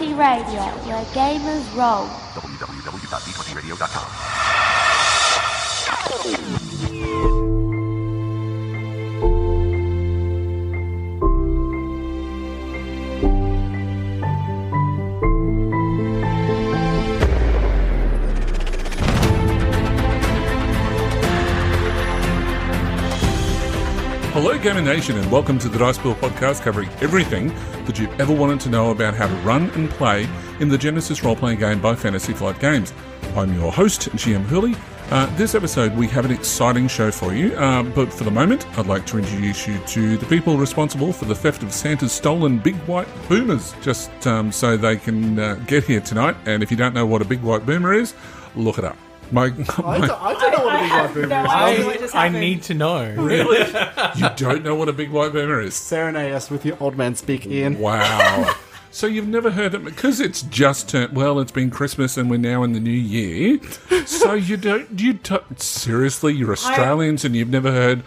D20 Radio, where gamers roll. www.d20radio.com. Hello Gamer Nation and welcome to the Dice Pool podcast covering everything that you've ever wanted to know about how to run and play in the GeneSys Role Playing Game by Fantasy Flight Games. I'm your host, GM Hurley. This episode we have an exciting show for you, but for the moment I'd like to introduce you to the people responsible for the theft of Santa's stolen big white boomers, just so they can get here tonight. And if you don't know what a big white boomer is, look it up. I don't know what a big white boomer is. I need to know. Really? You don't know what a big white boomer is? Serenade us with your old man speak, Ian. Wow. So you've never heard it because it's just turned. Well, it's been Christmas and we're now in the new year. So you don't. Seriously, you're Australians and you've never heard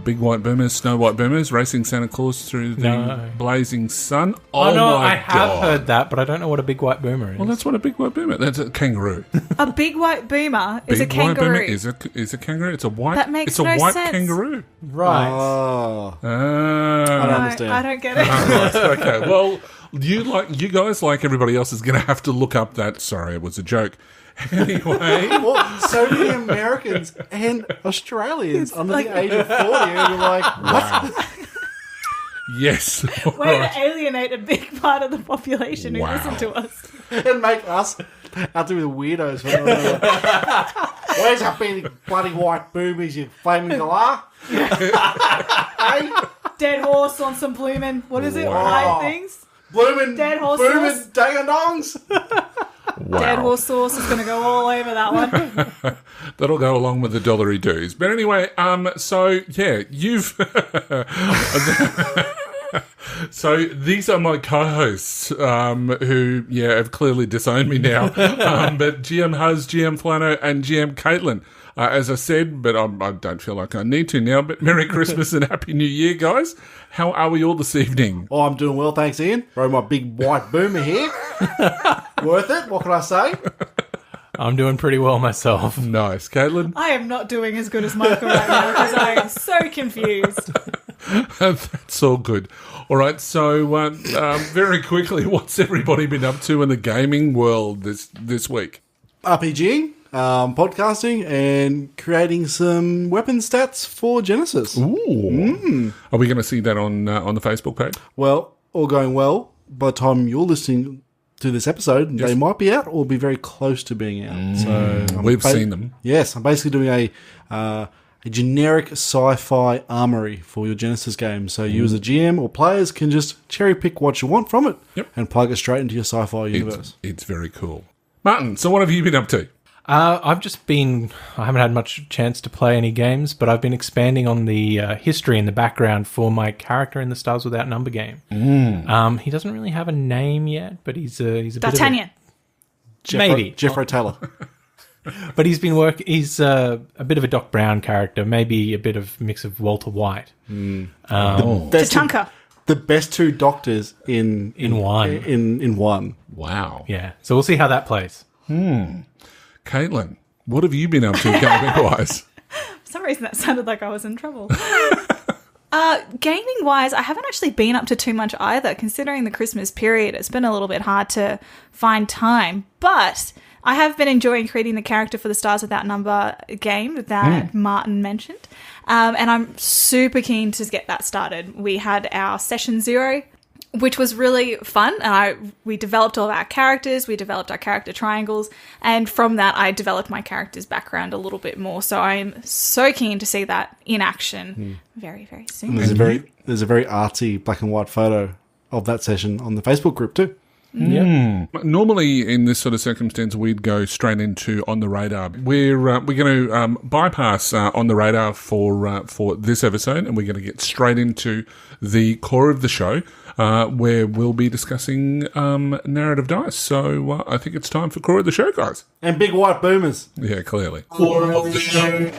big white boomers, snow white boomers racing Santa Claus through the blazing sun? Oh no, my I have God. heard that, but I don't know what a big white boomer is. Well, that's what a big white boomer. That's a kangaroo. A big white boomer is a Big white kangaroo. boomer is a kangaroo. It's a white. That makes it's a no white sense. kangaroo. Right. Oh, I Ah. don't No, understand. I don't get it. Right, okay. Well, you guys, like everybody else, is going to have to look up that. Sorry, it was a joke. Anyway, Well, so many Americans and Australians under the age of 40 and you're like, what? yes. Way Right. to alienate a big part of the population who Wow. listen to us. And make us out to be the weirdos. Where's that big bloody white boomers, you flaming galah? Hey, Dead horse on some bloomin', what is it? Wow. White things? blooming, Dead horse booming sauce? ding-a-dongs. Wow. Dead horse sauce is going to go all over that one. That'll go along with the dollary dues. But anyway, so yeah, you've. So these are my co-hosts, who have clearly disowned me now. But GM Huz, GM Flano, and GM Caitlin. As I said, but I don't feel like I need to now. But Merry Christmas and Happy New Year, guys! How are we all this evening? Oh, I'm doing well, thanks, Ian. Rode my big white boomer here. Worth it, what can I say? I'm doing pretty well myself. Nice, Caitlin. I am not doing as good as Michael right now because I am so confused. That's all good. All right, so very quickly, what's everybody been up to in the gaming world this week? RPGing, podcasting, and creating some weapon stats for GeneSys. Ooh. Are we going to see that on the Facebook page? Well, all going well. By the time you're listening to this episode, they might be out or be very close to being out. So We've seen them. Yes, I'm basically doing a generic sci-fi armory for your GeneSys game. So you as a GM or players can just cherry pick what you want from it and plug it straight into your sci-fi universe. It's very cool. Martin, so what have you been up to? I haven't had much chance to play any games, but I've been expanding on the history and the background for my character in the Stars Without Number game. He doesn't really have a name yet, but he's a bit D'Artagnan. Maybe. Jeffrey Taylor. But he's a bit of a Doc Brown character, maybe a bit of mix of Walter White. That's Tatanka. the best two doctors in one. In one. Wow. Yeah, so we'll see how that plays. Caitlin, what have you been up to gaming-wise? For some reason that sounded like I was in trouble. Gaming-wise, I haven't actually been up to too much either. Considering the Christmas period, it's been a little bit hard to find time. But I have been enjoying creating the character for the Stars Without Number game that Martin mentioned. And I'm super keen to get that started. We had our session 0, which was really fun. We developed all of our characters. We developed our character triangles. And from that, I developed my character's background a little bit more. So I'm so keen to see that in action very, very soon. And there's a very artsy black and white photo of that session on the Facebook group too. Normally, in this sort of circumstance, we'd go straight into On the Radar. We're going to bypass On the Radar for this episode, and we're going to get straight into the core of the show, where we'll be discussing narrative dice. So I think it's time for core of the show, guys. And big white boomers. Yeah, clearly. Core of the show.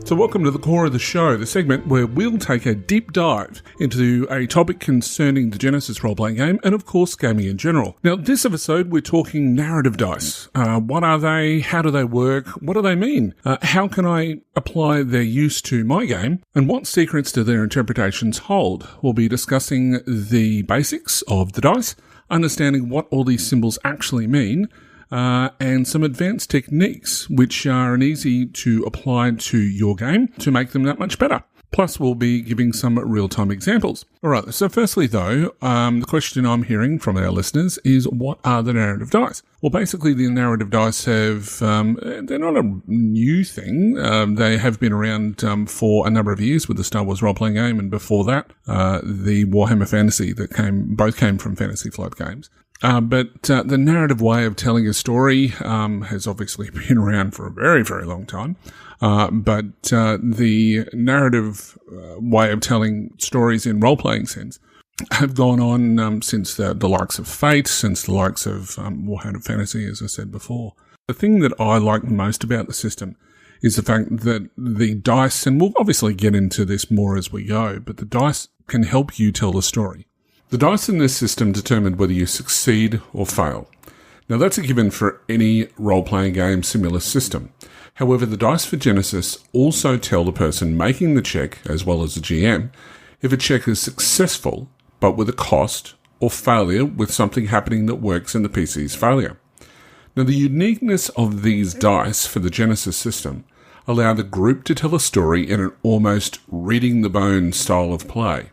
So welcome to the core of the show, the segment where we'll take a deep dive into a topic concerning the GeneSys role-playing game and, of course, gaming in general. Now, this episode, we're talking narrative dice. What are they? How do they work? What do they mean? How can I apply their use to my game? And what secrets do their interpretations hold? We'll be discussing the basics of the dice, understanding what all these symbols actually mean, and some advanced techniques which are easy to apply to your game to make them that much better. Plus, we'll be giving some real-time examples. All right, so firstly, though, the question I'm hearing from our listeners is, what are the narrative dice? Well, basically, the narrative dice have, they're not a new thing. They have been around for a number of years with the Star Wars role-playing game, and before that, the Warhammer Fantasy that both came from Fantasy Flight Games. But the narrative way of telling a story has obviously been around for a very, very long time. But the narrative way of telling stories in role-playing sense have gone on since the likes of Fate, since the likes of Warhammer Fantasy, as I said before. The thing that I like most about the system is the fact that the dice, and we'll obviously get into this more as we go, but the dice can help you tell the story. The dice in this system determine whether you succeed or fail. Now, that's a given for any role-playing game similar system. However, the dice for GeneSys also tell the person making the check, as well as the GM, if a check is successful, but with a cost, or failure with something happening that works in the PC's failure. Now, the uniqueness of these dice for the GeneSys system allow the group to tell a story in an almost reading the bone style of play.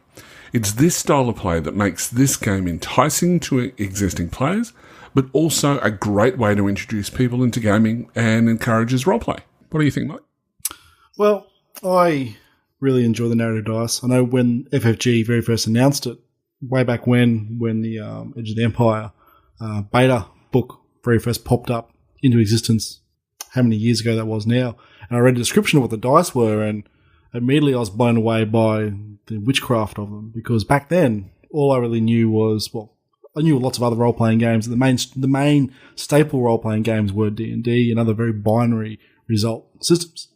It's this style of play that makes this game enticing to existing players, but also a great way to introduce people into gaming and encourages roleplay. What do you think, Mike? Well, I really enjoy the narrative dice. I know when FFG very first announced it, way back when the Edge of the Empire beta book very first popped up into existence, how many years ago that was now, and I read a description of what the dice were, and immediately I was blown away by the witchcraft of them, because back then all I really knew was, well, I knew lots of other role-playing games. The main staple role-playing games were D&D and other very binary result systems.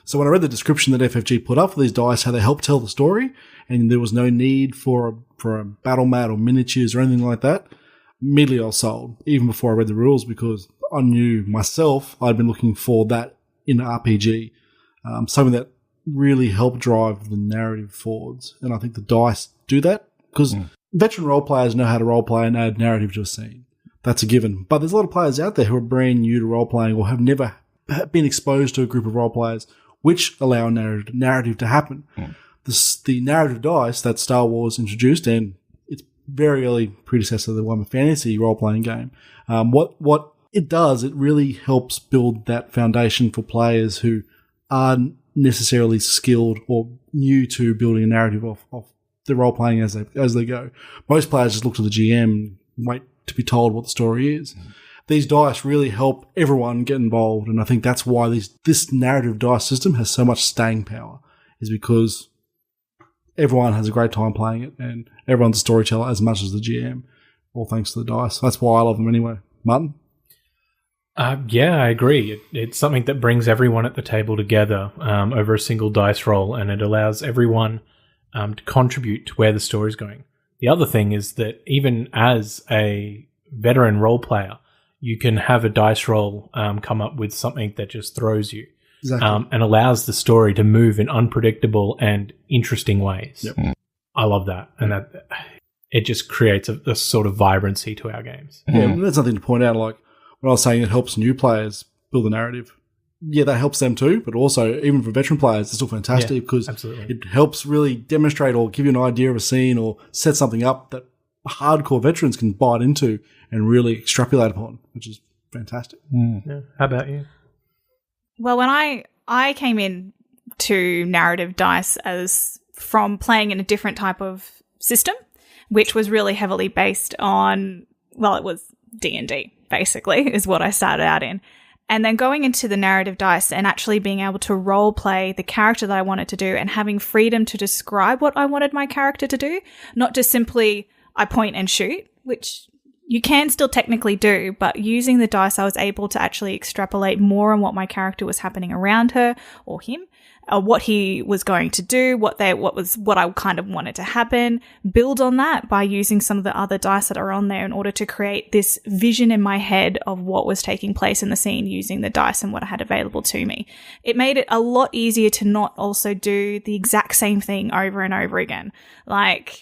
So when I read the description that FFG put up for these dice, how they help tell the story, and there was no need for a battle mat or miniatures or anything like that, immediately I was sold, even before I read the rules, because I knew myself I'd been looking for that in an RPG, something that really help drive the narrative forwards. And I think the dice do that, because veteran role players know how to role play and add narrative to a scene. That's a given. But there's a lot of players out there who are brand new to role playing or have never been exposed to a group of role players which allow narrative to happen. The narrative dice that Star Wars introduced, and its very early predecessor, the Warhammer Fantasy role playing game, what it does, it really helps build that foundation for players who aren't necessarily skilled or new to building a narrative of the role playing as they go. Most players just look to the GM and wait to be told what the story is. These dice really help everyone get involved, and I think that's why this narrative dice system has so much staying power, is because everyone has a great time playing it, and everyone's a storyteller as much as the GM, all thanks to the dice. That's why I love them anyway. Martin? Yeah, I agree. It's something that brings everyone at the table together over a single dice roll, and it allows everyone to contribute to where the story's going. The other thing is that even as a veteran role player, you can have a dice roll come up with something that just throws you. Exactly. And allows the story to move in unpredictable and interesting ways. Yep. I love that. And that it just creates a sort of vibrancy to our games. Yeah, there's nothing to point out, like, when I was saying it helps new players build a narrative, yeah, that helps them too, but also, even for veteran players, it's still fantastic, because it helps really demonstrate or give you an idea of a scene or set something up that hardcore veterans can bite into and really extrapolate upon, which is fantastic. Yeah. How about you? Well, when I came in to narrative dice as from playing in a different type of system, which was really heavily based on, well, it was D&D, basically, is what I started out in. And then going into the narrative dice and actually being able to role play the character that I wanted to do and having freedom to describe what I wanted my character to do, not just simply I point and shoot, which you can still technically do, but using the dice, I was able to actually extrapolate more on what my character was happening around her or him, what he was going to do, what I kind of wanted to happen, build on that by using some of the other dice that are on there in order to create this vision in my head of what was taking place in the scene using the dice and what I had available to me. It made it a lot easier to not also do the exact same thing over and over again. Like,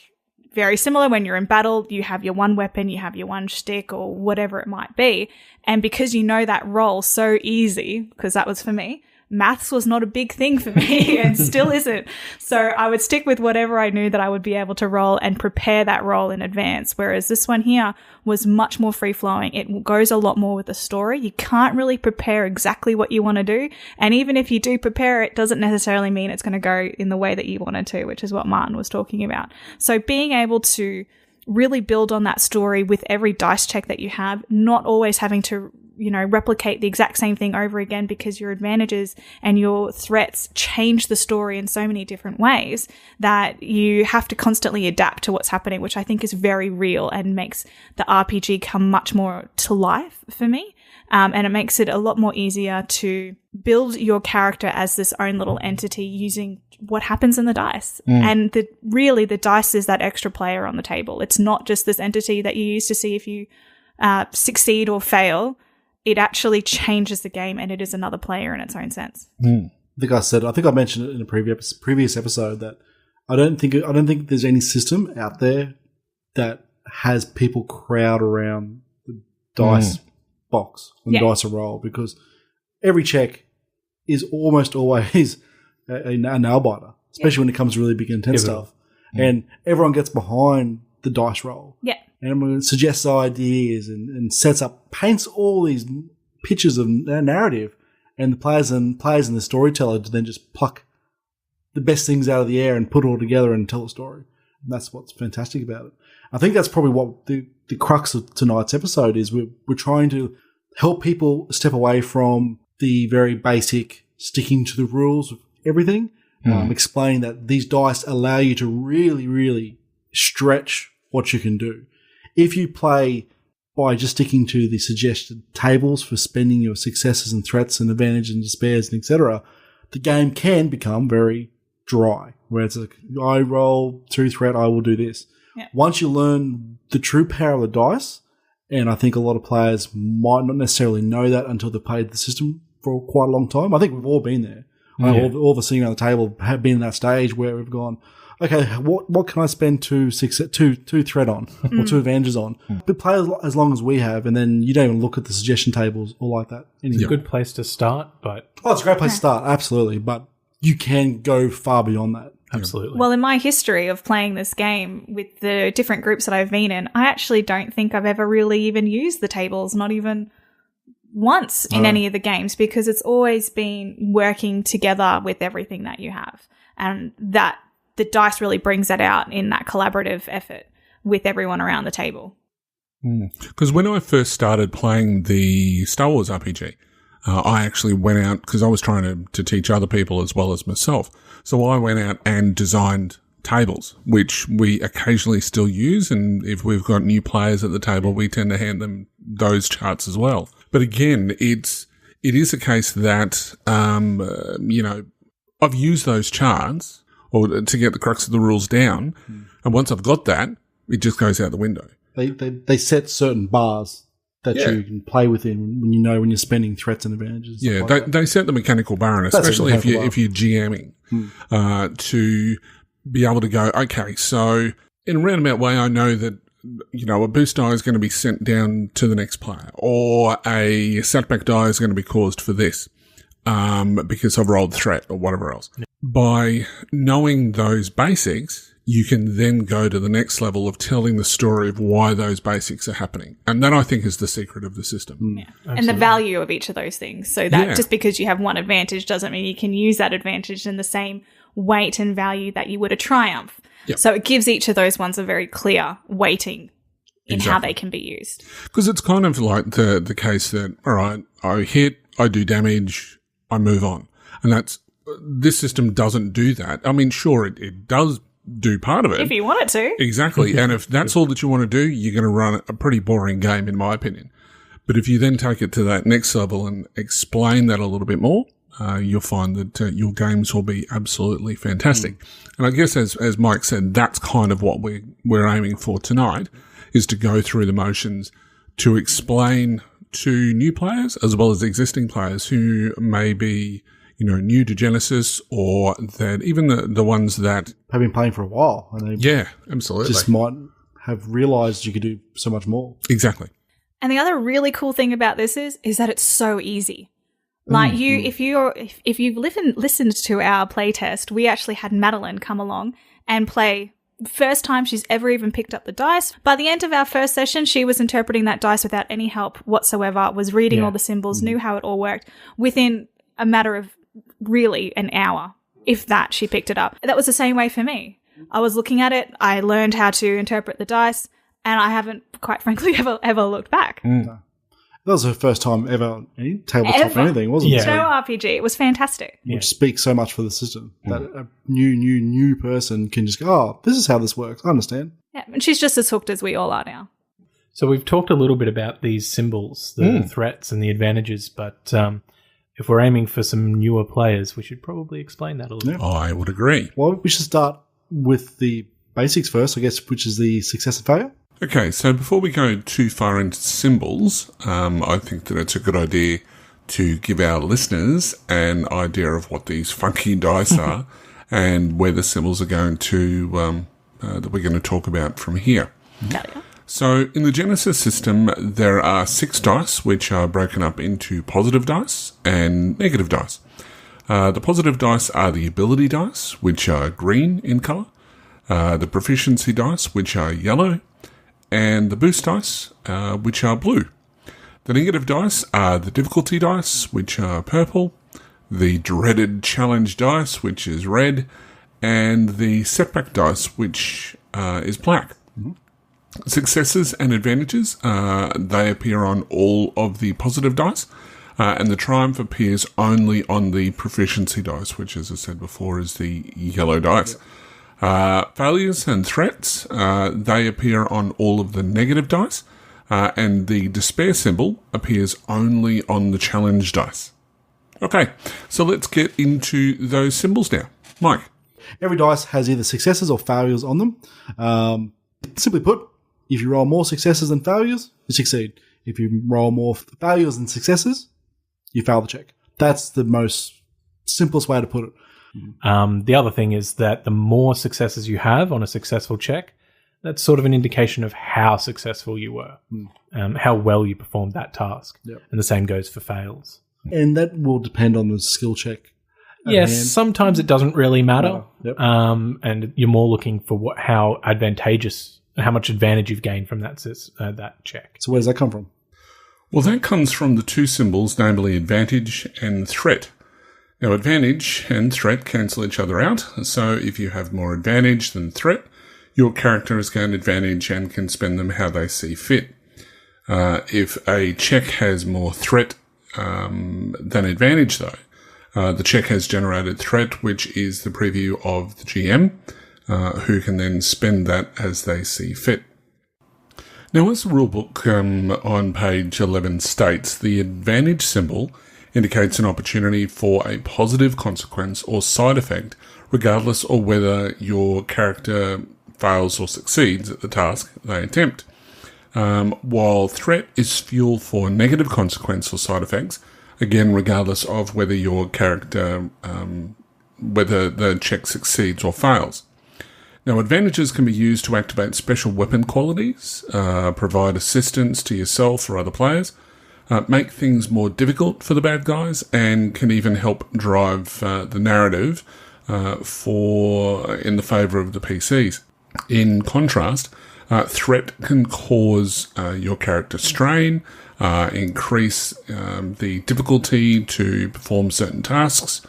very similar when you're in battle, you have your one weapon, you have your one stick or whatever it might be. And because you know that role so easy, because that was for me, maths was not a big thing for me and still isn't. So I would stick with whatever I knew that I would be able to roll and prepare that role in advance. Whereas this one here was much more free flowing. It goes a lot more with the story. You can't really prepare exactly what you want to do. And even if you do prepare, it doesn't necessarily mean it's going to go in the way that you wanted to, which is what Martin was talking about. So being able to really build on that story with every dice check that you have, not always having to replicate the exact same thing over again because your advantages and your threats change the story in so many different ways that you have to constantly adapt to what's happening, which I think is very real and makes the RPG come much more to life for me. And it makes it a lot more easier to build your character as this own little entity using what happens in the dice. And the dice is that extra player on the table. It's not just this entity that you use to see if you succeed or fail. It actually changes the game, and it is another player in its own sense. I think I mentioned it in a previous episode that I don't think there's any system out there that has people crowd around the dice box when the dice are rolled, because every check is almost always a nail biter, especially when it comes to really big intense stuff. And everyone gets behind the dice roll. Yeah. And everyone suggests ideas and paints all these pictures of narrative, and the players and the storyteller then just pluck the best things out of the air and put it all together and tell a story. And that's what's fantastic about it. I think that's probably what the crux of tonight's episode is. We're trying to help people step away from the very basic sticking to the rules of everything, explaining that these dice allow you to really, really stretch what you can do. If you play by just sticking to the suggested tables for spending your successes and threats and advantages and despairs and etc., the game can become very dry, where it's like, I roll 2 threat, I will do this. Yeah. Once you learn the true power of the dice, and I think a lot of players might not necessarily know that until they've played the system for quite a long time. I think we've all been there. All of us sitting around the table have been in that stage where we've gone, okay, what can I spend 2 threat on or 2 advantages on? But play as long as we have, and then you don't even look at the suggestion tables or like that anymore. It's a good place to start, but... Oh, it's a great place to start, absolutely. But you can go far beyond that. Absolutely. Well, in my history of playing this game with the different groups that I've been in, I actually don't think I've ever really even used the tables, not even once in any of the games, because it's always been working together with everything that you have. And that the dice really brings that out in that collaborative effort with everyone around the table. Because when I first started playing the Star Wars RPG, I actually went out, because I was trying to teach other people as well as myself. So I went out and designed tables, which we occasionally still use. And if we've got new players at the table, we tend to hand them those charts as well. But again, it is a case that, I've used those charts or to get the crux of the rules down. And once I've got that, it just goes out the window. They set certain bars that you can play within when you're spending threats and advantages. Yeah, they set the mechanical bar, and especially if you're GMing, to be able to go, okay, so in a roundabout way, I know that, a boost die is going to be sent down to the next player, or a setback die is going to be caused for this, because I've rolled threat or whatever else. By knowing those basics, you can then go to the next level of telling the story of why those basics are happening. And that, I think, is the secret of the system. Yeah. And the value of each of those things. So that just because you have one advantage doesn't mean you can use that advantage in the same weight and value that you would a triumph. Yep. So it gives each of those ones a very clear weighting in how they can be used. Because it's kind of like the case that, all right, I hit, I do damage, I move on. And this system doesn't do that. I mean, sure, it does do part of it. If you wanted to. Exactly. And if that's all that you want to do, you're going to run a pretty boring game, in my opinion. But if you then take it to that next level and explain that a little bit more, you'll find that your games will be absolutely fantastic. And I guess, as Mike said, that's kind of what we're aiming for tonight, is to go through the motions to explain to new players as well as existing players who may be, new to GeneSys, or that even the ones that have been playing for a while. And they absolutely. just might have realised you could do so much more. Exactly. And the other really cool thing about this is that it's so easy. Like if you've listened to our playtest, we actually had Madeline come along and play. First time she's ever even picked up the dice. By the end of our first session, she was interpreting that dice without any help whatsoever, was reading all the symbols, knew how it all worked. Within a matter of really an hour, if that, she picked it up. That was the same way for me. I was looking at it, I learned how to interpret the dice, and I haven't, quite frankly, ever looked back. That was her first time ever any tabletop or anything, wasn't it? No RPG. It was fantastic. Which speaks so much for the system. That a new person can just go, oh, this is how this works. I understand. Yeah, and she's just as hooked as we all are now. So we've talked a little bit about these symbols, the threats and the advantages, but if we're aiming for some newer players, we should probably explain that a little bit. I would agree. Well, we should start with the basics first, I guess, which is the success and failure. Okay, so before we go too far into symbols, I think that it's a good idea to give our listeners an idea of what these funky dice are and where the symbols are going to, that we're going to talk about from here. So in the GeneSys system, there are 6 dice, which are broken up into positive dice and negative dice. The positive dice are the ability dice, which are green in colour, the proficiency dice, which are yellow, and the boost dice, which are blue. The negative dice are the difficulty dice, which are purple, the dreaded challenge dice, which is red, and the setback dice, which is black. Successes and advantages, they appear on all of the positive dice, and the triumph appears only on the proficiency dice, which, as I said before, is the yellow dice. Failures and threats, they appear on all of the negative dice, and the despair symbol appears only on the challenge dice. Okay, so let's get into those symbols now. Mike? Every dice has either successes or failures on them. Simply put, if you roll more successes than failures, you succeed. If you roll more failures than successes, you fail the check. That's the most simplest way to put it. The other thing is that the more successes you have on a successful check, that's sort of an indication of how successful you were, how well you performed that task. And the same goes for fails. And that will depend on the skill check. Yes, sometimes it doesn't really matter. And you're more looking for how much advantage you've gained from that check. So where does that come from? Well, that comes from the 2 symbols, namely advantage and threat. Now, advantage and threat cancel each other out, so if you have more advantage than threat, your character has gained advantage and can spend them how they see fit. If a check has more threat than advantage, though, the check has generated threat, which is the preview of the GM, who can then spend that as they see fit. Now, as the rulebook on page 11 states, the advantage symbol indicates an opportunity for a positive consequence or side effect, regardless of whether your character fails or succeeds at the task they attempt. While threat is fuel for negative consequence or side effects, again, regardless of whether your character, whether the check succeeds or fails. Now, advantages can be used to activate special weapon qualities, provide assistance to yourself or other players, make things more difficult for the bad guys, and can even help drive the narrative in the favour of the PCs. In contrast, threat can cause your character strain, increase the difficulty to perform certain tasks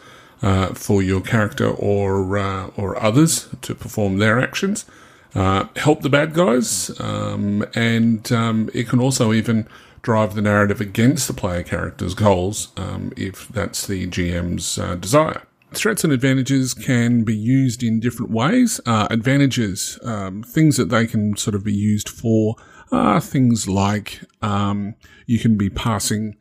for your character or others to perform their actions, help the bad guys, and it can also even drive the narrative against the player character's goals if that's the GM's desire. threats and advantages can be used in different ways. Advantages, things that they can sort of be used for, things like you can be passing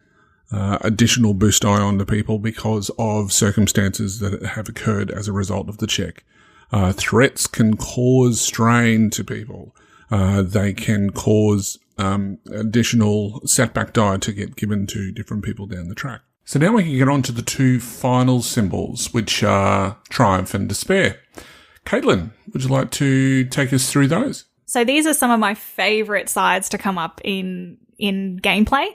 additional boost die on to people because of circumstances that have occurred as a result of the check. Threats can cause strain to people. They can cause additional setback die to get given to different people down the track. So now we can get on to the two final symbols, which are triumph and despair. Caitlin, would you like to take us through those? So these are some of my favorite sides to come up in gameplay,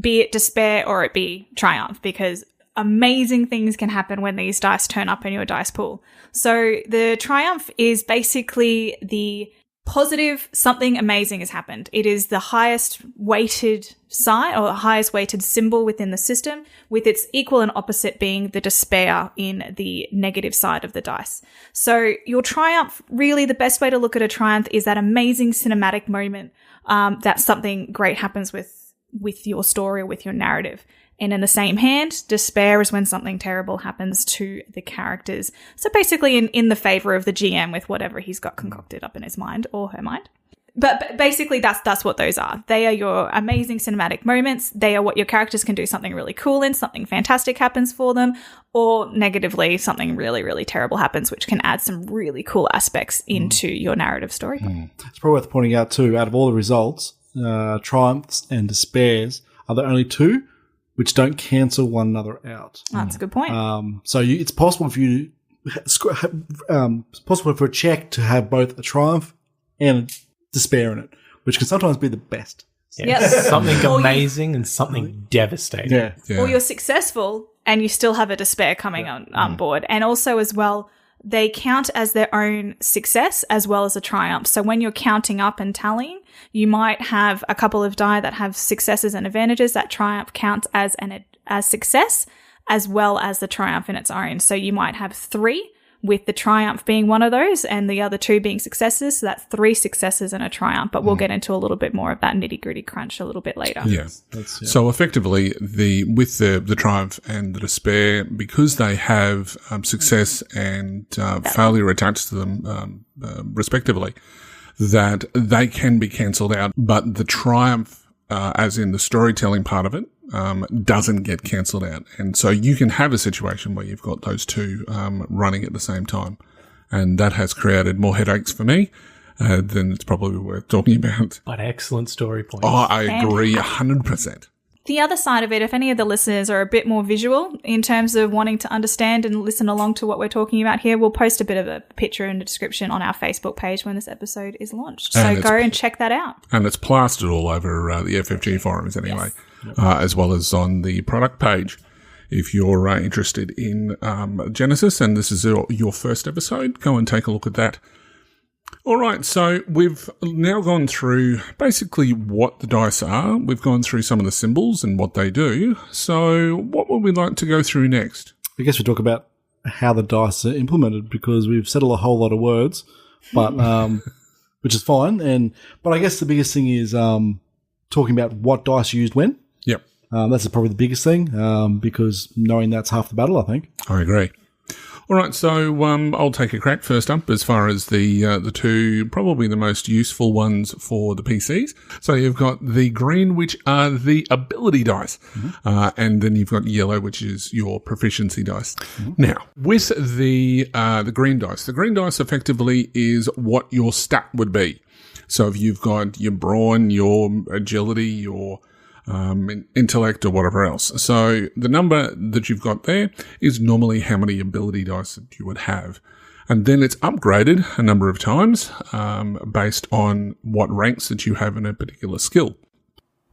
be it despair or it be triumph, because amazing things can happen when these dice turn up in your dice pool. So the triumph is basically the positive, something amazing has happened. It is the highest weighted side or highest weighted symbol within the system, with its equal and opposite being the despair in the negative side of the dice. So your triumph, really the best way to look at a triumph is that amazing cinematic moment that something great happens with your story or with your narrative. And in the same hand, despair is when something terrible happens to the characters. So basically in the favor of the GM with whatever he's got concocted up in his mind or her mind. But basically that's what those are. They are your amazing cinematic moments. They are what your characters can do something really cool in, something fantastic happens for them, or negatively something really, really terrible happens, which can add some really cool aspects into your narrative story. It's probably worth pointing out too, out of all the results, triumphs and despairs are the only two which don't cancel one another out. Oh, that's a good point. So it's possible for you it's possible for a check to have both a triumph and a despair in it, which can sometimes be the best. Yes. Something amazing and something devastating. Yeah. Or you're successful and you still have a despair coming on board. And also as well, they count as their own success as well as a triumph. So when you're counting up and tallying, you might have a couple of die that have successes and advantages. That triumph counts as success as well as the triumph in its own. So you might have 3, with the triumph being one of those and the other 2 being successes. So that's 3 successes and a triumph. But we'll get into a little bit more of that nitty-gritty crunch a little bit later. Yeah. So effectively, with the triumph and the despair, because they have success and failure attached to them, respectively, that they can be cancelled out. But the triumph, as in the storytelling part of it, doesn't get cancelled out. And so you can have a situation where you've got those two running at the same time. And that has created more headaches for me than it's probably worth talking about. But excellent story point. Oh, I agree 100%. The other side of it, if any of the listeners are a bit more visual in terms of wanting to understand and listen along to what we're talking about here, we'll post a bit of a picture in the description on our Facebook page when this episode is launched. So go and check that out. And it's plastered all over the FFG forums anyway, as well as on the product page. If you're interested in GeneSys and this is your first episode, go and take a look at that. All right, so we've now gone through basically what the dice are. We've gone through some of the symbols and what they do. So what would we like to go through next? I guess we talk about how the dice are implemented, because we've said a whole lot of words, but which is fine. But I guess the biggest thing is talking about what dice are used when. Yep. That's probably the biggest thing, because knowing that's half the battle, I think. I agree. All right, so I'll take a crack first up as far as the two probably the most useful ones for the PCs. So you've got the green, which are the ability dice, and then you've got yellow, which is your proficiency dice. Now, with the green dice effectively is what your stat would be. So if you've got your brawn, your agility, your intellect or whatever else. So the number that you've got there is normally how many ability dice that you would have. And then it's upgraded a number of times based on what ranks that you have in a particular skill.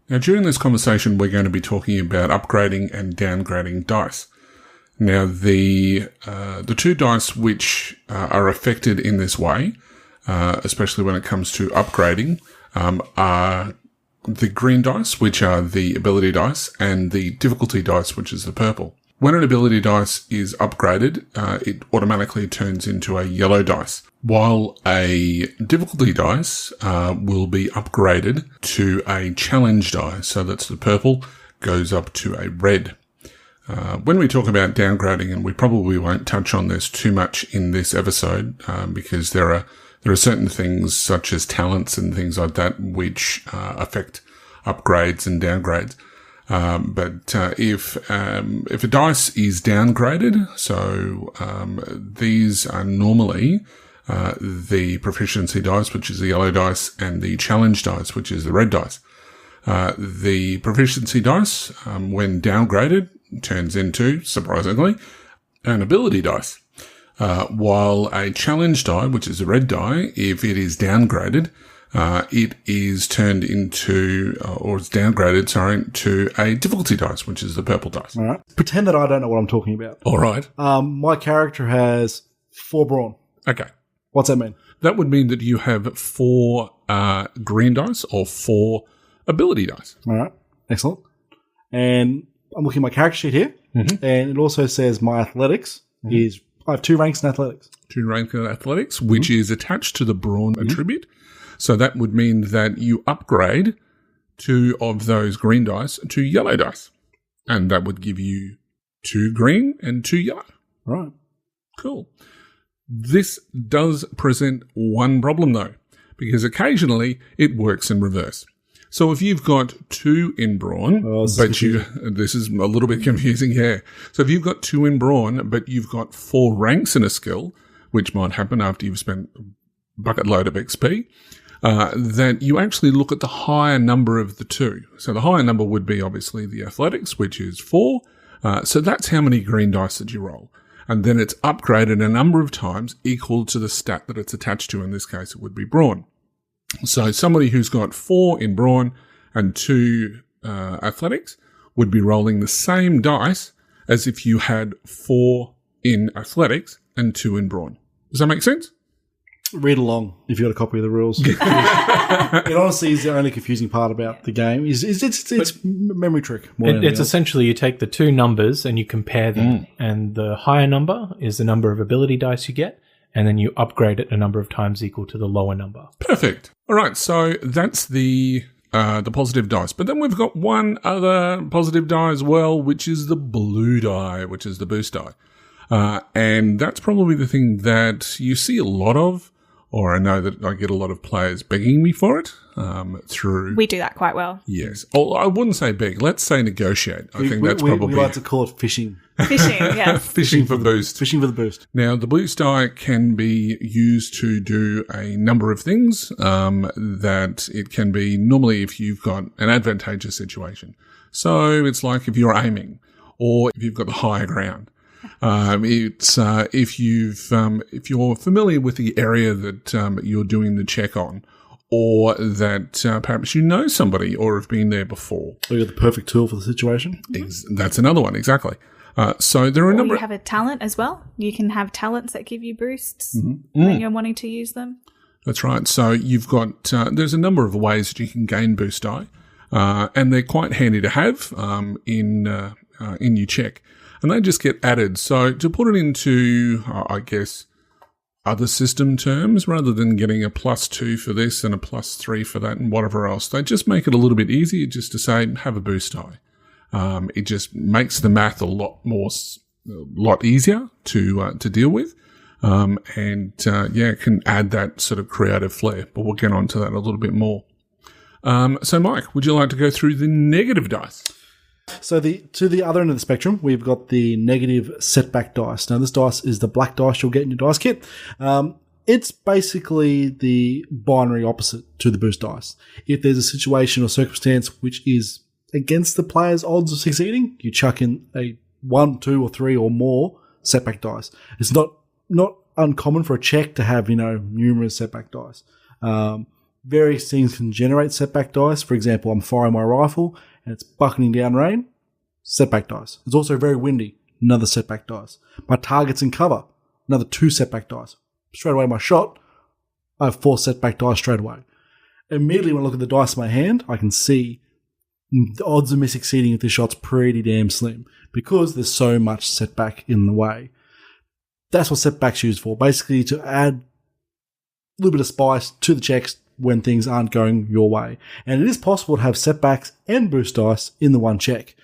Now, during this conversation, we're going to be talking about upgrading and downgrading dice. Now, the two dice which are affected in this way, especially when it comes to upgrading, are the green dice, which are the ability dice, and the difficulty dice, which is the purple. When an ability dice is upgraded, it automatically turns into a yellow dice, while a difficulty dice will be upgraded to a challenge die. So that's the purple, goes up to a red. when we talk about downgrading, and we probably won't touch on this too much in this episode, because there are certain things such as talents and things like that which affect upgrades and downgrades. But if a dice is downgraded, so these are normally the proficiency dice, which is the yellow dice, and the challenge dice, which is the red dice. The proficiency dice, when downgraded, turns into, surprisingly, an ability dice. While a challenge die, which is a red die, if it is downgraded, it is turned into, or it's downgraded, to a difficulty dice, which is the purple dice. All right. Pretend that I don't know what I'm talking about. All right. My character has 4 brawn. Okay. What's that mean? That would mean that you have 4 green dice or 4 ability dice. All right. Excellent. And I'm looking at my character sheet here, and it also says my athletics is, I have 2 ranks in athletics. 2 ranks in athletics, which is attached to the brawn attribute. So that would mean that you upgrade 2 of those green dice to yellow dice. And that would give you 2 green and 2 yellow. Right. Cool. This does present one problem, though, because occasionally it works in reverse. So if you've got 2 in brawn, this is a little bit confusing here. So if you've got 2 in brawn, but you've got 4 ranks in a skill, which might happen after you've spent a bucket load of XP, then you actually look at the higher number of the 2. So the higher number would be obviously the athletics, which is 4. So that's how many green dice that you roll. And then it's upgraded a number of times equal to the stat that it's attached to. In this case, it would be brawn. So somebody who's got 4 in brawn and 2 athletics would be rolling the same dice as if you had 4 in athletics and 2 in brawn. Does that make sense? Read along if you've got a copy of the rules. It honestly is the only confusing part about the game. It's memory trick. It's essentially you take the 2 numbers and you compare them, and the higher number is the number of ability dice you get, and then you upgrade it a number of times equal to the lower number. Perfect. All right, so that's the positive dice. But then we've got one other positive die as well, which is the blue die, which is the boost die. And that's probably the thing that you see a lot of, or I know that I get a lot of players begging me for it through... We do that quite well. Yes. Oh, I wouldn't say beg. Let's say negotiate. I think that's probably... We like to call it fishing. Fishing, yes. Fishing for boost. Fishing for the boost. Now, the boost die can be used to do a number of things that it can be normally if you've got an advantageous situation. So it's like if you're aiming or if you've got the higher ground. It's if you're familiar with the area that you're doing the check on, or that perhaps you know somebody or have been there before. So you're the perfect tool for the situation. That's another one, exactly. So there are a number. You have a talent as well. You can have talents that give you boosts when you're wanting to use them. That's right. So you've got there's a number of ways that you can gain boost die, and they're quite handy to have in your check. And they just get added. So to put it into, I guess, other system terms, rather than getting a +2 for this and a +3 for that and whatever else, they just make it a little bit easier just to say, have a boost die. It just makes the math a lot easier to deal with. And it can add that sort of creative flair. But we'll get on to that a little bit more. So Mike, would you like to go through the negative dice? So to the other end of the spectrum, we've got the negative setback dice. Now, this dice is the black dice you'll get in your dice kit. It's basically the binary opposite to the boost dice. If there's a situation or circumstance which is against the player's odds of succeeding, you chuck in a 1, 2, or 3 or more setback dice. It's not uncommon for a check to have, numerous setback dice. Various things can generate setback dice. For example, I'm firing my rifle and it's bucketing down rain, setback dice. It's also very windy, another setback dice. My target's in cover, another 2 setback dice. Straight away, my shot, I have 4 setback dice straight away. Immediately when I look at the dice in my hand, I can see the odds of me succeeding if this shot's pretty damn slim because there's so much setback in the way. That's what setback's used for, basically to add a little bit of spice to the checks when things aren't going your way. And it is possible to have setbacks and boost dice in the one check.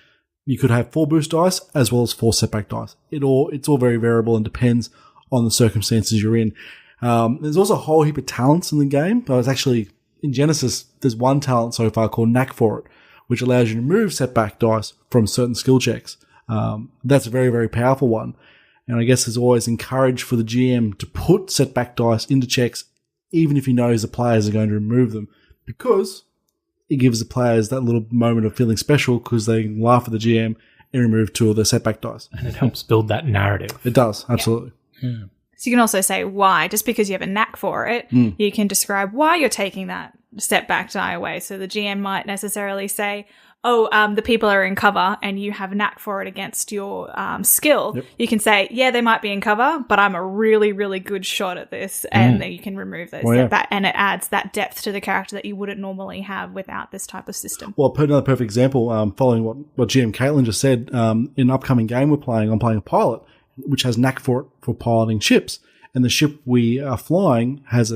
You could have 4 boost dice as well as 4 setback dice. It's all very variable and depends on the circumstances you're in. There's also a whole heap of talents in the game. But it's actually, in GeneSys, there's one talent so far called Knack for It, which allows you to remove setback dice from certain skill checks. That's a very, very powerful one. And I guess it's always encouraged for the GM to put setback dice into checks, even if he knows the players are going to remove them, because it gives the players that little moment of feeling special because they can laugh at the GM and remove 2 of their setback dice. And it helps build that narrative. It does, absolutely. Yeah. So you can also say why. Just because you have a knack for it, you can describe why you're taking that setback die away. So the GM might necessarily say, the people are in cover and you have a knack for it against your skill. Yep. You can say, yeah, they might be in cover, but I'm a really, really good shot at this. And then you can remove those setback. And it adds that depth to the character that you wouldn't normally have without this type of system. Well, another perfect example, following what GM Caitlin just said, in an upcoming game I'm playing a pilot, which has knack for it for piloting ships. And the ship we are flying has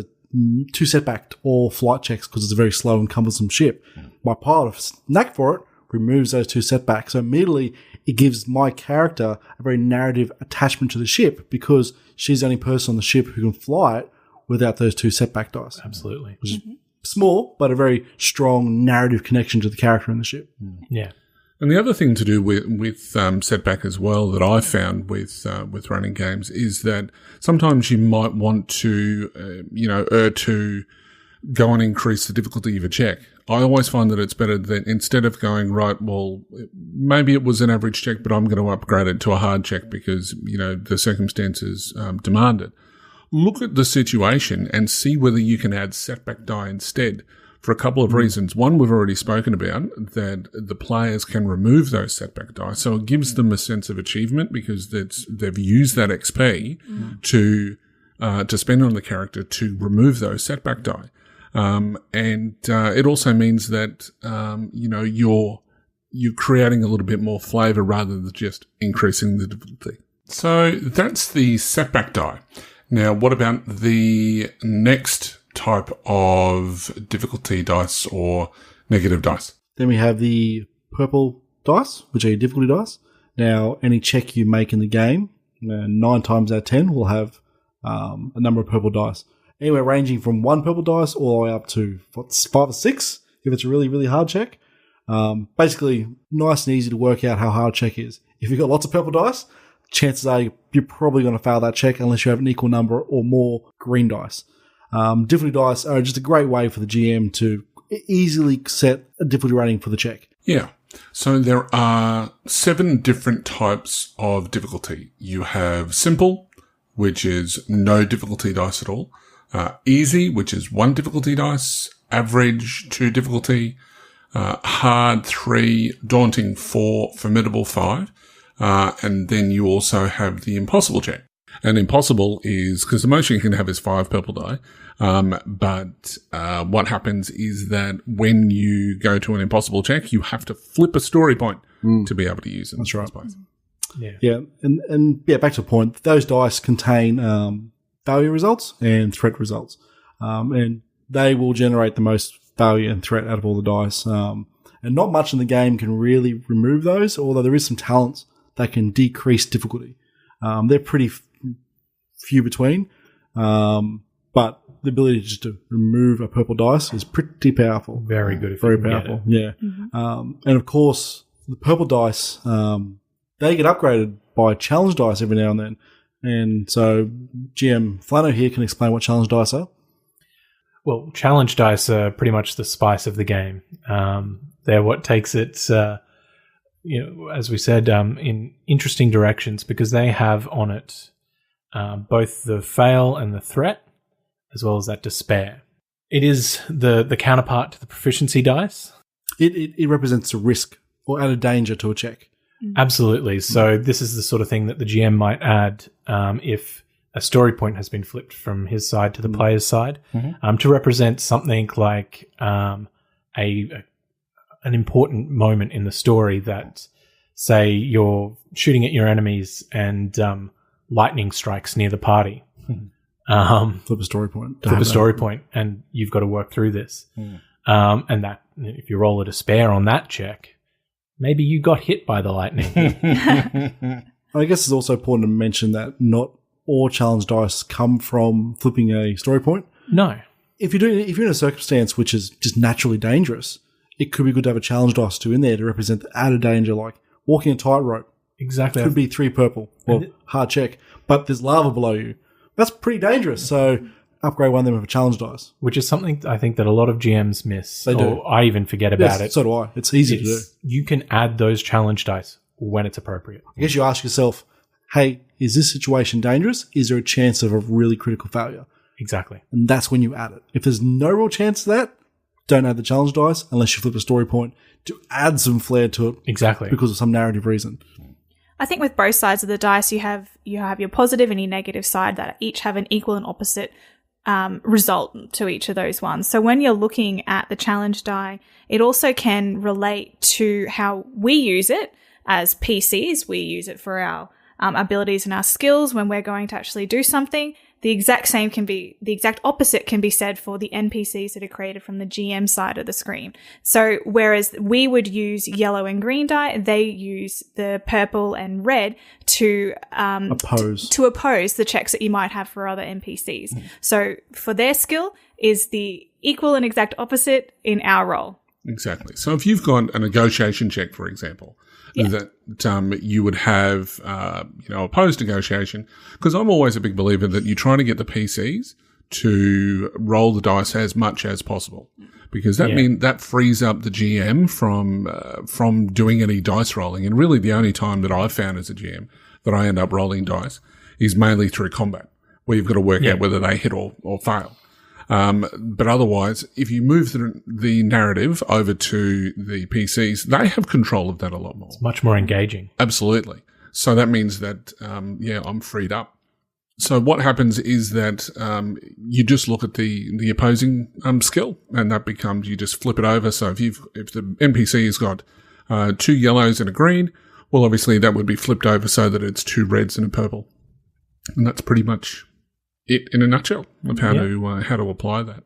2 setback all flight checks because it's a very slow and cumbersome ship. My pilot, knack for it, removes those 2 setbacks. So immediately it gives my character a very narrative attachment to the ship because she's the only person on the ship who can fly it without those 2 setback dice. Absolutely. Which is small, but a very strong narrative connection to the character in the ship. Yeah. And the other thing to do with setback as well that I've found with running games is that sometimes you might want to, err to go and increase the difficulty of a check. I always find that it's better that instead of going, right, well, maybe it was an average check, but I'm going to upgrade it to a hard check because, the circumstances demand it. Look at the situation and see whether you can add setback die instead. For a couple of reasons. One, we've already spoken about, that the players can remove those setback dice. So it gives them a sense of achievement because they've used that XP to spend on the character to remove those setback die. And it also means that, you're creating a little bit more flavour rather than just increasing the difficulty. So that's the setback die. Now, what about the next type of difficulty dice or negative dice? Then we have the purple dice, which are your difficulty dice. Now, any check you make in the game, 9 times out of 10 will have a number of purple dice. Anywhere ranging from 1 purple dice all the way up to 5 or 6 if it's a really, really hard check. Basically, nice and easy to work out how hard a check is. If you've got lots of purple dice, chances are you're probably going to fail that check unless you have an equal number or more green dice. Difficulty dice are just a great way for the GM to easily set a difficulty rating for the check. Yeah. So there are 7 different types of difficulty. You have simple, which is no difficulty dice at all. Easy, which is 1 difficulty dice. Average, 2 difficulty. Hard, 3. Daunting, 4. Formidable, 5. And then you also have the impossible check. And impossible is, because the most you can have is 5 purple die. But what happens is that when you go to an impossible check, you have to flip a story point to be able to use it. That's right. Yeah. And back to the point, those dice contain value results and threat results. And they will generate the most value and threat out of all the dice. And not much in the game can really remove those, although there is some talents that can decrease difficulty. They're pretty few between, but the ability just to remove a purple dice is pretty powerful. Very good. Very powerful, yeah. And of course, the purple dice, they get upgraded by challenge dice every now and then. And so GM Flano here can explain what challenge dice are. Well, challenge dice are pretty much the spice of the game. They're what takes it, as we said, in interesting directions because they have on it both the fail and the threat, as well as that despair. It is the counterpart to the proficiency dice. It represents a risk or added danger to a check. Absolutely. So this is the sort of thing that the GM might add if a story point has been flipped from his side to the player's side to represent something like an important moment in the story that, say, you're shooting at your enemies and lightning strikes near the party. Flip a story point. And you've got to work through this. And that, if you roll a despair on that check, Maybe you got hit by the lightning. I guess it's also important to mention that not all challenge dice come from flipping a story point. No. If you're in a circumstance which is just naturally dangerous, it could be good to have a challenge dice too in there to represent the added danger, like walking a tightrope. Exactly. Could be 3 purple or hard check, but there's lava below you. That's pretty dangerous. So upgrade one of them with a challenge dice. Which is something I think that a lot of GMs miss. They do. Or I even forget about it. So do I. It's easy to do. You can add those challenge dice when it's appropriate. I guess you ask yourself, hey, is this situation dangerous? Is there a chance of a really critical failure? Exactly. And that's when you add it. If there's no real chance of that, don't add the challenge dice unless you flip a story point to add some flair to it. Exactly. Because of some narrative reason. I think with both sides of the dice, you have your positive and your negative side that each have an equal and opposite result to each of those ones. So when you're looking at the challenge die, it also can relate to how we use it as PCs. We use it for our abilities and our skills when we're going to actually do something. The exact opposite can be said for the NPCs that are created from the GM side of the screen. So whereas we would use yellow and green die, they use the purple and red to oppose the checks that you might have for other NPCs. So for their skill is the equal and exact opposite in our role. Exactly. So if you've got a negotiation check, for example, that you would have, opposed negotiation, because I'm always a big believer that you're trying to get the PCs to roll the dice as much as possible, because that frees up the GM from doing any dice rolling. And really, the only time that I've found as a GM that I end up rolling dice is mainly through combat, where you've got to work out whether they hit or fail. But otherwise, if you move the narrative over to the PCs, they have control of that a lot more. It's much more engaging. Absolutely. So that means that, I'm freed up. So what happens is that you just look at the opposing skill, and that becomes, you just flip it over. So if the NPC has got 2 yellows and a green, well, obviously that would be flipped over so that it's 2 reds and a purple. And that's pretty much it in a nutshell of how to apply that.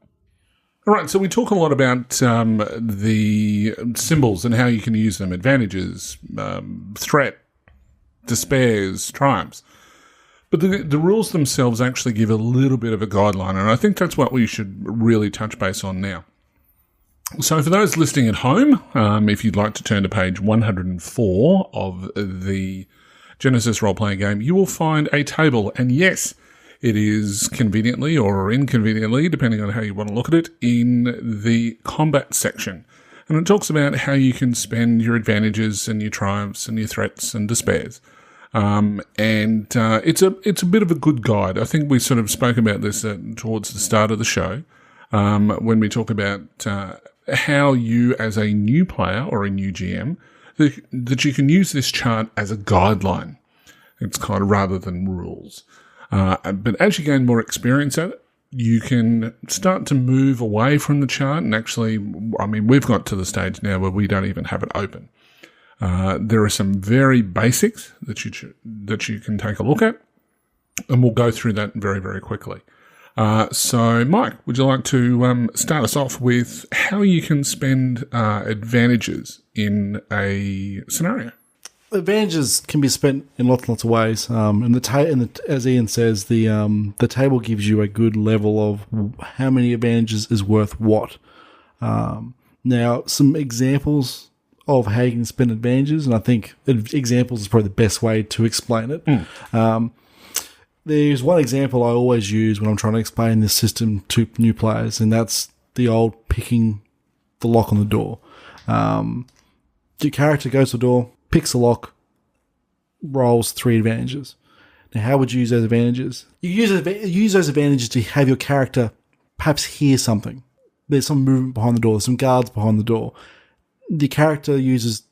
All right, so we talk a lot about the symbols and how you can use them: advantages, threat, despairs, triumphs. But the rules themselves actually give a little bit of a guideline, and I think that's what we should really touch base on now. So for those listening at home, if you'd like to turn to page 104 of the GeneSys Role Playing Game, you will find a table, and yes, it is conveniently or inconveniently, depending on how you want to look at it, in the combat section. And it talks about how you can spend your advantages and your triumphs and your threats and despairs. It's a bit of a good guide. I think we sort of spoke about this towards the start of the show, when we talk about how you, as a new player or a new GM, that you can use this chart as a guideline. It's kind of rather than rules. But as you gain more experience at it, you can start to move away from the chart. And actually, we've got to the stage now where we don't even have it open. There are some very basics that you can take a look at, and we'll go through that very, very quickly. So, Mike, would you like to start us off with how you can spend advantages in a scenario? Advantages can be spent in lots and lots of ways. And as Ian says, the table gives you a good level of how many advantages is worth what. Now, some examples of how you can spend advantages, and I think examples is probably the best way to explain it. There's one example I always use when I'm trying to explain this system to new players, and that's the old picking the lock on the door. Your character goes to the door, picks a lock, rolls 3 advantages. Now, how would you use those advantages? You use those advantages to have your character perhaps hear something. There's some movement behind the door. There's some guards behind the door. The character uses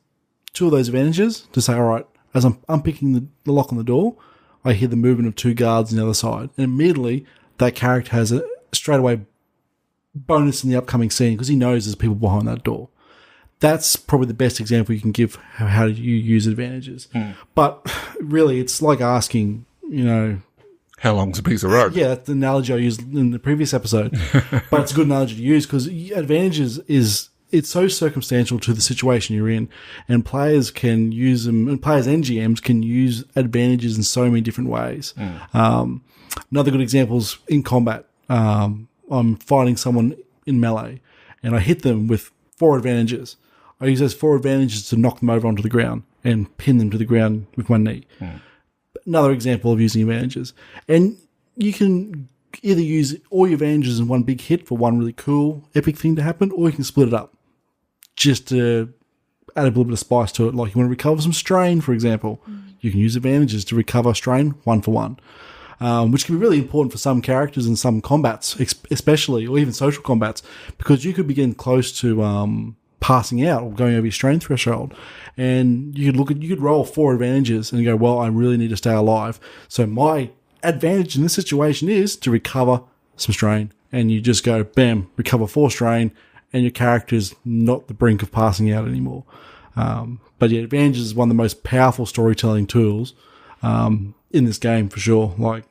2 of those advantages to say, all right, as I'm unpicking the lock on the door, I hear the movement of 2 guards on the other side. And immediately, that character has a straightaway bonus in the upcoming scene because he knows there's people behind that door. That's probably the best example you can give how you use advantages. But really, it's like asking, how long's a piece of rope? Yeah, that's the analogy I used in the previous episode. But it's a good analogy to use because advantages is it's so circumstantial to the situation you're in, and players can use them, and players and GMs can use advantages in so many different ways. Another good example is in combat. I'm fighting someone in melee, and I hit them with 4 advantages. I use those 4 advantages to knock them over onto the ground and pin them to the ground with my knee. Another example of using advantages. And you can either use all your advantages in one big hit for one really cool, epic thing to happen, or you can split it up just to add a little bit of spice to it. Like you want to recover some strain, for example. You can use advantages to recover strain 1 for 1, which can be really important for some characters in some combats, especially, or even social combats, because you could be getting close to passing out or going over your strain threshold, and you could roll 4 advantages and go, well, I really need to stay alive. So my advantage in this situation is to recover some strain, and you just go, bam, recover 4 strain, and your character's not the brink of passing out anymore. But yeah, advantage is one of the most powerful storytelling tools in this game for sure. Like,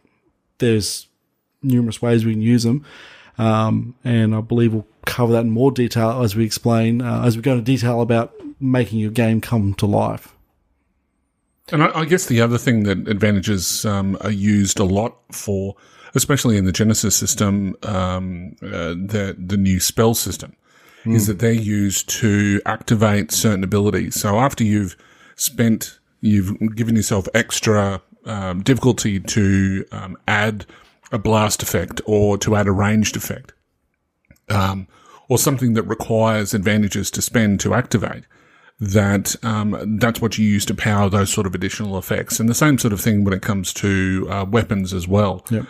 there's numerous ways we can use them, and I believe we'll cover that in more detail as we explain, as we go into detail about making your game come to life. And I guess the other thing that advantages are used a lot for, especially in the GeneSys system, the new spell system, is that they're used to activate certain abilities. So after you've given yourself extra difficulty to add a blast effect or to add a ranged effect, or something that requires advantages to spend to activate, that's what you use to power those sort of additional effects. And the same sort of thing when it comes to weapons as well. Yep.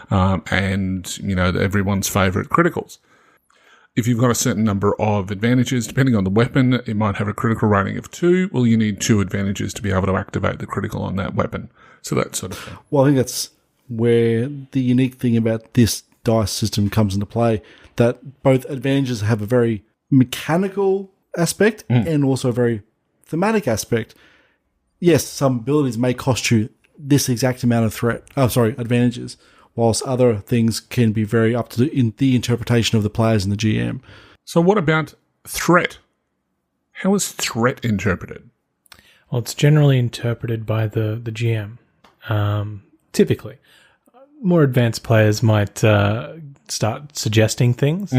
And, everyone's favourite criticals. If you've got a certain number of advantages, depending on the weapon, it might have a critical rating of 2. Well, you need 2 advantages to be able to activate the critical on that weapon. So that sort of thing. Well, I think that's where the unique thing about this dice system comes into play, that both advantages have a very mechanical aspect and also a very thematic aspect. Yes, some abilities may cost you this exact amount of advantages, whilst other things can be very up to the interpretation of the players and the GM. So what about threat? How is threat interpreted? Well, it's generally interpreted by the GM. Typically, more advanced players might start suggesting things,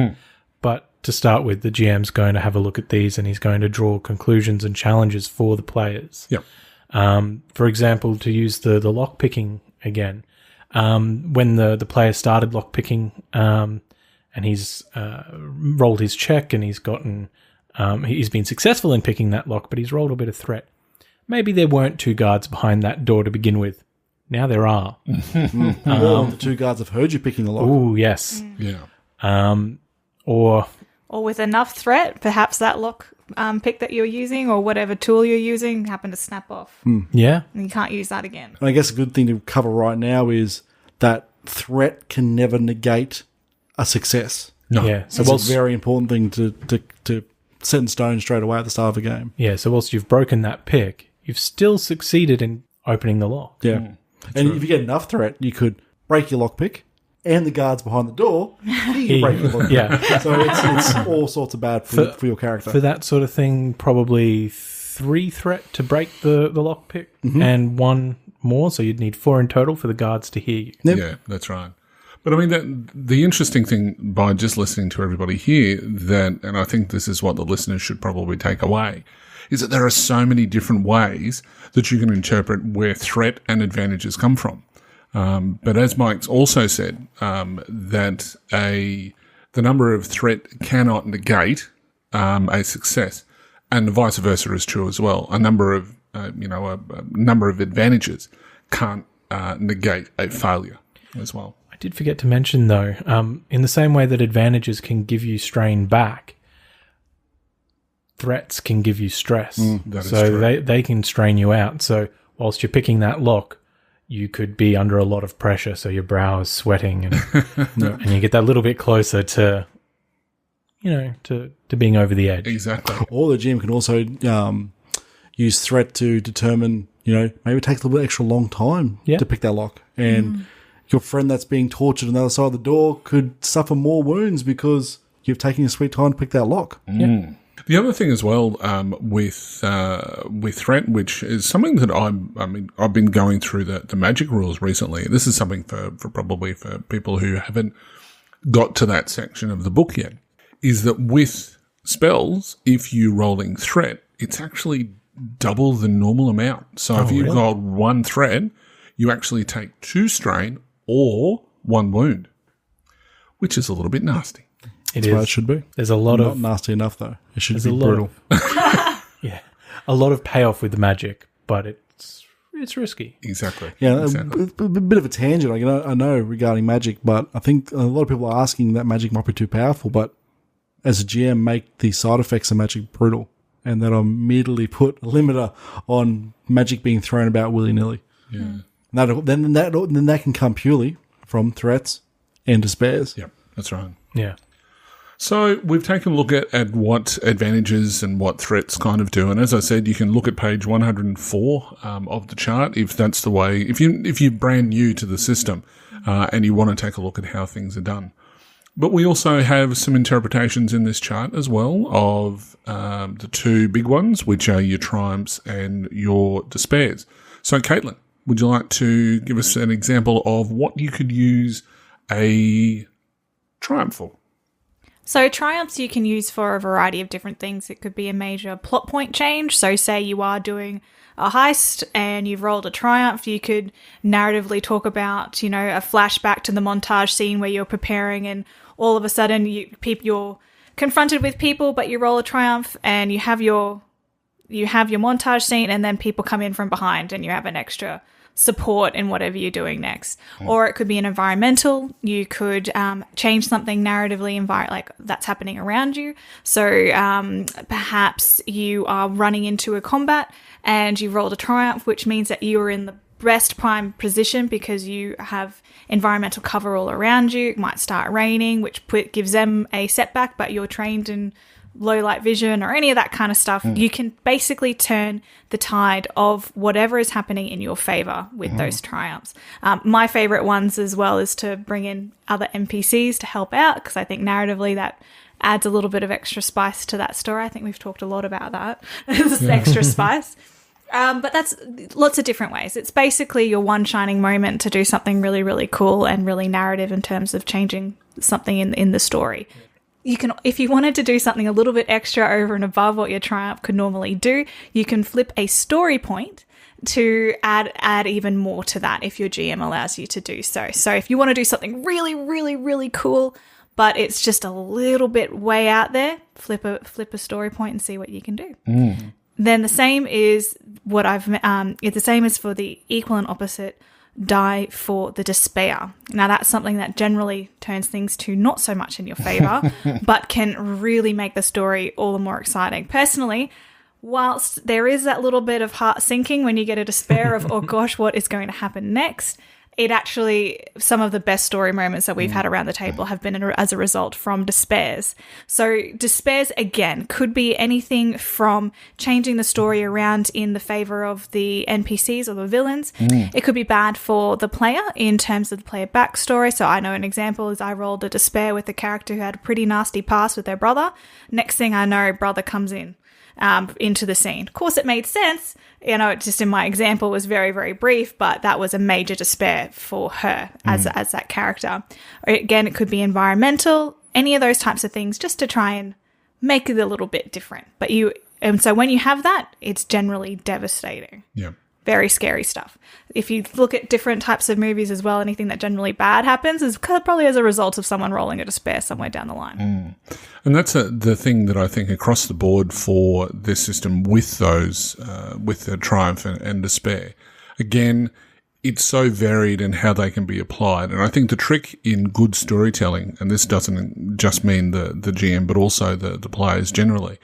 but to start with, the GM's going to have a look at these and he's going to draw conclusions and challenges for the players. Yep. For example, to use the lock picking again, when the player started lock picking, and he's rolled his check and he's gotten he's been successful in picking that lock, but he's rolled a bit of threat. Maybe there weren't 2 guards behind that door to begin with. Now there are. The 2 guards have heard you picking the lock. Oh, yes. Yeah. Or with enough threat, perhaps that lock pick that you're using or whatever tool you're using happened to snap off. yeah. And you can't use that again. And I guess a good thing to cover right now is that threat can never negate a success. No. Yeah. So It's a very important thing to set in stone straight away at the start of a game. Yeah, so whilst you've broken that pick, you've still succeeded in opening the lock. Yeah. And if you get enough threat, you could break your lockpick, and the guards behind the door, you break your lockpick. Yeah. So it's all sorts of bad for your character. For that sort of thing, probably 3 threat to break the lockpick and 1 more, so you'd need 4 in total for the guards to hear you. Yep. Yeah, that's right. But I mean, the interesting thing by just listening to everybody here, and I think this is what the listeners should probably take away, is that there are so many different ways that you can interpret where threat and advantages come from. But as Mike's also said, that the number of threat cannot negate a success, and vice versa is true as well. A number of advantages can't negate a failure as well. I did forget to mention, though, in the same way that advantages can give you strain back, threats can give you stress. That is so true. they can strain you out. So whilst you're picking that lock, you could be under a lot of pressure, so your brow is sweating, and and you get that little bit closer to, to being over the edge. Exactly. Or the GM can also use threat to determine, maybe it takes a little bit extra long time to pick that lock. And your friend that's being tortured on the other side of the door could suffer more wounds because you've taken your sweet time to pick that lock. Yeah. The other thing as well with threat, which is something that I've been going through the magic rules recently. This is something for people who haven't got to that section of the book yet, is that with spells, if you're rolling threat, it's actually double the normal amount. So if you've got 1 threat, you actually take 2 strain or 1 wound, which is a little bit nasty. That's how it should be. There's a lot Not of nasty enough though. It should be brutal. A lot of payoff with the magic, but it's risky. Exactly. Yeah, exactly. A bit of a tangent. I know regarding magic, but I think a lot of people are asking that magic might be too powerful. But as a GM, make the side effects of magic brutal, and then I'll immediately put a limiter on magic being thrown about willy nilly. Yeah. Then that can come purely from threats and despairs. Yep, that's right. Yeah. So we've taken a look at what advantages and what threats kind of do. And as I said, you can look at page 104 of the chart if that's the way, if you're brand new to the system and you want to take a look at how things are done. But we also have some interpretations in this chart as well of the 2 big ones, which are your triumphs and your despairs. So Caitlin, would you like to give us an example of what you could use a triumph for? So triumphs you can use for a variety of different things. It could be a major plot point change. So say you are doing a heist and you've rolled a triumph, you could narratively talk about, a flashback to the montage scene where you're preparing and all of a sudden you're confronted with people, but you roll a triumph and you have your montage scene and then people come in from behind and you have an extra support in whatever you're doing next. Or it could be an environmental. You could change something narratively like that's happening around you. So perhaps you are running into a combat and you rolled a triumph, which means that you are in the best prime position because you have environmental cover all around you. It might start raining, which gives them a setback, but you're trained in low light vision or any of that kind of stuff. You can basically turn the tide of whatever is happening in your favor with those triumphs. My favorite ones as well is to bring in other NPCs to help out, because I think narratively that adds a little bit of extra spice to that story. I think we've talked a lot about that. This extra spice. But that's lots of different ways. It's basically your one shining moment to do something really, really cool and really narrative in terms of changing something in the story. You can, if you wanted to do something a little bit extra over and above what your triumph could normally do, you can flip a story point to add even more to that if your GM allows you to do so. So if you want to do something really, really, really cool, but it's just a little bit way out there, flip a story point and see what you can do. Then the same is the same as for the equal and opposite die for the despair. Now that's something that generally turns things to not so much in your favor, but can really make the story all the more exciting. Personally, whilst there is that little bit of heart sinking when you get a despair of, oh gosh, what is going to happen next? It actually, some of the best story moments that we've had around the table have been as a result from despairs. So despairs, again, could be anything from changing the story around in the favor of the NPCs or the villains. It could be bad for the player in terms of the player backstory. So I know an example is I rolled a despair with a character who had a pretty nasty past with their brother. Next thing I know, brother comes in. Into the scene. Of course, it made sense. Just in my example was very, very brief, but that was a major despair for her as that character. Or again, it could be environmental, any of those types of things, just to try and make it a little bit different. And so when you have that, it's generally devastating. Yeah. Very scary stuff. If you look at different types of movies as well, anything that generally bad happens is probably as a result of someone rolling a despair somewhere down the line. And that's the thing that I think across the board for this system with those, with the triumph and despair. Again, it's so varied in how they can be applied. And I think the trick in good storytelling, and this doesn't just mean the GM, but also the players generally,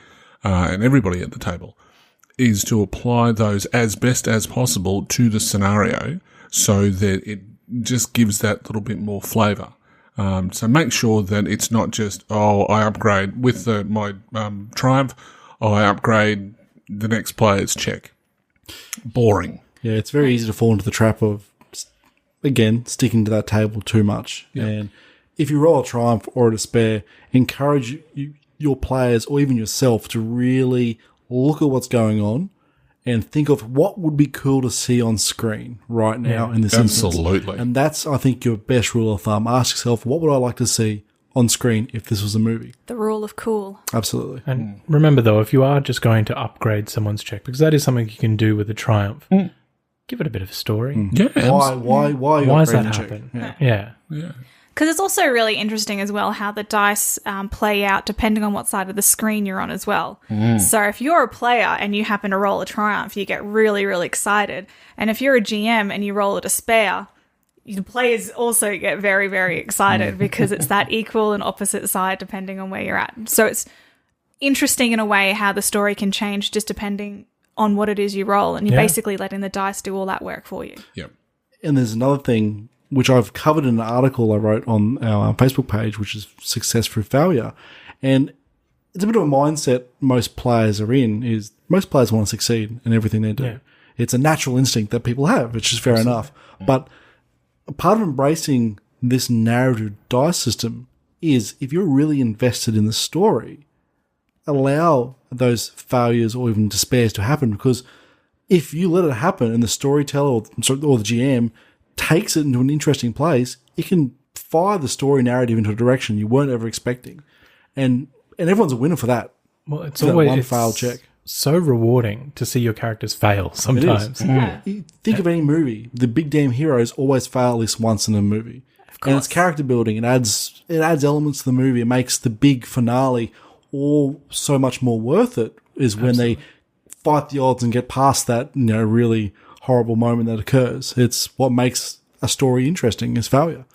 and everybody at the table, is to apply those as best as possible to the scenario so that it just gives that little bit more flavour. So make sure that it's not just, I upgrade with my triumph, I upgrade the next player's check. Boring. Yeah, it's very easy to fall into the trap of, again, sticking to that table too much. Yep. And if you roll a triumph or a despair, encourage you your players or even yourself to really look at what's going on and think of what would be cool to see on screen right now in this instance. Absolutely. And that's, I think, your best rule of thumb. Ask yourself, what would I like to see on screen if this was a movie? The rule of cool. Absolutely. And remember, though, if you are just going to upgrade someone's check, because that is something you can do with a triumph, give it a bit of a story. Yeah. Why Why does that upgrading the check? happen? Yeah. Yeah. Because it's also really interesting as well how the dice play out depending on what side of the screen you're on as well. So if you're a player and you happen to roll a triumph, you get really, really excited. And if you're a GM and you roll a despair, the players also get very, very excited because it's that equal and opposite side depending on where you're at. So it's interesting in a way how the story can change just depending on what it is you roll. And you're basically letting the dice do all that work for you. Yep. And there's another thing which I've covered in an article I wrote on our Facebook page, which is Success Through Failure. And it's a bit of a mindset most players are in, is most players want to succeed in everything they do. Yeah. It's a natural instinct that people have, which is fair enough. But part of embracing this narrative dice system is if you're really invested in the story, allow those failures or even despairs to happen, because if you let it happen and the storyteller or the GM takes it into an interesting place, it can fire the story narrative into a direction you weren't ever expecting. And everyone's a winner for that. Well, it's For that always one failed check. so rewarding to see your characters fail sometimes. You think of any movie, the big damn heroes always fail at least once in a movie. And it's character building. It adds elements to the movie. It makes the big finale all so much more worth it, is when they fight the odds and get past that, really horrible moment that occurs. It's what makes a story interesting is failure.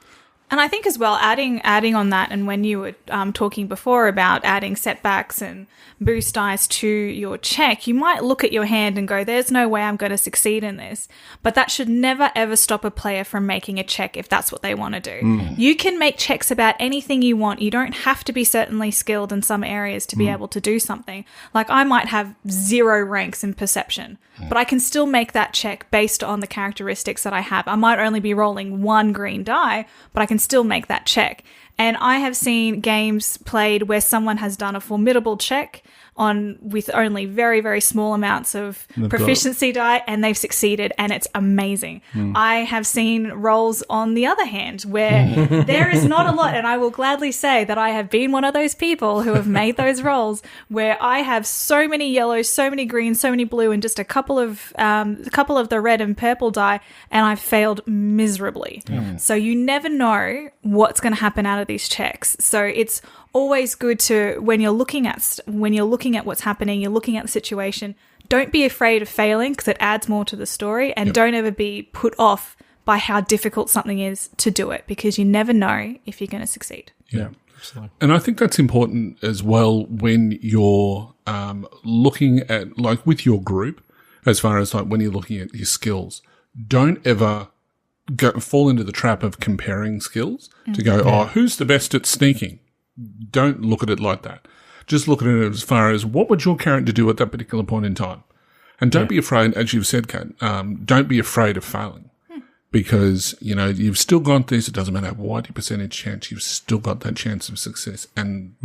And I think as well, adding on that, and when you were talking before about adding setbacks and boost dice to your check, you might look at your hand and go, there's no way I'm going to succeed in this. But that should never, ever stop a player from making a check if that's what they want to do. You can make checks about anything you want. You don't have to be certainly skilled in some areas to be able to do something. Like I might have 0 ranks in perception, but I can still make that check based on the characteristics that I have. I might only be rolling 1 green die, but I can still make that check. And I have seen games played where someone has done a formidable check with only very, very small amounts of proficiency die, and they've succeeded, and it's amazing. I have seen rolls on the other hand where there is not a lot, and I will gladly say that I have been one of those people who have made those rolls where I have so many yellows, so many greens, so many blue, and just a couple of the red and purple die, and I've failed miserably. So you never know what's going to happen out of these checks. So it's always good to, when you're looking at what's happening, you're looking at the situation, don't be afraid of failing because it adds more to the story, and don't ever be put off by how difficult something is to do it, because you never know if you're going to succeed. Yeah. Absolutely. And I think that's important as well when you're looking at, like with your group, as far as like when you're looking at your skills, don't ever fall into the trap of comparing skills to go, who's the best at sneaking? Don't look at it like that. Just look at it as far as what would your character do at that particular point in time. And don't be afraid, as you've said, Kat, don't be afraid of failing. Because, you've still got this, it doesn't matter what your percentage chance, you've still got that chance of success. And,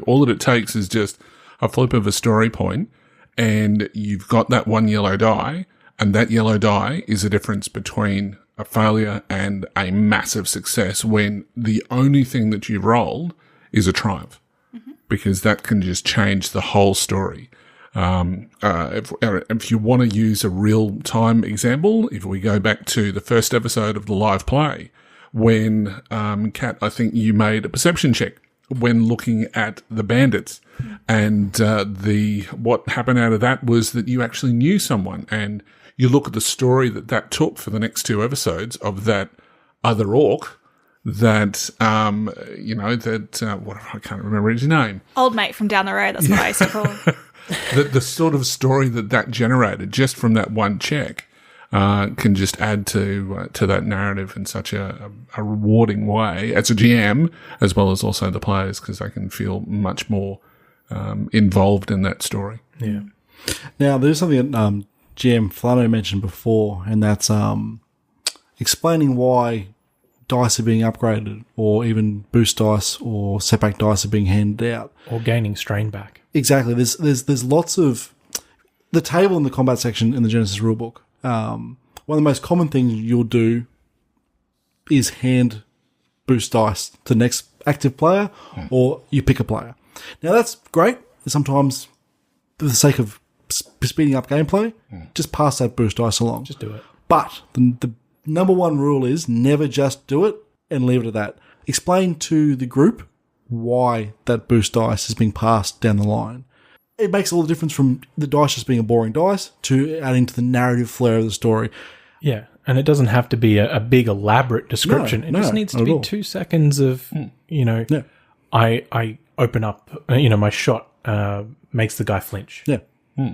all that it takes is just a flip of a story point, and you've got that 1 yellow die, and that yellow die is the difference between a failure and a massive success, when the only thing that you've rolled is a triumph, because that can just change the whole story. If you want to use a real-time example, if we go back to the first episode of the live play, when, Kat, I think you made a perception check when looking at the bandits, and what happened out of that was that you actually knew someone, and you look at the story that took for the next 2 episodes of that other orc, that, I can't remember his name. Old mate from down the road, that's what I used to call him. The sort of story that generated just from that one check can just add to that narrative in such a rewarding way as a GM, as well as also the players, because they can feel much more involved in that story. Yeah. Now, there's something that GM Flano mentioned before, and that's explaining why dice are being upgraded, or even boost dice or setback dice are being handed out. Or gaining strain back. Exactly. There's lots of the table in the combat section in the GeneSys rulebook. One of the most common things you'll do is hand boost dice to the next active player, or you pick a player. Now that's great. Sometimes, for the sake of speeding up gameplay, just pass that boost dice along. Just do it. But the number one rule is never just do it and leave it at that. Explain to the group why that boost dice is being passed down the line. It makes all the difference from the dice just being a boring dice to adding to the narrative flair of the story. Yeah, and it doesn't have to be a big elaborate description. It just needs to be 2 seconds of, I open up, my shot makes the guy flinch. Yeah.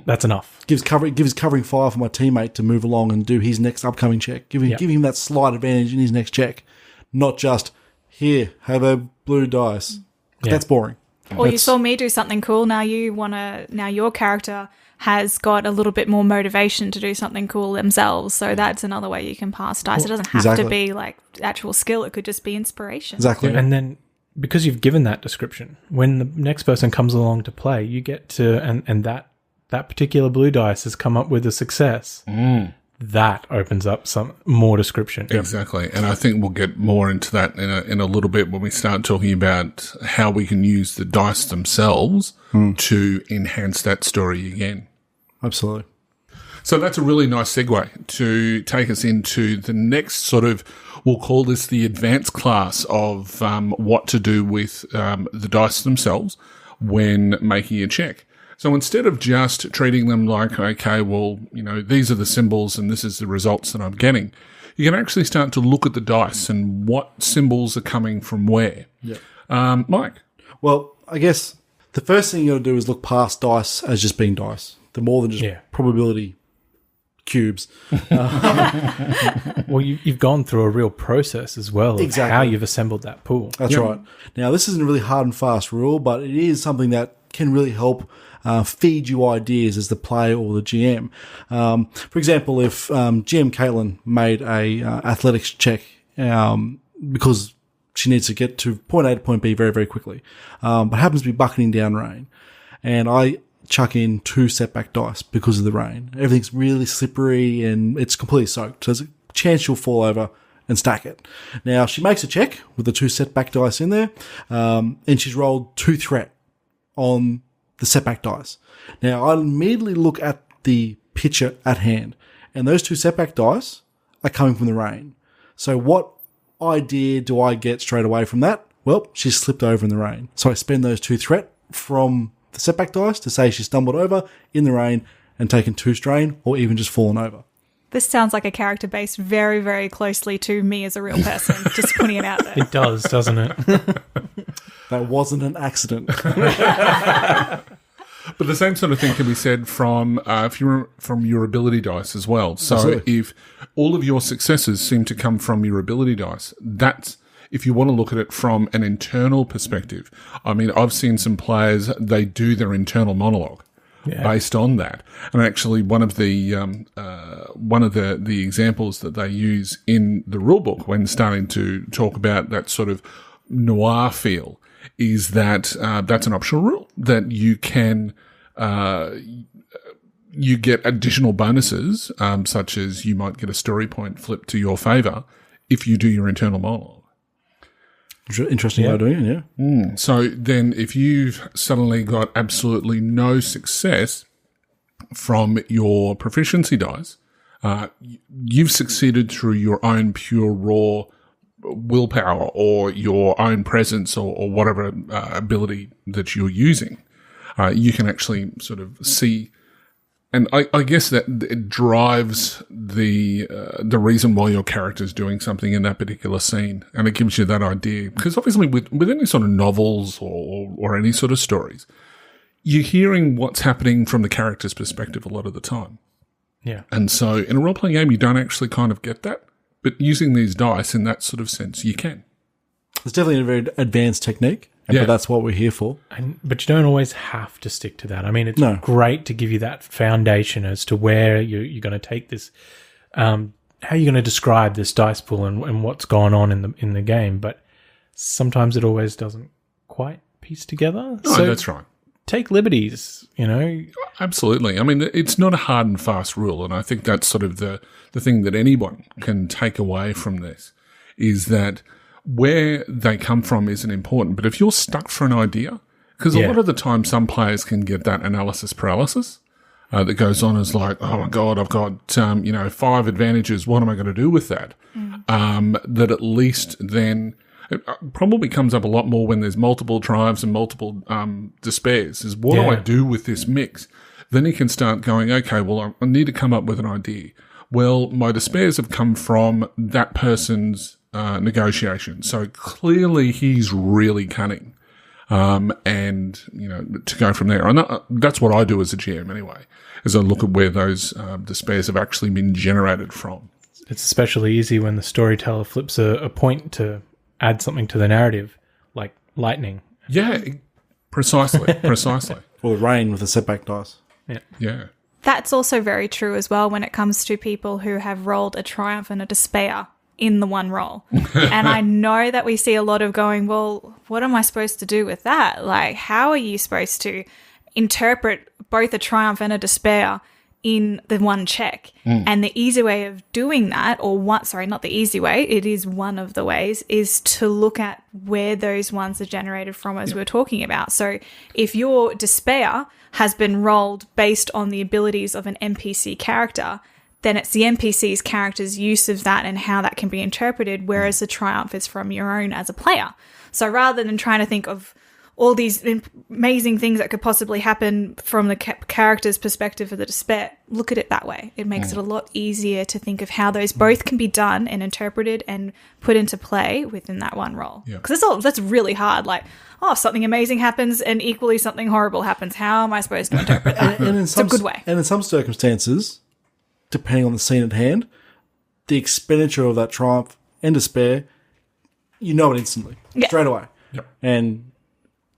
That's enough. Gives covering fire for my teammate to move along and do his next upcoming check. Give him that slight advantage in his next check. Not just, here, have a blue dice. Yeah. That's boring. Or you saw me do something cool. Now your character has got a little bit more motivation to do something cool themselves. So that's another way you can pass dice. It doesn't have to be like actual skill. It could just be inspiration. Exactly. And then because you've given that description, when the next person comes along to play, you get to, and that particular blue dice has come up with a success. That opens up some more description. Exactly. And I think we'll get more into that in a little bit when we start talking about how we can use the dice themselves to enhance that story again. Absolutely. So that's a really nice segue to take us into the next sort of, we'll call this the advanced class of what to do with the dice themselves when making a check. So instead of just treating them like, okay, well, these are the symbols and this is the results that I'm getting, you can actually start to look at the dice and what symbols are coming from where. Yeah. Mike? Well, I guess the first thing you got to do is look past dice as just being dice. They're more than just probability cubes. Well, you've gone through a real process as well of how you've assembled that pool. That's right. Now, this isn't a really hard and fast rule, but it is something that can really help feed you ideas as the player or the GM. For example, if GM Caitlin made a athletics check because she needs to get to point A to point B very, very quickly, but happens to be bucketing down rain, and I chuck in 2 setback dice because of the rain. Everything's really slippery and it's completely soaked. So there's a chance she'll fall over and stack it. Now, she makes a check with the 2 setback dice in there, and she's rolled 2 threat on the setback dice. Now, I immediately look at the picture at hand, and those 2 setback dice are coming from the rain. So what idea do I get straight away from that? Well, she's slipped over in the rain. So I spend those 2 threat from the setback dice to say she stumbled over in the rain and taken 2 strain, or even just fallen over. This sounds like a character based very, very closely to me as a real person. Just putting it out there. It does, doesn't it? That wasn't an accident. But the same sort of thing can be said from your ability dice as well. So Absolutely. If all of your successes seem to come from your ability dice, that's if you want to look at it from an internal perspective. I mean, I've seen some players, they do their internal monologue based on that. And actually one of the examples that they use in the rulebook when starting to talk about that sort of noir feel is that that's an optional rule that you can you get additional bonuses, such as you might get a story point flipped to your favor if you do your internal monologue. Interesting way of doing it, yeah. So then if you've suddenly got absolutely no success from your proficiency dice, you've succeeded through your own pure raw willpower or your own presence or whatever ability that you're using. You can actually sort of see, and I guess that it drives the reason why your character's doing something in that particular scene, and it gives you that idea. Because obviously with any sort of novels or any sort of stories, you're hearing what's happening from the character's perspective a lot of the time. Yeah. And so in a role-playing game, you don't actually kind of get that. But using these dice in that sort of sense, you can. It's definitely a very advanced technique, but that's what we're here for. But you don't always have to stick to that. I mean, it's great to give you that foundation as to where you're going to take this. how are you going to describe this dice pool and what's going on in the game? But sometimes it always doesn't quite piece together. No, So that's right. take liberties, Absolutely. I mean, it's not a hard and fast rule, and I think that's sort of the thing that anyone can take away from this is that where they come from isn't important. But if you're stuck for an idea, because a lot of the time some players can get that analysis paralysis that goes on as like, oh my God, I've got, 5 advantages. What am I going to do with that? That at least then it probably comes up a lot more when there's multiple triumphs and multiple despairs is what do I do with this mix? Then you can start going, okay, well, I need to come up with an idea. Well, my despairs have come from that person's negotiation. So clearly he's really cunning. And, to go from there. That's what I do as a GM anyway, is I look at where those despairs have actually been generated from. It's especially easy when the storyteller flips a point to add something to the narrative, like lightning. Yeah, precisely. Or rain with a setback dice. Yeah. That's also very true as well when it comes to people who have rolled a triumph and a despair in the one roll. And I know that we see a lot of going, well, what am I supposed to do with that? Like, how are you supposed to interpret both a triumph and a despair in the one check? And the easy way of doing that, not the easy way, it is one of the ways, is to look at where those ones are generated from, as we were talking about. So if your despair has been rolled based on the abilities of an NPC character, then it's the NPC's character's use of that and how that can be interpreted, whereas the triumph is from your own as a player. So rather than trying to think of all these amazing things that could possibly happen from the character's perspective of the despair, look at it that way. It makes it a lot easier to think of how those both can be done and interpreted and put into play within that one role. Because that's really hard. Like, something amazing happens and equally something horrible happens. How am I supposed to interpret that? It's a good way. And in some circumstances, depending on the scene at hand, the expenditure of that triumph and despair, you know it instantly, straight away. Yep. And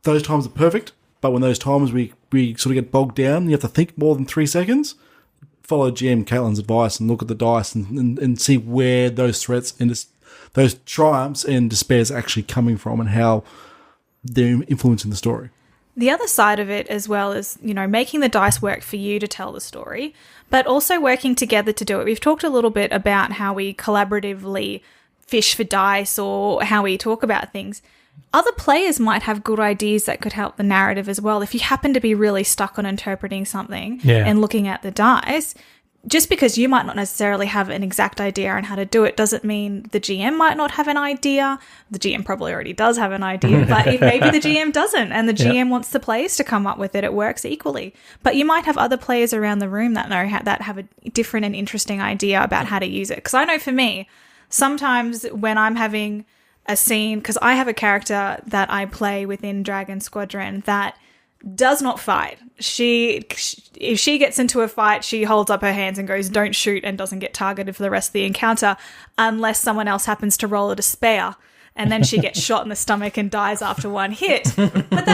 those times are perfect, but when those times we sort of get bogged down, you have to think more than 3 seconds, follow GM Caitlin's advice and look at the dice and see where those threats and those triumphs and despairs are actually coming from and how they're influencing the story. The other side of it as well is, making the dice work for you to tell the story, but also working together to do it. We've talked a little bit about how we collaboratively fish for dice or how we talk about things. Other players might have good ideas that could help the narrative as well. If you happen to be really stuck on interpreting something and looking at the dice, just because you might not necessarily have an exact idea on how to do it doesn't mean the GM might not have an idea. The GM probably already does have an idea, but if maybe the GM doesn't and the GM wants the players to come up with it, it works equally. But you might have other players around the room that that have a different and interesting idea about how to use it. Because I know for me, sometimes when I'm having a scene, because I have a character that I play within Dragon Squadron that does not fight. If she gets into a fight, she holds up her hands and goes, don't shoot, and doesn't get targeted for the rest of the encounter unless someone else happens to roll a despair. And then she gets shot in the stomach and dies after one hit. But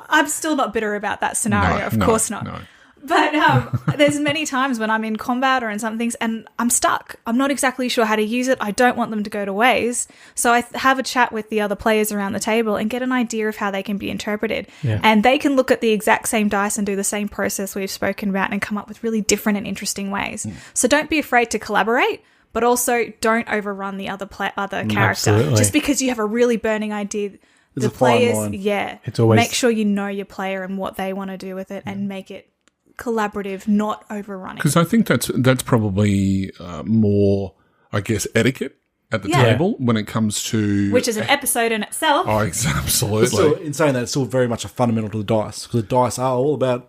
I'm still not bitter about that scenario. Of course not. No. But there's many times when I'm in combat or in some things and I'm stuck. I'm not exactly sure how to use it. I don't want them to go to waste. So I have a chat with the other players around the table and get an idea of how they can be interpreted. Yeah. And they can look at the exact same dice and do the same process we've spoken about and come up with really different and interesting ways. So don't be afraid to collaborate, but also don't overrun the other character. Absolutely. Just because you have a really burning idea. There's The a fine players, line. It's always make sure you know your player and what they want to do with it and make it collaborative, not overrunning. Because I think that's probably more, I guess, etiquette at the table when it comes to... Which is an episode in itself. Oh, But absolutely. still, in saying that, it's still very much a fundamental to the dice, because the dice are all about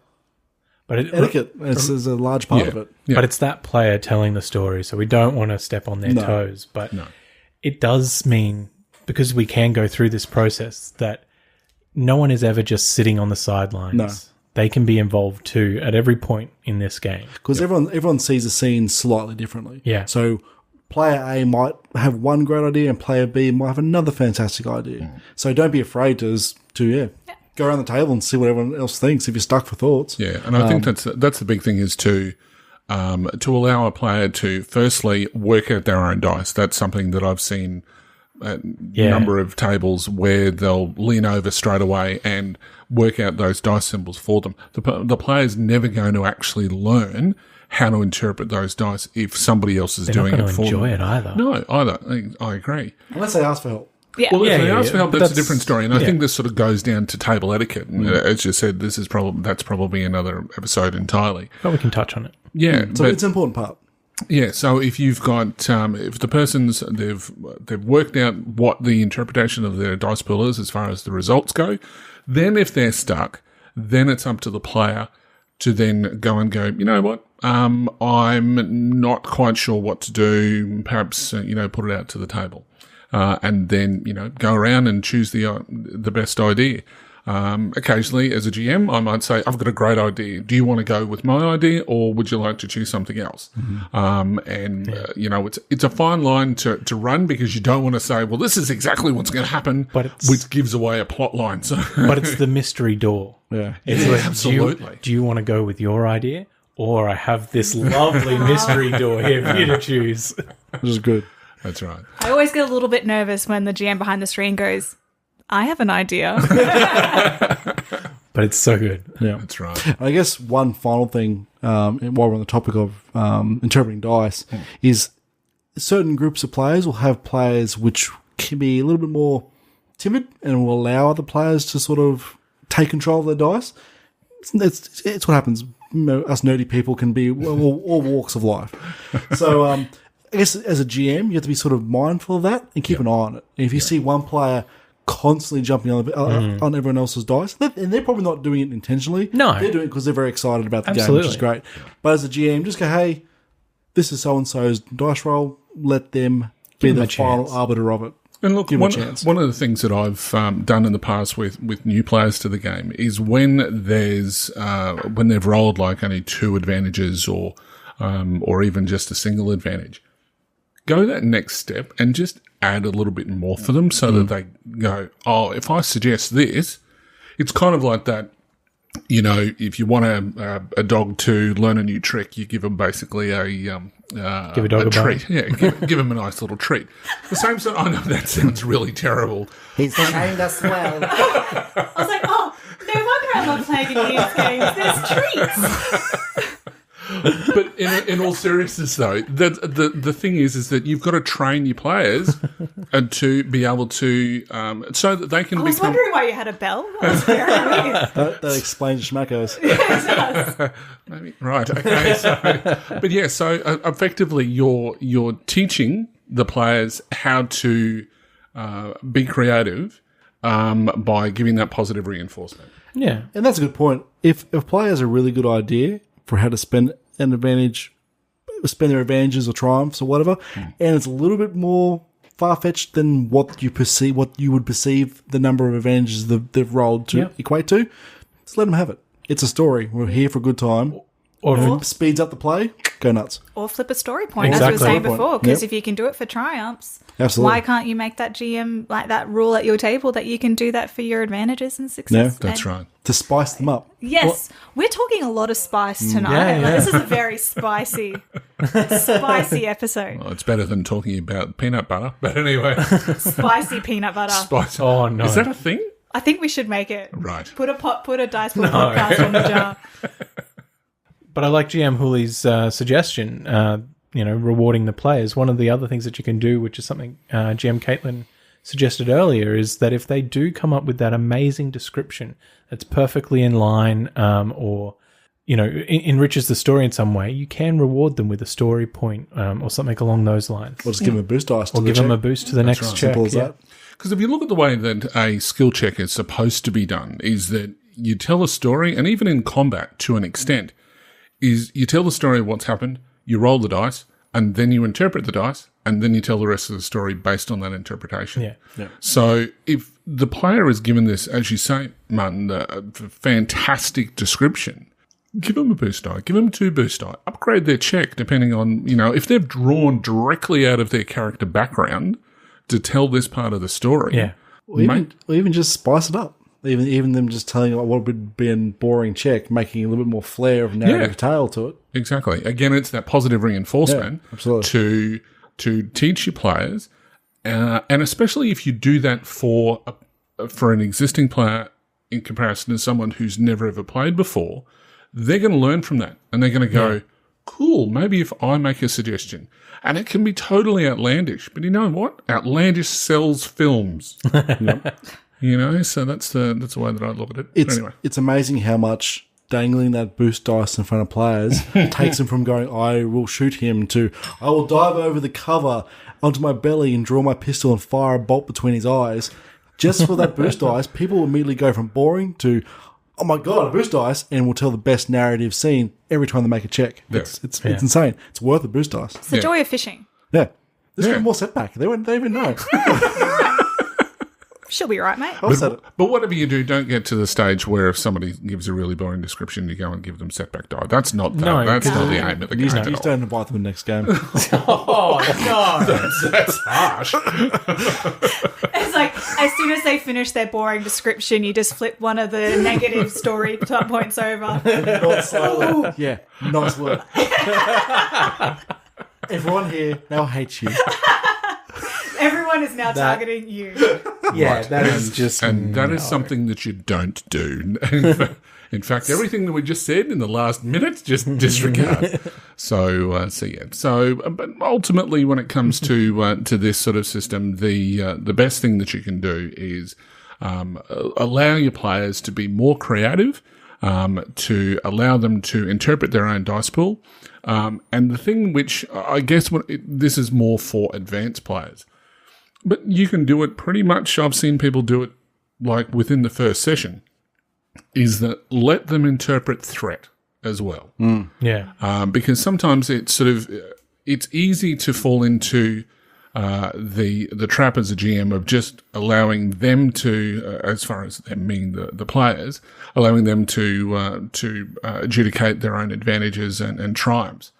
etiquette. It's a large part of it. Yeah. But it's that player telling the story, so we don't want to step on their toes. But it does mean, because we can go through this process, that no one is ever just sitting on the sidelines. No. They can be involved too at every point in this game. Because everyone sees the scene slightly differently. Yeah. So player A might have one great idea and player B might have another fantastic idea. So don't be afraid to go around the table and see what everyone else thinks if you're stuck for thoughts. Yeah, and I think that's the big thing is to to allow a player to firstly work out their own dice. That's something that I've seen a number of tables where they'll lean over straight away and work out those dice symbols for them. The player's never going to actually learn how to interpret those dice if somebody else is doing it for them. They're not going to enjoy it either. No, either. I agree. Unless they ask for help. Yeah. Well, if they ask for help, that's a different story. And I yeah. think this sort of goes down to table etiquette. And as you said, that's probably another episode entirely. But we can touch on it. Yeah. So it's an important part. Yeah, so if you've got, if the person's, they've worked out what the interpretation of their dice pool is as far as the results go, then if they're stuck, then it's up to the player to then go, you know what, I'm not quite sure what to do, perhaps, put it out to the table. And then, go around and choose the best idea. Occasionally, as a GM, I might say, I've got a great idea. Do you want to go with my idea, or would you like to choose something else? It's a fine line to run, because you don't want to say, well, this is exactly what's going to happen, which gives away a plot line. So, but it's the mystery door. Yeah, absolutely. Do you want to go with your idea, or I have this lovely mystery door here for you to choose? Which is good. That's right. I always get a little bit nervous when the GM behind the screen goes, I have an idea. But it's so good. Yeah, that's right. I guess one final thing, while we're on the topic of interpreting dice, is certain groups of players will have players which can be a little bit more timid and will allow other players to sort of take control of their dice. It's what happens. Us nerdy people can be all walks of life. So I guess as a GM, you have to be sort of mindful of that and keep an eye on it. And if you see one player constantly jumping on everyone else's dice, and they're probably not doing it intentionally. No. They're doing it because they're very excited about the game, which is great. But as a GM, just go, hey, this is so-and-so's dice roll. Let them be the final arbiter of it. And look, one of the things that I've done in the past with new players to the game is when when they've rolled like only 2 advantages or even just a single advantage, go that next step and just add a little bit more for them so that they go, oh, if I suggest this, it's kind of like that, if you want a dog to learn a new trick, you give them basically give a dog a treat. Yeah, give them a nice little treat. The same sort. I know that sounds really terrible. He's trained us well. I was like, oh, no wonder I'm not playing any of these games. There's treats. But in all seriousness, though, the thing is that you've got to train your players to be able to, so that they can. I was wondering why you had a bell. That was very weird. That explains schmackos. Maybe, right? Okay. So effectively, you're teaching the players how to be creative by giving that positive reinforcement. Yeah, and that's a good point. If a player has a really good idea for how to spend their advantages or triumphs or whatever, and it's a little bit more far-fetched than what you would perceive the number of advantages they've rolled to equate to, just let them have it. It's a story. We're here for a good time. Or if it speeds up the play, go nuts. Or flip a story point, Exactly. as we were saying before, because if you can do it for triumphs, absolutely, why can't you make that GM like that rule at your table that you can do that for your advantages and success? Yeah, that's right. To spice them up. Yes, we're talking a a lot of spice tonight. Yeah. This is a very spicy episode. Well, it's better than talking about peanut butter, but anyway. Spicy peanut butter. Spicy. Oh, no. Is that a thing? I think we should make it. Right. Put a dice pool podcast on the jar. But I like GM Hooley's suggestion, rewarding the players. One of the other things that you can do, which is something GM Caitlin suggested earlier, is that if they do come up with that amazing description that's perfectly in line or, enriches the story in some way, you can reward them with a story point or something along those lines. Or just give them a boost dice. Or give them a boost to the next check. Simple as that. Because if you look at the way that a skill check is supposed to be done, is that you tell a story, and even in combat to an extent, is you tell the story of what's happened, you roll the dice, and then you interpret the dice, and then you tell the rest of the story based on that interpretation. Yeah. So if the player is given this, as you say, Martin, a fantastic description, give them a boost die, give them 2 boost die, upgrade their check depending on, if they've drawn directly out of their character background to tell this part of the story. Yeah. Or even just spice it up. Even them just telling you what would be a boring check, making a little bit more flair of narrative tale to it. Exactly. Again, it's that positive reinforcement absolutely. to teach your players, and especially if you do that for an existing player in comparison to someone who's never ever played before, they're going to learn from that, and they're going to go, cool, maybe if I make a suggestion. And it can be totally outlandish, but you know what? Outlandish sells films. You know, so that's the way that I look at it. Anyway. It's amazing how much dangling that boost dice in front of players takes them from going, I will shoot him, to I will dive over the cover onto my belly and draw my pistol and fire a bolt between his eyes. Just for that boost dice, people will immediately go from boring to, oh my God, a boost dice, and will tell the best narrative scene every time they make a check. It's insane. It's worth the boost dice. It's the joy of fishing. Yeah. There's even more setback. They even know. She'll be right, mate. But whatever you do, don't get to the stage where if somebody gives a really boring description, you go and give them setback die. That's not the aim of the game. You don't invite them next game. Oh, no. That's harsh. It's like, as soon as they finish their boring description, you just flip one of the negative story points over. Not slowly. Yeah, nice work. Everyone here now hates you. Everyone is now targeting you. Yeah, that is just... And that is something that you don't do. In fact, everything that we just said in the last minute, just disregard. But ultimately, when it comes to this sort of system, the best thing that you can do is allow your players to be more creative, to allow them to interpret their own dice pool. And the thing which I guess this is more for advanced players, but you can do it pretty much. I've seen people do it like within the first session, is that let them interpret threat as well. Because sometimes it's it's easy to fall into the trap as a GM of just allowing them to, as far as them meaning the players, allowing them to adjudicate their own advantages and triumphs.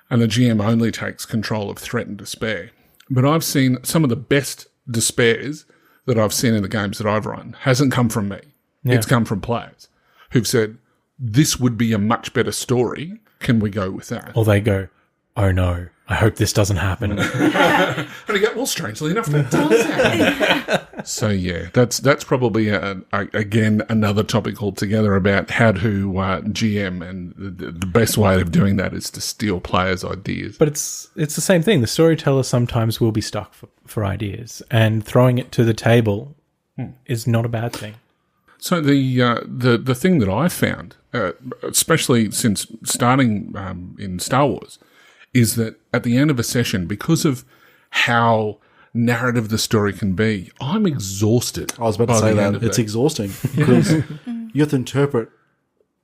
And the GM only takes control of threat and despair. But I've seen some of the best despairs that I've seen in the games that I've run hasn't come from me. Yeah. It's come from players who've said, this would be a much better story. Can we go with that? Or they go, oh no, I hope this doesn't happen. And I go, well, strangely enough, that does happen. So, yeah, that's probably, again, another topic altogether about how to GM, and the best way of doing that is to steal players' ideas. But it's the same thing. The storyteller sometimes will be stuck for ideas, and throwing it to the table is not a bad thing. So the thing that I found, especially since starting in Star Wars, is that at the end of a session, because of how narrative the story can be, I'm exhausted. I was about to say that. It's exhausting because you have to interpret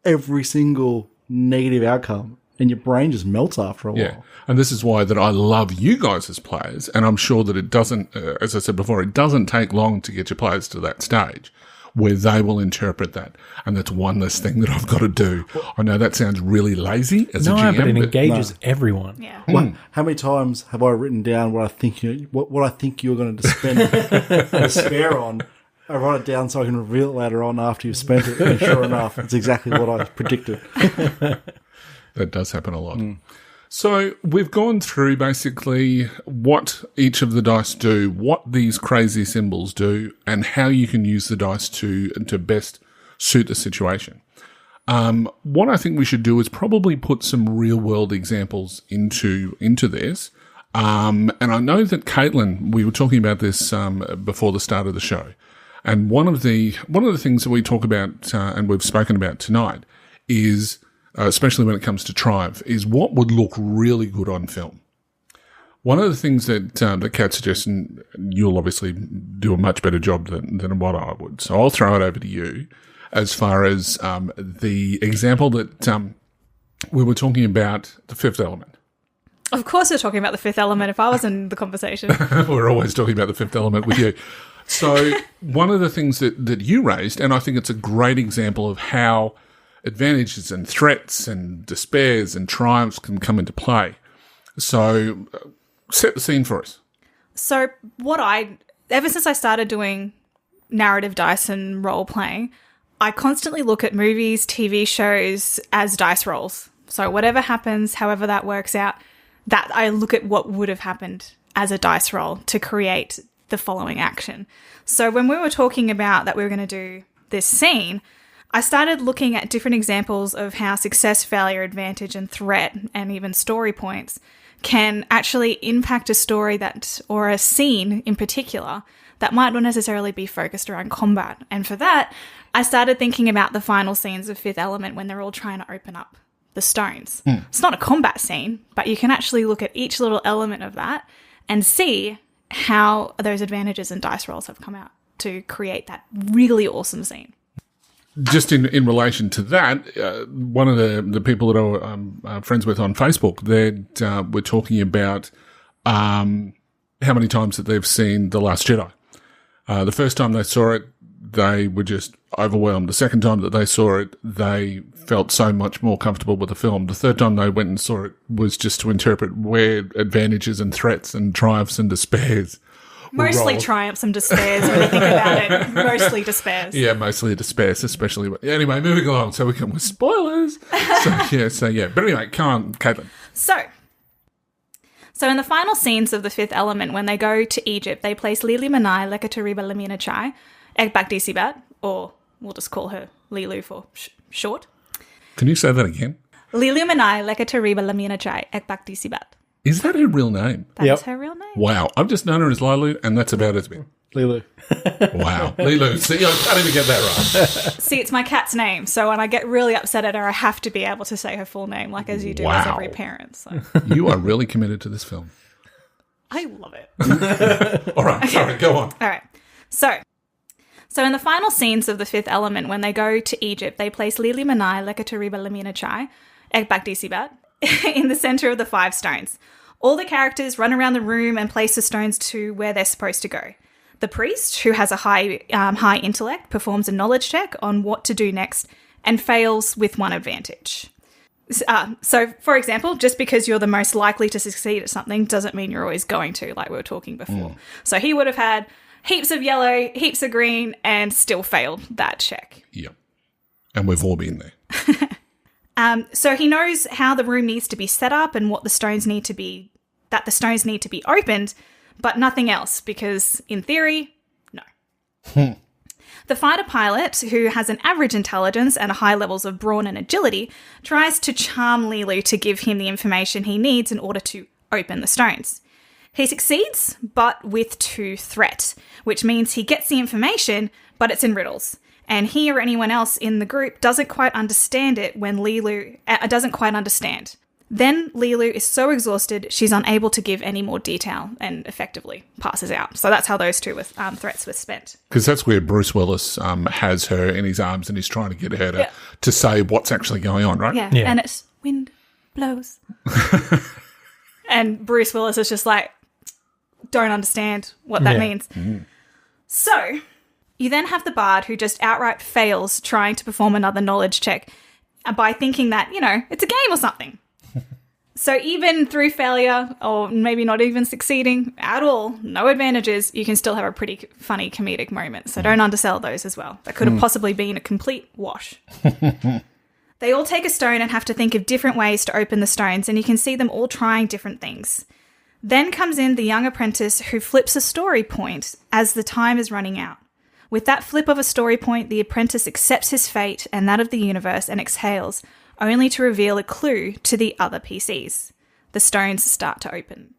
every single negative outcome and your brain just melts after a while. Yeah, and this is why that I love you guys as players, and I'm sure that it doesn't, as I said before, it doesn't take long to get your players to that stage where they will interpret that. And that's one less thing that I've got to do. I know that sounds really lazy as a GM. But it engages everyone. Yeah. Well, how many times have I written down what I think you're going to spend despair on? I write it down so I can reveal it later on after you've spent it. And sure enough, it's exactly what I predicted. That does happen a lot. So we've gone through basically what each of the dice do, what these crazy symbols do, and how you can use the dice to best suit the situation. What I think we should do is probably put some real-world examples into this. And I know that Caitlin, we were talking about this before the start of the show, and one of the things that we talk about and we've spoken about tonight is, especially when it comes to Triumph, is what would look really good on film. One of the things that Kat suggests, and you'll obviously do a much better job than what I would, so I'll throw it over to you as far as the example that we were talking about, the Fifth Element. Of course we're talking about the Fifth Element if I was in the conversation. We're always talking about the Fifth Element with you. So one of the things that you raised, and I think it's a great example of how advantages and threats and despairs and triumphs can come into play. So set the scene for us. So ever since I started doing narrative dice and role playing, I constantly look at movies, TV shows as dice rolls. So whatever happens, however that works out, that I look at what would have happened as a dice roll to create the following action. So when we were talking about that we were going to do this scene, I started looking at different examples of how success, failure, advantage, and threat, and even story points can actually impact a story that, or a scene in particular, that might not necessarily be focused around combat. And for that, I started thinking about the final scenes of Fifth Element when they're all trying to open up the stones. It's not a combat scene, but you can actually look at each little element of that and see how those advantages and dice rolls have come out to create that really awesome scene. Just in relation to that, one of the people that I'm friends with on Facebook, they were talking about how many times that they've seen The Last Jedi. The first time they saw it, they were just overwhelmed. The second time that they saw it, they felt so much more comfortable with the film. The third time they went and saw it was just to interpret where advantages and threats and triumphs and despairs Mostly triumphs and despairs when you think about it. Mostly despairs. Yeah, mostly despairs, especially. Anyway, moving along so we can with spoilers. So yeah. But anyway, come on, Caitlin. So in the final scenes of The Fifth Element, when they go to Egypt, they place Lili Manai Lekatariba Lamina Chai, Ekbak Disibat, or we'll just call her Lilu for short. Can you say that again? Lili Manai Lekatariba Lamina Chai, Ekbak Disibat. Is that her real name? That is her real name. Wow. I've just known her as Lilu, and that's about it. Lilu. Wow. Lilu. See, I can't even get that right. See, it's my cat's name, so when I get really upset at her, I have to be able to say her full name, like as you do as every parent. So. You are really committed to this film. I love it. All right. Sorry, go on. All right. So in the final scenes of The Fifth Element, when they go to Egypt, they place Lili Manai Lekatariba Lamina Chai, Ekbak Disibat, in the center of the 5 stones. All the characters run around the room and place the stones to where they're supposed to go. The priest, who has a high intellect, performs a knowledge check on what to do next and fails with 1 advantage. So, for example, just because you're the most likely to succeed at something doesn't mean you're always going to, like we were talking before. So he would have had heaps of yellow, heaps of green, and still failed that check. Yep. And we've all been there. So he knows how the room needs to be set up and what the stones need to be, that the stones need to be opened, but nothing else, because in theory, no. The fighter pilot, who has an average intelligence and high levels of brawn and agility, tries to charm Lilu to give him the information he needs in order to open the stones. He succeeds, but with 2 threat, which means he gets the information, but it's in riddles. And he or anyone else in the group doesn't quite understand it when Lilu doesn't quite understand. Then Lilu is so exhausted, she's unable to give any more detail and effectively passes out. So that's how those 2 threats were spent. Because that's where Bruce Willis has her in his arms and he's trying to get her to say what's actually going on, right? Yeah. And it's wind blows. And Bruce Willis is just like, don't understand what that means. Mm. So you then have the bard who just outright fails trying to perform another knowledge check by thinking that, it's a game or something. So even through failure, or maybe not even succeeding at all, no advantages, you can still have a pretty funny comedic moment. So don't undersell those as well. That could have possibly been a complete wash. They all take a stone and have to think of different ways to open the stones, and you can see them all trying different things. Then comes in the young apprentice who flips a story point as the time is running out. With that flip of a story point, the apprentice accepts his fate and that of the universe and exhales, only to reveal a clue to the other PCs. The stones start to open.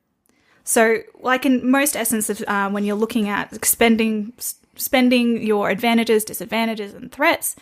So, like in most essence of when you're looking at spending your advantages, disadvantages, and threats,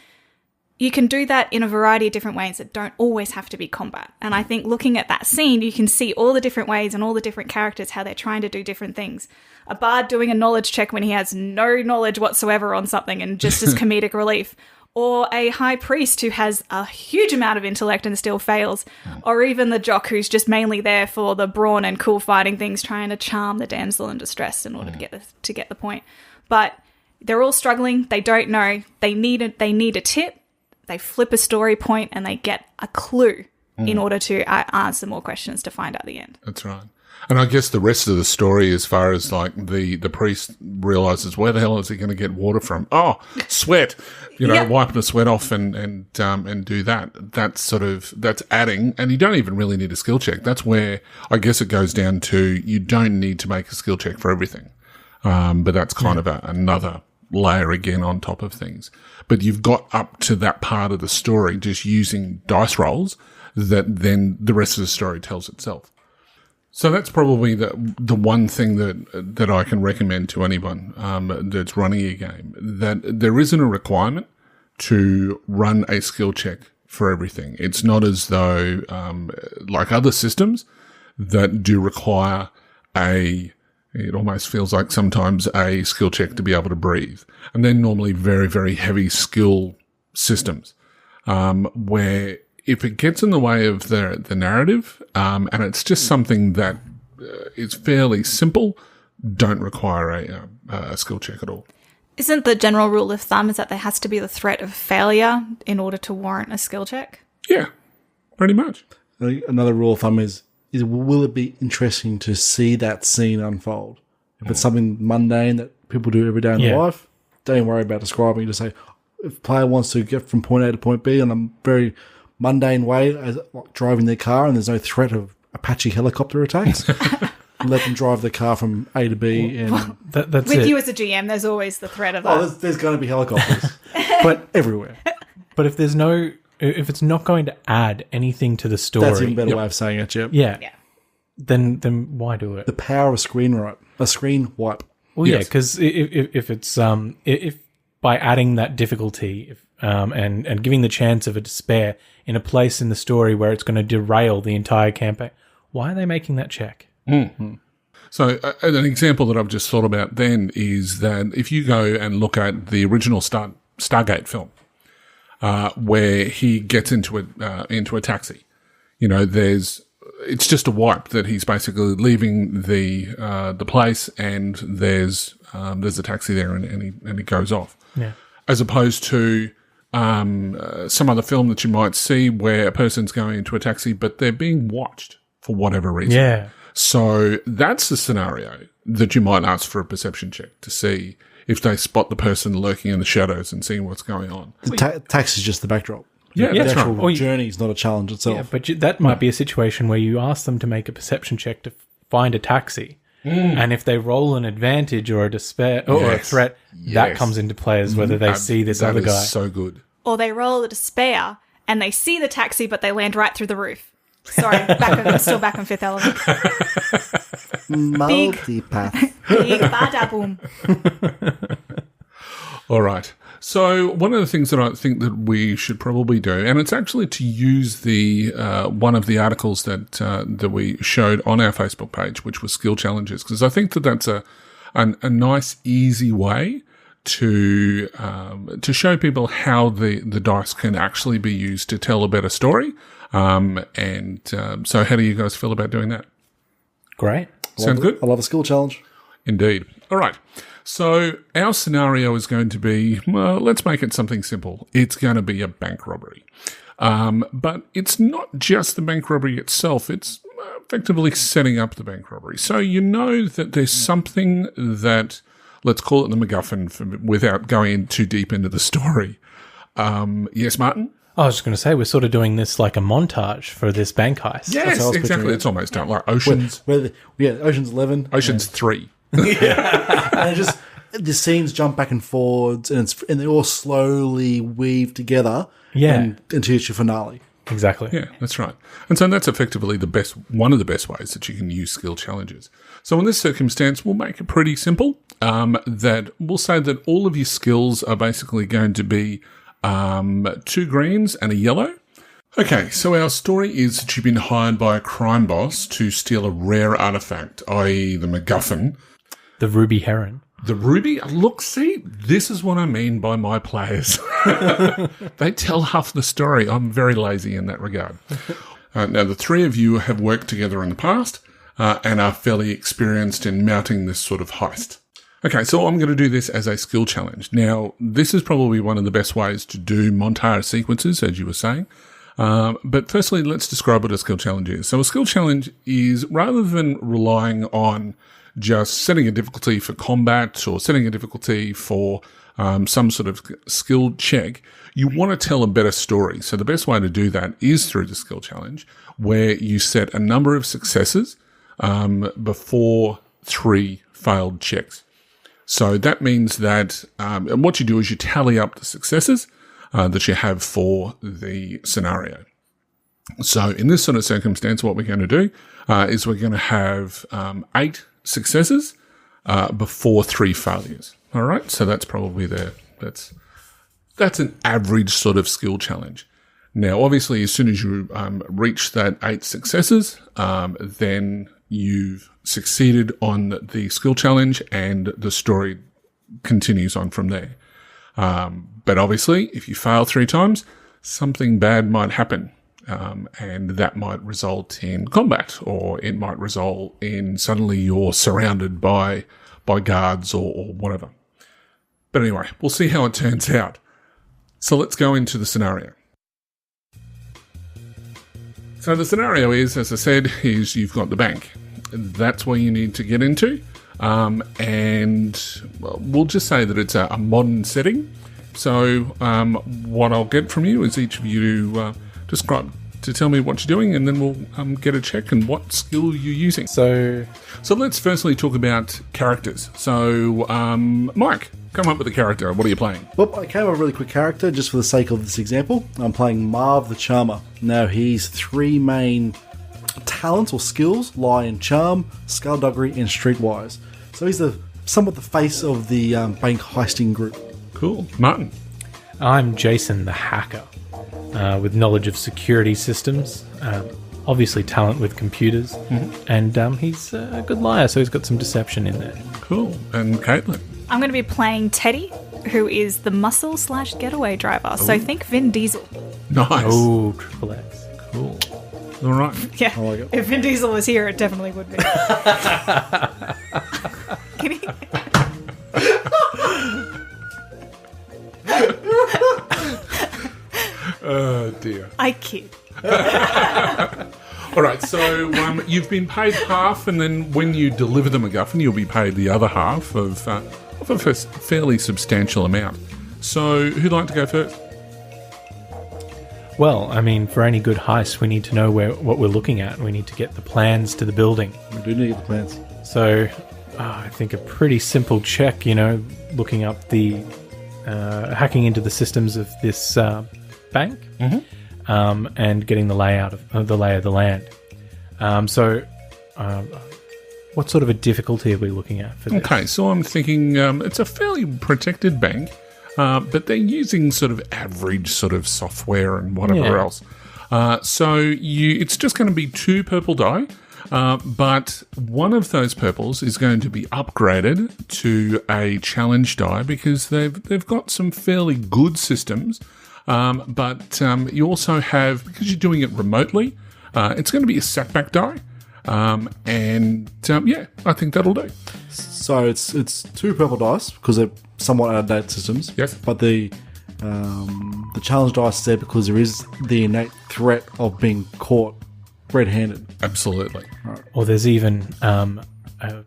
you can do that in a variety of different ways that don't always have to be combat. And I think looking at that scene, you can see all the different ways and all the different characters, how they're trying to do different things. A bard doing a knowledge check when he has no knowledge whatsoever on something and just as comedic relief. Or a high priest who has a huge amount of intellect and still fails. Or even the jock who's just mainly there for the brawn and cool fighting things, trying to charm the damsel in distress in order to get the point. But they're all struggling. They don't know. They need a tip. They flip a story point and they get a clue in order to answer more questions to find out the end. That's right. And I guess the rest of the story, as far as like the priest realizes, where the hell is he going to get water from? Oh, sweat. Wiping the sweat off and do that. That's adding, and you don't even really need a skill check. That's where I guess it goes down to you don't need to make a skill check for everything. But that's kind of another layer again on top of things. But you've got up to that part of the story just using dice rolls that then the rest of the story tells itself. So that's probably the one thing that I can recommend to anyone that's running a game, that there isn't a requirement to run a skill check for everything. It's not as though, like other systems that do require it almost feels like sometimes a skill check to be able to breathe. And they're normally very, very heavy skill systems, where if it gets in the way of the narrative, and it's just something that is fairly simple, don't require a skill check at all. Isn't the general rule of thumb is that there has to be the threat of failure in order to warrant a skill check? Yeah, pretty much. I think another rule of thumb is will it be interesting to see that scene unfold? If it's something mundane that people do every day in their life, don't worry about describing. Just say, if a player wants to get from point A to point B in a very mundane way, as like driving their car, and there's no threat of Apache helicopter attacks, let them drive the car from A to B. And that's with it. you as a GM, there's always the threat of that. There's going to be helicopters, but everywhere. But if it's not going to add anything to the story, That's an even better way of saying it, Jeb. yeah. Then why do it? The power of a screen wipe. Well, Yes. because if it's if by adding that difficulty and giving the chance of a despair in a place in the story where it's going to derail the entire campaign, why are they making that check? Mm-hmm. So an example that I've just thought about then is that if you go and look at the original Stargate film, where he gets into a taxi, it's just a wipe that he's basically leaving the place, and there's a taxi there, and he goes off. Yeah. As opposed to some other film that you might see where a person's going into a taxi, but they're being watched for whatever reason. Yeah. So that's the scenario that you might ask for a perception check to see if they spot the person lurking in the shadows and seeing what's going on. The taxi is just the backdrop. Yeah, The that's actual right. journey is not a challenge itself. Yeah, but that might be a situation where you ask them to make a perception check to find a taxi. And if they roll an advantage or a despair or a threat, that comes into play as whether they see this other guy. That is so good. Or they roll a despair and they see the taxi, but they land right through the roof. Sorry, still back on Fifth Element. Multipath. Big bada boom. All right. So one of the things that I think that we should probably do, and it's actually to use the one of the articles that we showed on our Facebook page, which was skill challenges, because I think that that's a nice, easy way to show people how the dice can actually be used to tell a better story. So how do you guys feel about doing that? Great. Sounds good? I love a skill challenge. Indeed. All right. So our scenario is going to be, well, let's make it something simple. It's going to be a bank robbery. But it's not just the bank robbery itself. It's effectively setting up the bank robbery. So you know that there's something that, let's call it the MacGuffin without going in too deep into the story. Yes, Martin? I was just going to say, we're sort of doing this like a montage for this bank heist. Yes, how I was exactly. picturing it. It's almost done. Like Ocean's Ocean's 11. Ocean's 3. And it just the scenes jump back and forwards, and they all slowly weave together. Yeah. Until it's your finale. Exactly. Yeah, that's right. And so that's effectively one of the best ways that you can use skill challenges. So in this circumstance, we'll make it pretty simple. That we'll say that all of your skills are basically going to be 2 greens and a yellow. Okay, so our story is that you've been hired by a crime boss to steal a rare artifact, i.e. the MacGuffin. The ruby heron. The ruby? Look, see, this is what I mean by my players. They tell half the story. I'm very lazy in that regard. Now, the 3 of you have worked together in the past and are fairly experienced in mounting this sort of heist. Okay, so I'm going to do this as a skill challenge. Now, this is probably one of the best ways to do montage sequences, as you were saying, But firstly, let's describe what a skill challenge is. So a skill challenge is, rather than relying on just setting a difficulty for combat or setting a difficulty for some sort of skill check, you want to tell a better story. So the best way to do that is through the skill challenge, where you set a number of successes before 3 failed checks. So that means that and what you do is you tally up the successes that you have for the scenario. So in this sort of circumstance, what we're going to do is we're going to have 8 successes before 3 failures. All right, so that's probably that's an average sort of skill challenge. Now, obviously, as soon as you reach that 8 successes, then you've succeeded on the skill challenge, and the story continues on from there. But obviously, if you fail 3 times, something bad might happen, and that might result in combat, or it might result in suddenly you're surrounded by guards or whatever. But anyway, we'll see how it turns out. So let's go into the scenario. So the scenario is, as I said, is you've got the bank. That's where you need to get into. And we'll just say that it's a modern setting. So what I'll get from you is each of you to tell me what you're doing, and then we'll get a check and what skill you're using. So let's firstly talk about characters. So Mike, come up with a character. What are you playing? Well, I came up with a really quick character just for the sake of this example. I'm playing Marv the Charmer. Now, his 3 main talents or skills lie in Charm, Skullduggery, and Streetwise. So he's somewhat the face of the bank heisting group. Cool. Martin? I'm Jason the Hacker, with knowledge of security systems, obviously talent with computers, and he's a good liar, so he's got some deception in there. Cool. And Caitlin? I'm going to be playing Teddy, who is the muscle/getaway driver. So think Vin Diesel. Nice. Oh, Triple X. Cool. All right. Yeah. I like it. If Vin Diesel was here, it definitely would be. Can he? Oh, dear. I kid. All right, so you've been paid half, and then when you deliver the MacGuffin, you'll be paid the other half of a fairly substantial amount. So who'd like to go first? Well, I mean, for any good heist, we need to know what we're looking at. We need to get the plans to the building. We do need to get the plans. So I think a pretty simple check, looking up the hacking into the systems of this bank, and getting the layout of the lay of the land. What sort of a difficulty are we looking at for this? Okay, so I'm thinking it's a fairly protected bank, but they're using sort of average sort of software and whatever else. So it's just going to be 2 purple die, but one of those purples is going to be upgraded to a challenge die because they've got some fairly good systems. But you also have, because you're doing it remotely, it's going to be a setback die. I think that'll do. So it's 2 purple dice because they're somewhat out-of-date systems. Yes. But the challenge dice is there because there is the innate threat of being caught red-handed. Absolutely. Or there's even a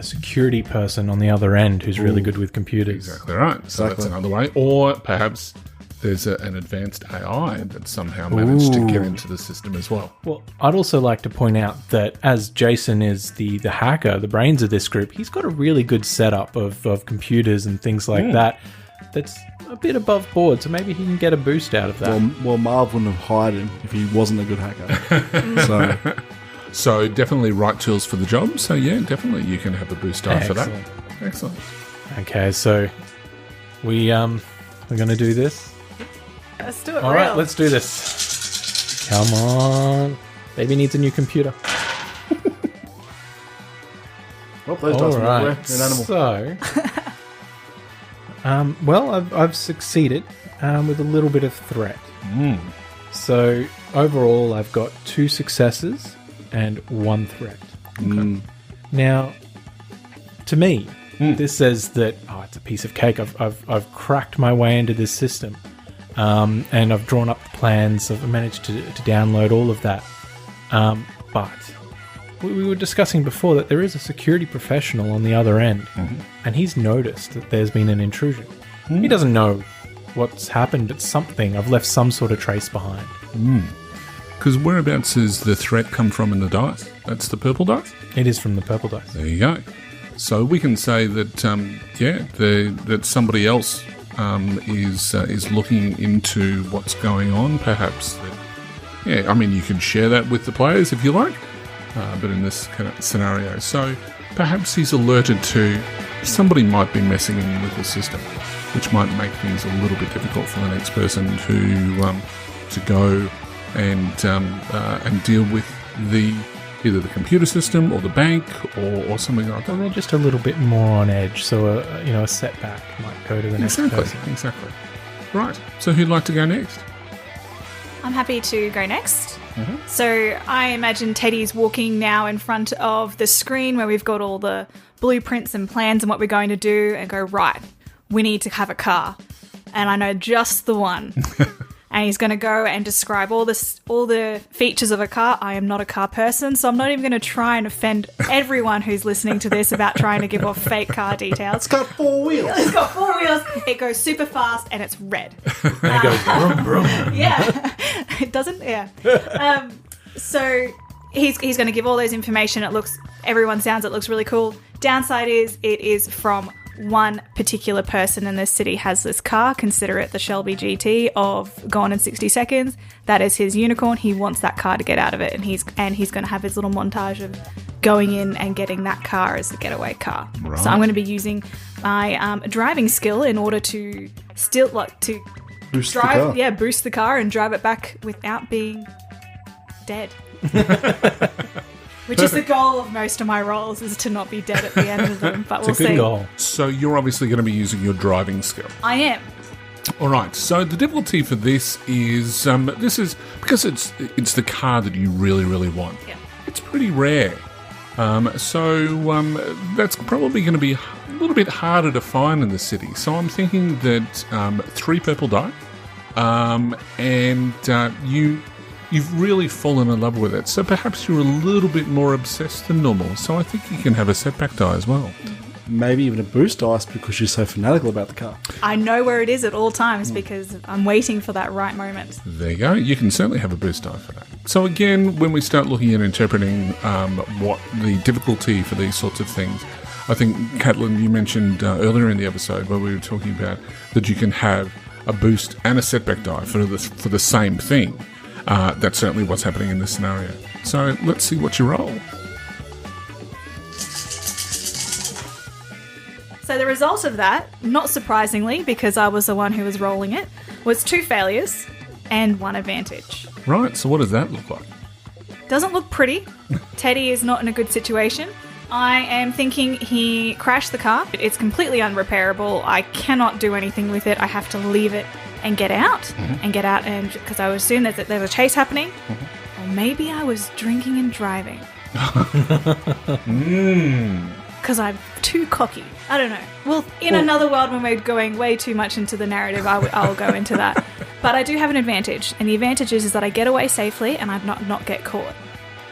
security person on the other end who's really good with computers. Exactly right. So that's another way. Or perhaps there's an advanced AI that somehow managed to get into the system as well. Well, I'd also like to point out that as Jason is the hacker, the brains of this group, he's got a really good setup of computers and things like that that's a bit above board, so maybe he can get a boost out of that. Well, Marv wouldn't have hired him if he wasn't a good hacker. So definitely right tools for the job. So yeah, definitely you can have a boost die for that. Excellent. Okay, so we're going to do this. Let's do it. All right, let's do this. Come on. Baby needs a new computer. Well, those dice are right. an animal. So, I've succeeded with a little bit of threat. So overall, I've got 2 successes and 1 threat. Okay. Now, to me, this says that it's a piece of cake. I've cracked my way into this system. and I've drawn up the plans. I've managed to download all of that. But we were discussing before that there is a security professional on the other end, and he's noticed that there's been an intrusion. He doesn't know what's happened, but something. I've left some sort of trace behind. Because whereabouts is the threat come from in the dice? That's the purple dice? It is from the purple dice. There you go. So we can say that, that somebody else is looking into what's going on. Perhaps, you can share that with the players if you like, but in this kind of scenario. So perhaps he's alerted to somebody might be messing in with the system, which might make things a little bit difficult for the next person to go and deal with either the computer system or the bank or something like that. Well, they're just a little bit more on edge, so a setback might go to the next person. Exactly. Right. So who'd like to go next? I'm happy to go next. So I imagine Teddy's walking now in front of the screen where we've got all the blueprints and plans and what we're going to do, and go, right, we need to have a car. And I know just the one. And he's going to go and describe all the features of a car. I am not a car person, so I'm not even going to try and offend everyone who's listening to this about trying to give off fake car details. It's got 4 wheels. It's got 4 wheels. It goes super fast and it's red. And it goes brum, brum. Yeah. It doesn't, yeah. So he's going to give all those information. It looks really cool. Downside is it is from one particular person in this city has this car. Consider it the Shelby GT of Gone in 60 Seconds. That is his unicorn. He wants that car to get out of it, and he's going to have his little montage of going in and getting that car as the getaway car. Right. So I'm going to be using my driving skill in order to Boost the car. boost the car and drive it back without being dead. Which is the goal of most of my roles, is to not be dead at the end of them. But we'll It's a good see. goal. So you're obviously going to be using your driving skill. I am. All right. So the difficulty for this is because it's the car that you really, really want. Yeah. It's pretty rare. So that's probably going to be a little bit harder to find in the city. So I'm thinking that 3 purple die, and you've really fallen in love with it. So perhaps you're a little bit more obsessed than normal. So I think you can have a setback die as well. Maybe even a boost dice because you're so fanatical about the car. I know where it is at all times because I'm waiting for that right moment. There you go. You can certainly have a boost die for that. So again, when we start looking at interpreting what the difficulty for these sorts of things, I think, Caitlin, you mentioned earlier in the episode where we were talking about that you can have a boost and a setback die for the same thing. That's certainly what's happening in this scenario. So let's see what you roll. So the result of that, not surprisingly, because I was the one who was rolling it, was 2 failures and 1 advantage. Right, so what does that look like? Doesn't look pretty. Teddy is not in a good situation. I am thinking he crashed the car. It's completely unrepairable. I cannot do anything with it. I have to leave it and get out. And because I would assume that there's a chase happening. Or maybe I was drinking and driving. Because I'm too cocky. I don't know. Well, in another world when we're going way too much into the narrative, I'll go into that. But I do have an advantage. And the advantage is that I get away safely and I not get caught.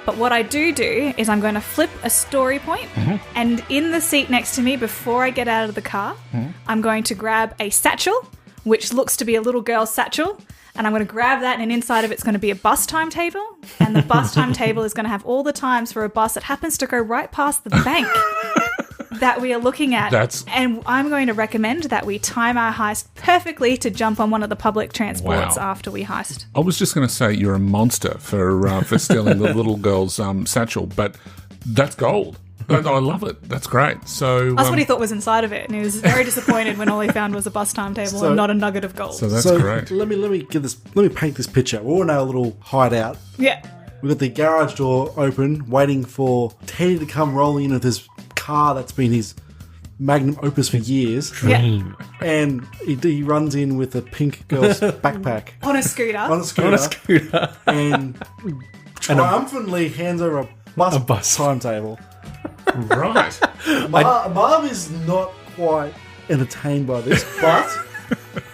But what I do is I'm going to flip a story point, and in the seat next to me, before I get out of the car, I'm going to grab a satchel, which looks to be a little girl's satchel, and I'm going to grab that, and inside of it's going to be a bus timetable, and the bus timetable is going to have all the times for a bus that happens to go right past the bank that we are looking at. And I'm going to recommend that we time our heist perfectly to jump on one of the public transports after we heist. I was just going to say you're a monster for stealing the little girl's satchel, but that's gold. I love it. That's great. So that's what he thought was inside of it, and he was very disappointed when all he found was a bus timetable and not a nugget of gold. So that's great. Let me paint this picture. We're in our little hideout. Yeah. We've got the garage door open, waiting for Teddy to come rolling in with his car that's been his magnum opus for years. Dream. And he runs in with a pink girl's backpack. On a scooter. And triumphantly hands over a bus timetable. Right. Marv is not quite entertained by this, but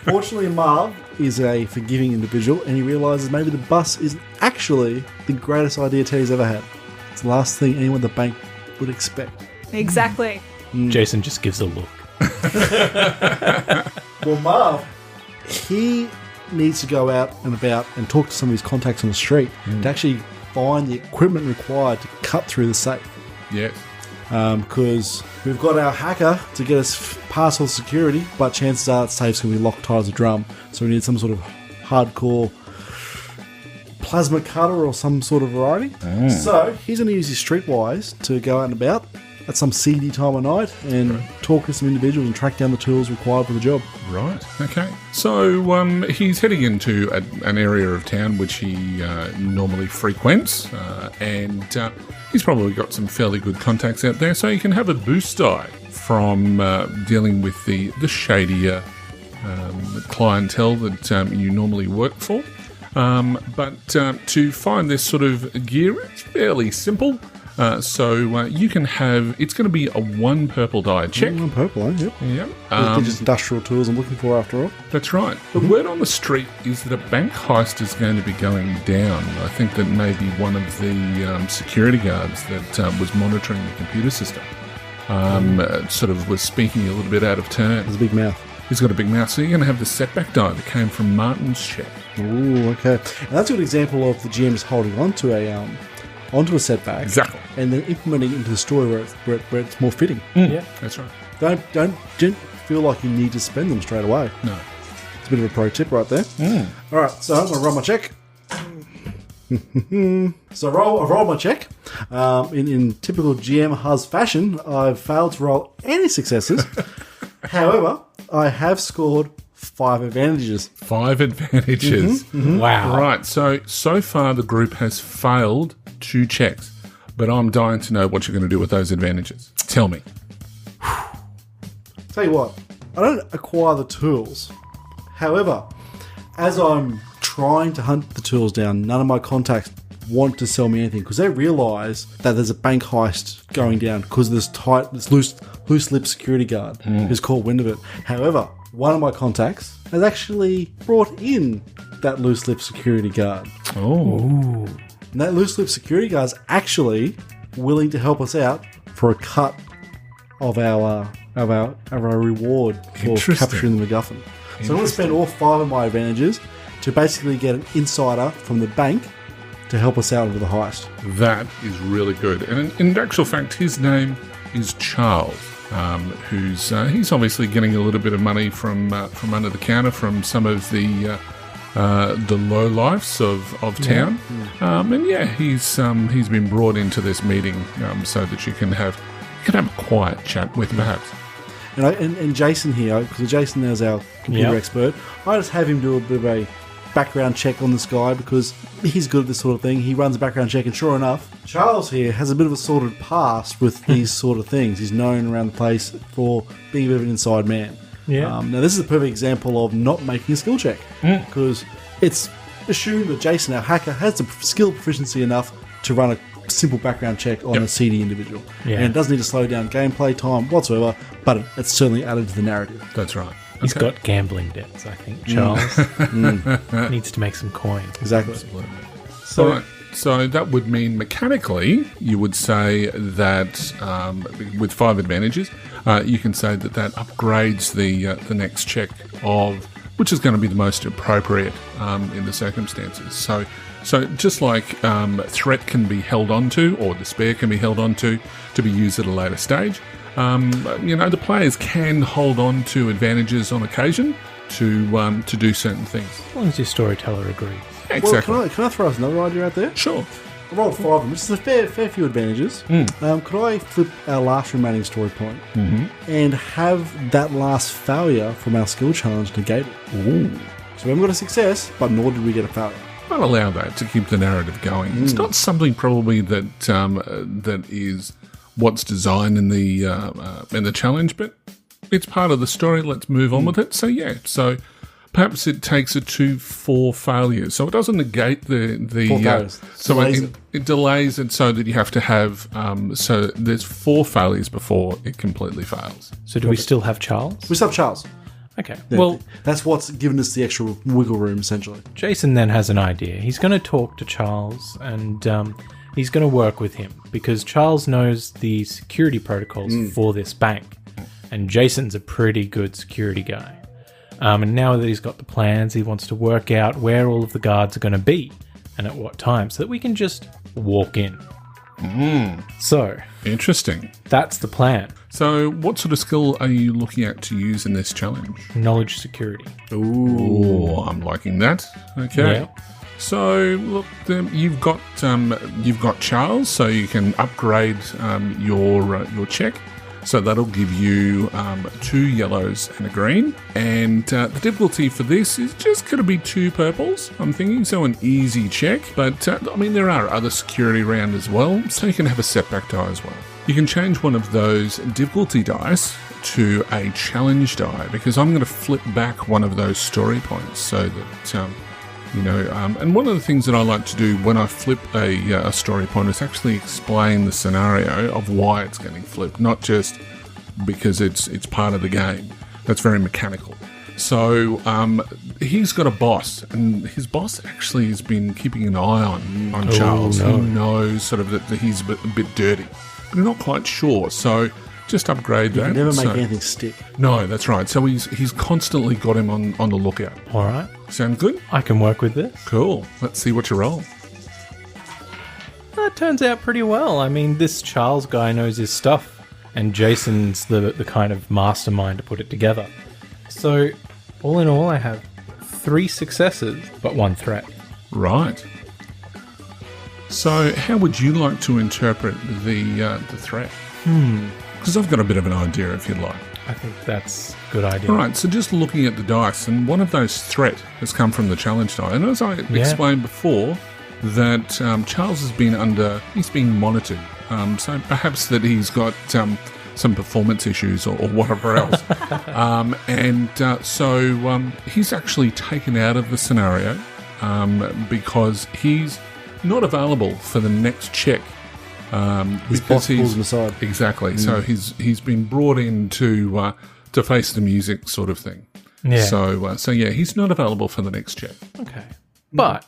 Fortunately, Marv is a forgiving individual, and he realises maybe the bus isn't actually the greatest idea Teddy's ever had. It's the last thing anyone at the bank would expect. Exactly. Jason just gives a look. Well, Marv, he needs to go out and about and talk to some of his contacts on the street to actually find the equipment required to cut through the safe. Yes. Because we've got our hacker to get us past all security, but chances are the safe's going to be locked tight as a drum. So we need some sort of hardcore plasma cutter or some sort of variety. So he's going to use his streetwise to go out and about at some seedy time of night and talk to some individuals and track down the tools required for the job. Right. Okay. So he's heading into an area of town which he normally frequents, and he's probably got some fairly good contacts out there, so he can have a boost die from dealing with the shadier clientele that you normally work for. But to find this sort of gear, it's fairly simple. So you can have, it's going to be a 1 purple die check. One purple, eh? Yep. Yep. They're just industrial tools I'm looking for after all. That's right. The word on the street is that a bank heist is going to be going down. I think that maybe one of the security guards that was monitoring the computer system sort of was speaking a little bit out of turn. There's a big mouth. He's got a big mouth, so you're going to have the setback die that came from Martin's check. Ooh, okay. And that's a good example of the GM is holding onto a setback. Exactly. And then implementing it into the story where it's more fitting. Yeah. That's right. Don't feel like you need to spend them straight away. No. It's a bit of a pro tip right there. All right, so I'm going to roll my check. So I rolled my check. In typical GM Huz fashion, I've failed to roll any successes. However, I have scored 5 advantages. 5 advantages. Wow. Right, so far the group has failed 2 checks, but I'm dying to know what you're going to do with those advantages. Tell me. Tell you what, I don't acquire the tools. However, as I'm trying to hunt the tools down, none of my contacts want to sell me anything because they realise that there's a bank heist going down because of this loose-lipped security guard who's caught wind of it. However, one of my contacts has actually brought in that loose-lipped security guard. Oh. And that loose-lipped security guard is actually willing to help us out for a cut of our reward for Interesting. capturing the MacGuffin. So I'm going to spend all 5 of my advantages to basically get an insider from the bank to help us out with the heist. That is really good. And in actual fact, his name is Charles, he's obviously getting a little bit of money from under the counter from some of the low lifes of town. And yeah, he's been brought into this meeting so that you can have a quiet chat with perhaps. And Jason here, because Jason is our computer expert, I just have him do a bit of a background check on this guy because he's good at this sort of thing. He runs a background check, and sure enough, Charles here has a bit of a sordid past with these sort of things. He's known around the place for being a bit of an inside man. Yeah. Now, this is a perfect example of not making a skill check because it's assumed that Jason, our hacker, has the skill proficiency enough to run a simple background check on a CD individual. Yeah. And it doesn't need to slow down gameplay time whatsoever, but it's certainly added to the narrative. That's right. He's got gambling debts, I think, Charles. Needs to make some coin. Exactly. All right. So that would mean mechanically, you would say that with 5 advantages, you can say that upgrades the next check of which is going to be the most appropriate in the circumstances. So just like threat can be held onto or despair can be held onto to be used at a later stage, the players can hold on to advantages on occasion to do certain things. As long as your storyteller agrees. Yeah, exactly. Well, can I throw us another idea out there? Sure. I rolled 5 of them, which is a fair few advantages. Could I flip our last remaining story point and have that last failure from our skill challenge negated? Ooh. So we haven't got a success, but nor did we get a failure. I'll allow that to keep the narrative going. It's not something probably that is what's designed in the challenge, but it's part of the story. Let's move on with it. So yeah, so perhaps it takes it to 4 failures. So it doesn't negate the 4 failures. So it delays it so that you have to have so there's 4 failures before it completely fails. So do we still have Charles? We still have Charles. Okay. Well, that's what's given us the extra wiggle room, essentially. Jason then has an idea. He's going to talk to Charles and he's going to work with him because Charles knows the security protocols for this bank. And Jason's a pretty good security guy. And now that he's got the plans, he wants to work out where all of the guards are going to be and at what time so that we can just walk in. So, Interesting. that's the plan. So, what sort of skill are you looking at to use in this challenge? Knowledge security. Ooh, I'm liking that. Okay. Yeah. So, look, you've got Charles, so you can upgrade your check. So that'll give you 2 yellows and a green. And the difficulty for this is just going to be 2 purples, I'm thinking. So an easy check. But, I mean, there are other security around as well. So you can have a setback die as well. You can change one of those difficulty dice to a challenge die because I'm going to flip back one of those story points so that... and one of the things that I like to do when I flip a story point is actually explain the scenario of why it's getting flipped, not just because it's part of the game. That's very mechanical. So he's got a boss, and his boss actually has been keeping an eye on Charles. No. He knows sort of that he's a bit dirty, but he's not quite sure. So just upgrade that. You never make So- anything stick. No, that's right. So he's constantly got him on the lookout. All right. Sound good? I can work with this. Cool. Let's see what you roll. That turns out pretty well. I mean, this Charles guy knows his stuff, and Jason's the kind of mastermind to put it together. So, all in all, I have 3 successes, but 1 threat. Right. So, how would you like to interpret the threat? Because I've got a bit of an idea, if you'd like. I think that's a good idea. All right. So, just looking at the dice, and one of those threat has come from the challenge die. And as I explained before, that Charles has been he's being monitored. So perhaps that he's got some performance issues or whatever else. So he's actually taken out of the scenario because he's not available for the next check. His boss pulls him aside. Exactly. So he's been brought in to face the music sort of thing. Yeah. So yeah, he's not available for the next check. Okay. But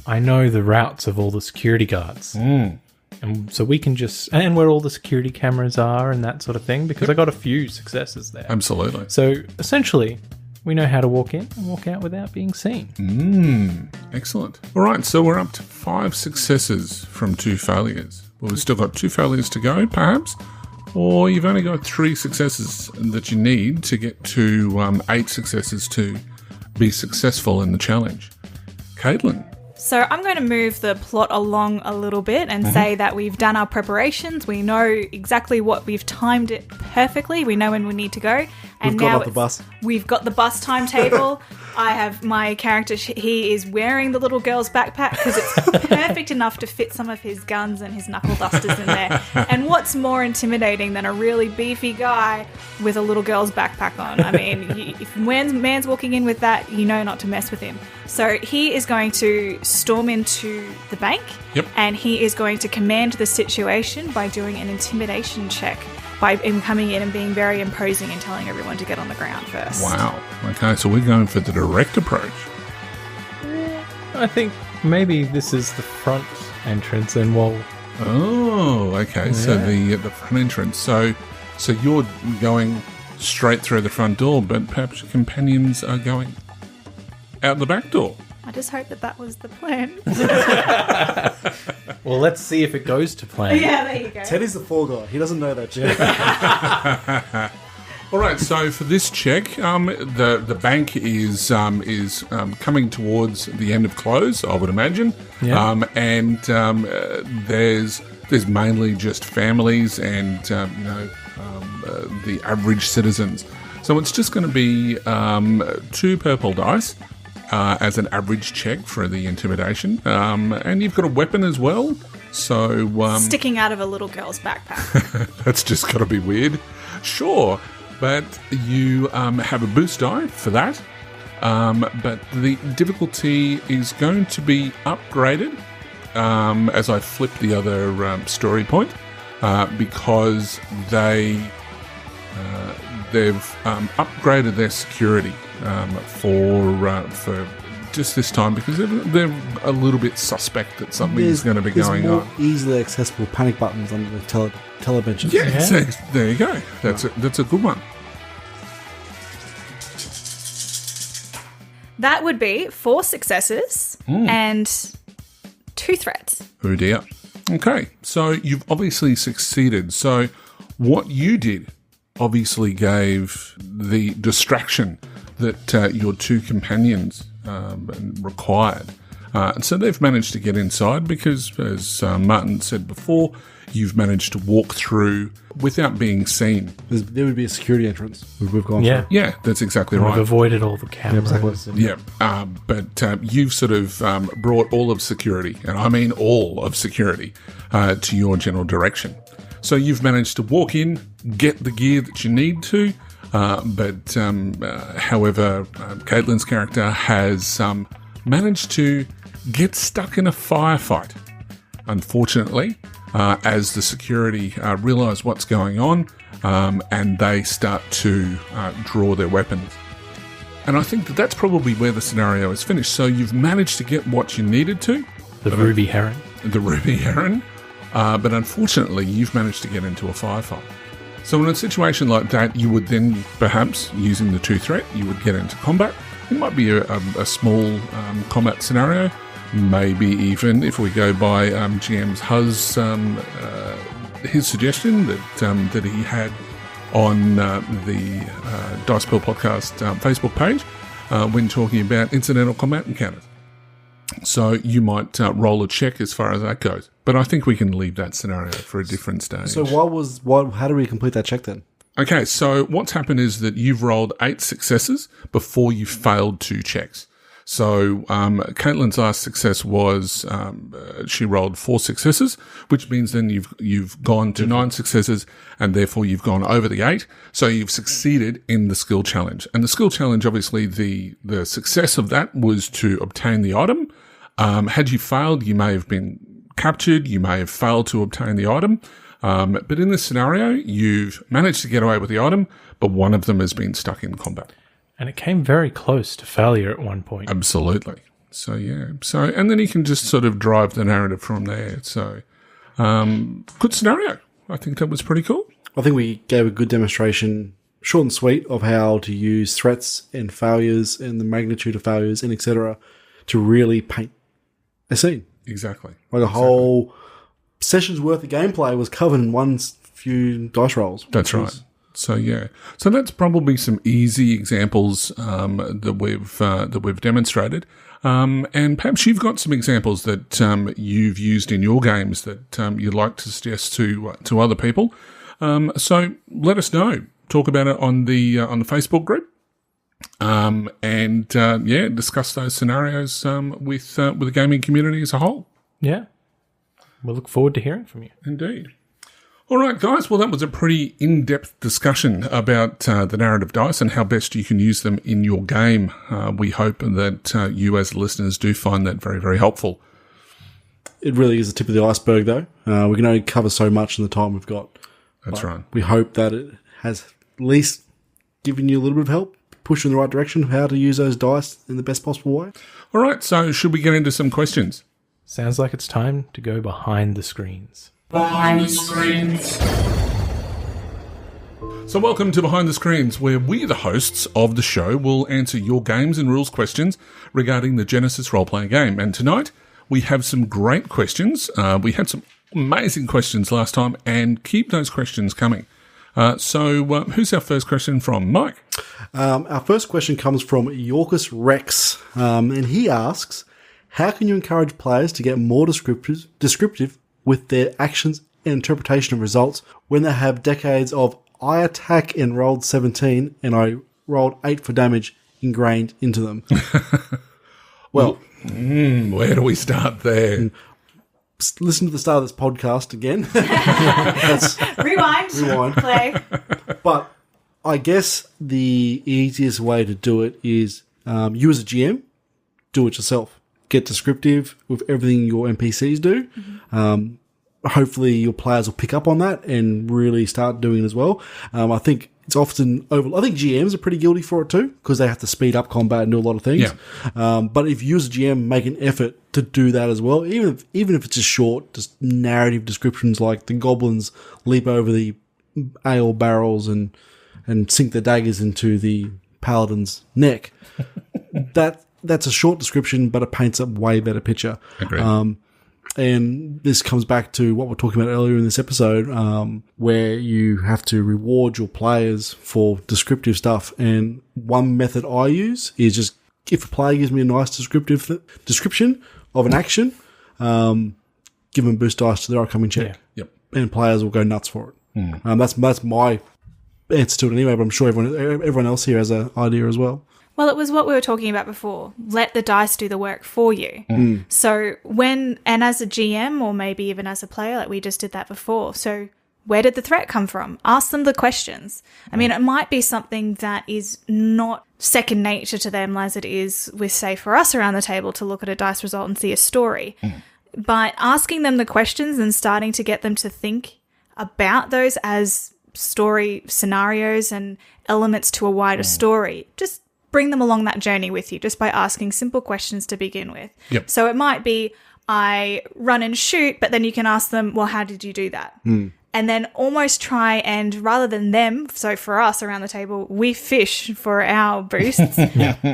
I know the routes of all the security guards. And so we can and where all the security cameras are and that sort of thing, because I got a few successes there. Absolutely. So essentially, we know how to walk in and walk out without being seen. Excellent. All right, so we're up to 5 successes from 2 failures. Well, we've still got 2 failures to go, perhaps, or you've only got 3 successes that you need to get to 8 successes to be successful in the challenge. Caitlin. So I'm going to move the plot along a little bit and say that we've done our preparations. We know exactly what we've timed it perfectly. We know when we need to go. And We've got now off the bus. We've got the bus timetable. I have my character. He is wearing the little girl's backpack because it's perfect enough to fit some of his guns and his knuckle dusters in there. And what's more intimidating than a really beefy guy with a little girl's backpack on? I mean, if man's walking in with that, you know not to mess with him. So he is going to storm into the bank. Yep. And he is going to command the situation by doing an intimidation check, by him coming in and being very imposing and telling everyone to get on the ground first. Wow. Okay, so we're going for the direct approach. I think maybe this is the front entrance and we'll... Oh, okay. So Yeah. the front entrance. So you're going straight through the front door, but perhaps your companions are going out the back door. I just hope that was the plan. Well, let's see if it goes to plan. Yeah, there you go. Teddy's the fall guy. He doesn't know that yet. All right. So for this check, the bank is coming towards the end of close, I would imagine. Yeah. There's mainly just families and the average citizens. So it's just going to be 2 purple dice. As an average check for the intimidation. And you've got a weapon as well. So Sticking out of a little girl's backpack. that's just got to be weird. Sure. But you have a boost die for that. But the difficulty is going to be upgraded as I flip the other story point because they've upgraded their security for just this time because they're a little bit suspect that something's going to be going more on. Easily accessible panic buttons on the telebenches. Yeah, there you go. That's a good one. That would be 4 successes and 2 threats. Oh dear. Okay, so you've obviously succeeded. So what you did obviously gave the distraction that your 2 companions required. And so they've managed to get inside because, as Martin said before, you've managed to walk through without being seen. There would be a security entrance. We've gone Yeah. through. Yeah, that's exactly We've right. avoided all the cameras. Yeah, but you've sort of brought all of security, and I mean all of security, to your general direction. So you've managed to walk in, get the gear that you need to, but however, Caitlin's character has managed to get stuck in a firefight. Unfortunately, as the security realise what's going on, and they start to draw their weapons. And I think that's probably where the scenario is finished. So you've managed to get what you needed to. The Ruby Heron. The Ruby Heron. But unfortunately, you've managed to get into a firefight. So in a situation like that, you would then, perhaps, using the 2 threat, you would get into combat. It might be a small combat scenario. Maybe even, if we go by GM's his suggestion that he had on the Dice Pill Podcast Facebook page when talking about incidental combat encounters. So you might roll a check as far as that goes. But I think we can leave that scenario for a different stage. So how do we complete that check then? Okay, so what's happened is that you've rolled 8 successes before you failed 2 checks. So Caitlin's last success was she rolled 4 successes, which means then you've gone to 9 successes, and therefore you've gone over the 8. So you've succeeded in the skill challenge. And the skill challenge, obviously, the success of that was to obtain the item. Had you failed, you may have been captured. You may have failed to obtain the item. But in this scenario, you've managed to get away with the item, but one of them has been stuck in combat. And it came very close to failure at one point. Absolutely. So, yeah. So, and then you can just sort of drive the narrative from there. So, good scenario. I think that was pretty cool. I think we gave a good demonstration, short and sweet, of how to use threats and failures and the magnitude of failures and etc. to really paint a scene. Exactly. Like a whole session's worth of gameplay was covered in one few dice rolls. That's right. So yeah, so that's probably some easy examples that we've demonstrated, and perhaps you've got some examples that you've used in your games that you'd like to suggest to other people. So let us know. Talk about it on the Facebook group, and discuss those scenarios with the gaming community as a whole. Yeah, we'll look forward to hearing from you. Indeed. All right, guys. Well, that was a pretty in-depth discussion about the narrative dice and how best you can use them in your game. We hope that you as listeners do find that very, very helpful. It really is the tip of the iceberg, though. We can only cover so much in the time we've got. That's right. We hope that it has at least given you a little bit of help, push you in the right direction of how to use those dice in the best possible way. All right, so should we get into some questions? Sounds like it's time to go behind the screens. Behind the Screens. So welcome to Behind the Screens, where we, the hosts of the show, will answer your games and rules questions regarding the GeneSys Role Playing Game. And tonight, we have some great questions. We had some amazing questions last time, and keep those questions coming. So who's our first question from? Mike? Our first question comes from Yorkus Rex, and he asks, how can you encourage players to get more descriptive with their actions and interpretation of results when they have decades of I attack and rolled 17 and I rolled 8 for damage ingrained into them? Well, where do we start there? Listen to the start of this podcast again. Rewind. Play. But I guess the easiest way to do it is you as a GM, do it yourself. Get descriptive with everything your NPCs do. Hopefully your players will pick up on that and really start doing it as well. I think it's often over. I think GMs are pretty guilty for it too, because they have to speed up combat and do a lot of things. Yeah. But if you as a GM make an effort to do that as well, even if it's just short, just narrative descriptions like the goblins leap over the ale barrels and sink the daggers into the paladin's neck. That's a short description, but it paints a way better picture. Agreed. And this comes back to what we're talking about earlier in this episode, where you have to reward your players for descriptive stuff. And one method I use is just, if a player gives me a nice description of an action, give them boost dice to their upcoming check. Yeah. Yep. And players will go nuts for it. That's my answer to it anyway, but I'm sure everyone else here has an idea as well. Well, it was what we were talking about before. Let the dice do the work for you. So and as a GM, or maybe even as a player, like we just did that before. So where did the threat come from? Ask them the questions. I mean, it might be something that is not second nature to them as it is with, say, for us around the table to look at a dice result and see a story. But asking them the questions and starting to get them to think about those as story scenarios and elements to a wider story, just bring them along that journey with you just by asking simple questions to begin with. Yep. So it might be, I run and shoot, but then you can ask them, well, how did you do that? And then almost try and, rather than them, so for us around the table, we fish for our boosts.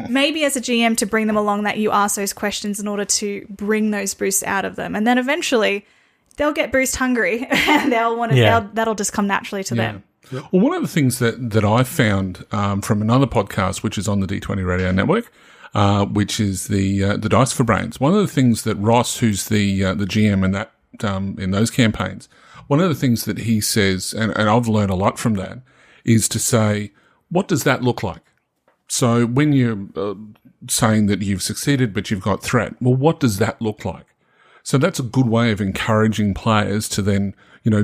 Maybe as a GM to bring them along that you ask those questions in order to bring those boosts out of them. And then eventually they'll get boost hungry and they'll want to, that'll just come naturally to them. Well, one of the things that I found from another podcast, which is on the D20 Radio Network, which is the Dice for Brains. One of the things that Ross, who's the GM in that in those campaigns, one of the things that he says, and I've learned a lot from that, is to say, what does that look like? So when you're saying that you've succeeded but you've got threat, well, what does that look like? So that's a good way of encouraging players to then,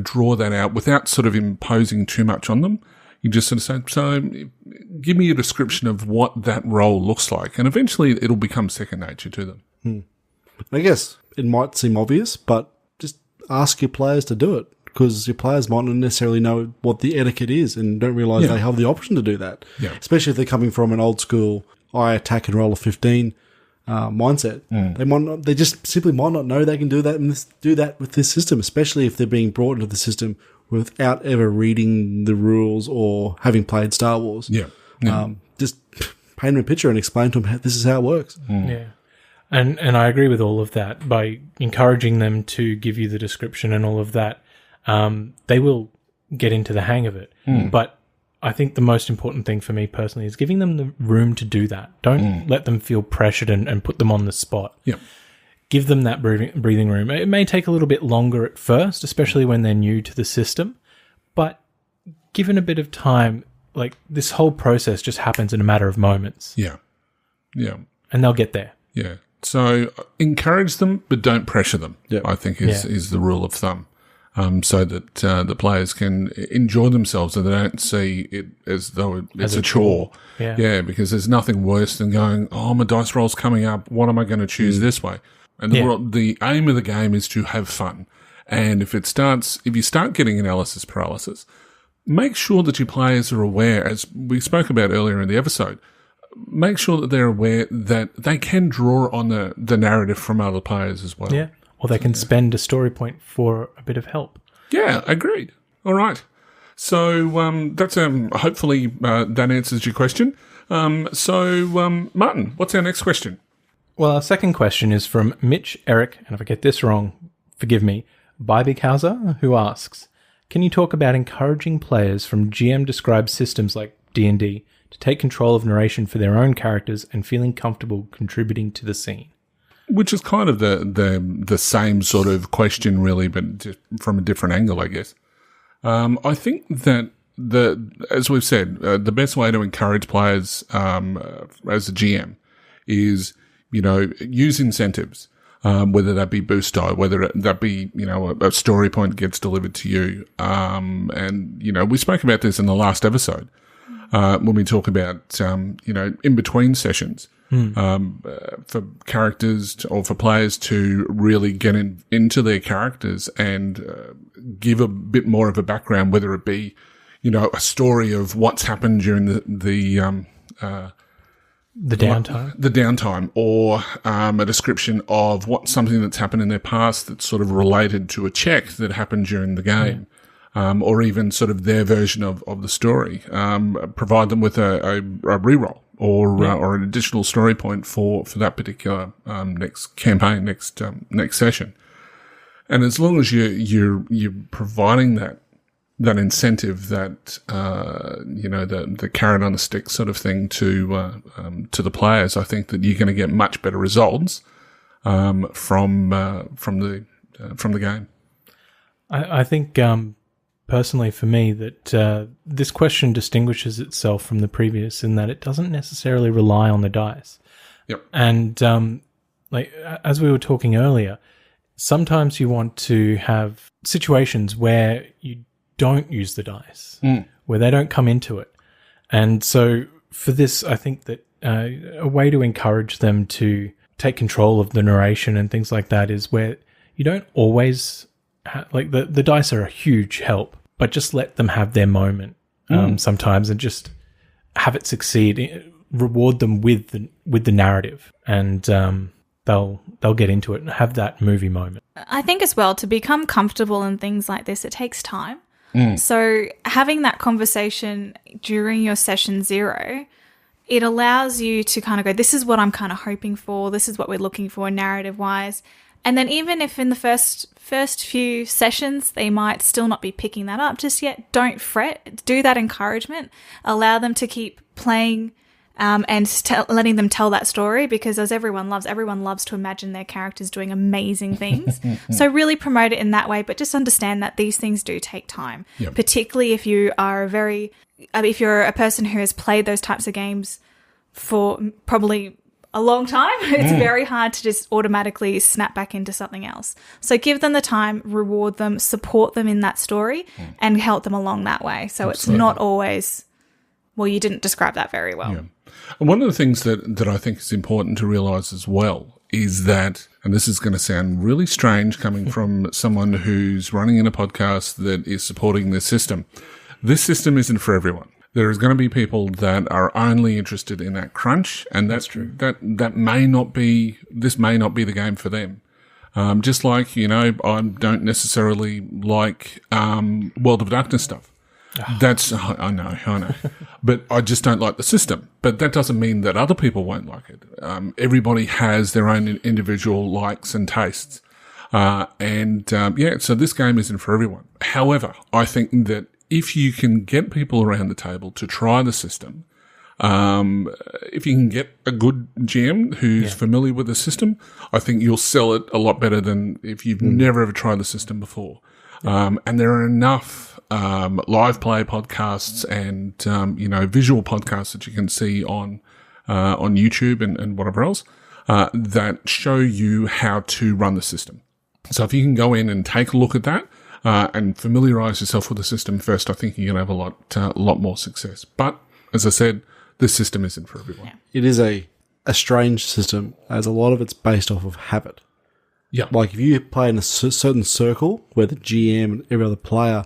draw that out without sort of imposing too much on them. You just sort of say, so give me a description of what that role looks like. And eventually it'll become second nature to them. I guess it might seem obvious, but just ask your players to do it, because your players might not necessarily know what the etiquette is and don't realise they have the option to do that. Yeah. Especially if they're coming from an old school, I attack and roll a 15 mindset. They just simply might not know they can do that and do that with this system, especially if they're being brought into the system without ever reading the rules or having played Star Wars. Just paint them a picture and explain to them this is how it works. Yeah. And I agree with all of that. By encouraging them to give you the description and all of that, they will get into the hang of it. But I think the most important thing for me personally is giving them the room to do that. Don't let them feel pressured and put them on the spot. Yep. Give them that breathing room. It may take a little bit longer at first, especially when they're new to the system, but given a bit of time, like this whole process just happens in a matter of moments. Yeah. Yeah. And they'll get there. Yeah. So encourage them, but don't pressure them, I think is the rule of thumb. So that the players can enjoy themselves and they don't see it as though it's a chore. Yeah, because there's nothing worse than going, oh, my dice roll's coming up. What am I going to choose this way? And the aim of the game is to have fun. And if you start getting analysis paralysis, make sure that your players are aware, as we spoke about earlier in the episode, make sure that they're aware that they can draw on the narrative from other players as well. Yeah. Or they can spend a story point for a bit of help. Yeah, agreed. All right. So that's hopefully that answers your question. Martin, what's our next question? Well, our second question is from Mitch Eric, and if I get this wrong, forgive me, Bybighauser, who asks, can you talk about encouraging players from GM-described systems like D&D to take control of narration for their own characters and feeling comfortable contributing to the scene? Which is kind of the same sort of question, really, but just from a different angle, I guess. I think that as we've said, the best way to encourage players as a GM is, use incentives, whether that be boost die, whether that be, a story point gets delivered to you. And we spoke about this in the last episode when we talk about, in between sessions. For characters or for players to really get into their characters and give a bit more of a background, whether it be, a story of what's happened during the downtime. The downtime, or a description of something that's happened in their past that's sort of related to a check that happened during the game, or even sort of their version of the story. Provide them with a reroll or an additional story point for that particular next campaign, next session. And as long as you're providing that incentive, that the carrot on a stick sort of thing to the players, I think that you're going to get much better results from the game. I think personally for me that this question distinguishes itself from the previous in that it doesn't necessarily rely on the dice. Yep. And as we were talking earlier, sometimes you want to have situations where you don't use the dice, where they don't come into it. And so for this, I think that a way to encourage them to take control of the narration and things like that is where you don't always the dice are a huge help, but just let them have their moment sometimes and just have it succeed. Reward them with the narrative, and they'll get into it and have that movie moment. I think as well, to become comfortable in things like this, it takes time. So having that conversation during your session 0, it allows you to kind of go, this is what I'm kind of hoping for. This is what we're looking for narrative-wise. And then even if in the first few sessions they might still not be picking that up just yet, don't fret. Do that encouragement. Allow them to keep playing and letting them tell that story, because as everyone loves to imagine their characters doing amazing things. So really promote it in that way, but just understand that these things do take time, particularly if you are if you're a person who has played those types of games for probably a long time. It's very hard to just automatically snap back into something else. So give them the time, reward them, support them in that story, and help them along that way. So It's not always, well, you didn't describe that very well. Yeah. And one of the things that I think is important to realise as well is that, and this is going to sound really strange coming from someone who's running in a podcast that is supporting this system isn't for everyone. There is going to be people that are only interested in that crunch, and that's true. That may not be, this may not be the game for them. Just like, I don't necessarily like World of Darkness stuff. I know. But I just don't like the system. But that doesn't mean that other people won't like it. Everybody has their own individual likes and tastes. So this game isn't for everyone. However, I think that if you can get people around the table to try the system, if you can get a good GM who's familiar with the system, I think you'll sell it a lot better than if you've never ever tried the system before. And there are enough live play podcasts and visual podcasts that you can see on YouTube and whatever else that show you how to run the system. So if you can go in and take a look at that and familiarise yourself with the system first, I think you're going to have a lot more success. But as I said, this system isn't for everyone. Yeah. It is a strange system, as a lot of it's based off of habit. Yeah. Like if you play in a certain circle where the GM and every other player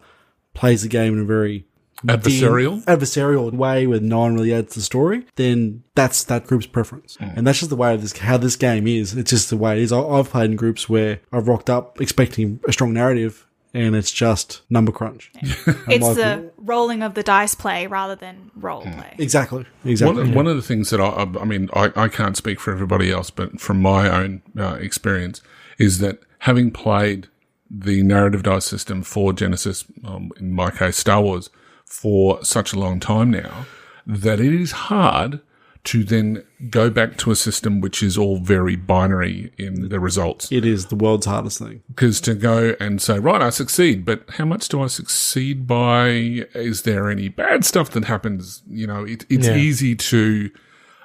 plays the game in a very adversarial way where no one really adds to the story, then that's that group's preference. And that's just the way of how this game is. It's just the way it is. I've played in groups where I've rocked up expecting a strong narrative, and it's just number crunch. Yeah. It's the rolling of the dice play rather than role play. Exactly. One of the things that I can't speak for everybody else, but from my own experience, is that having played the narrative dice system for GeneSys, in my case Star Wars, for such a long time now, that it is hard to then go back to a system which is all very binary in the results. It is the world's hardest thing. Because to go and say, right, I succeed, but how much do I succeed by? Is there any bad stuff that happens? It's easy to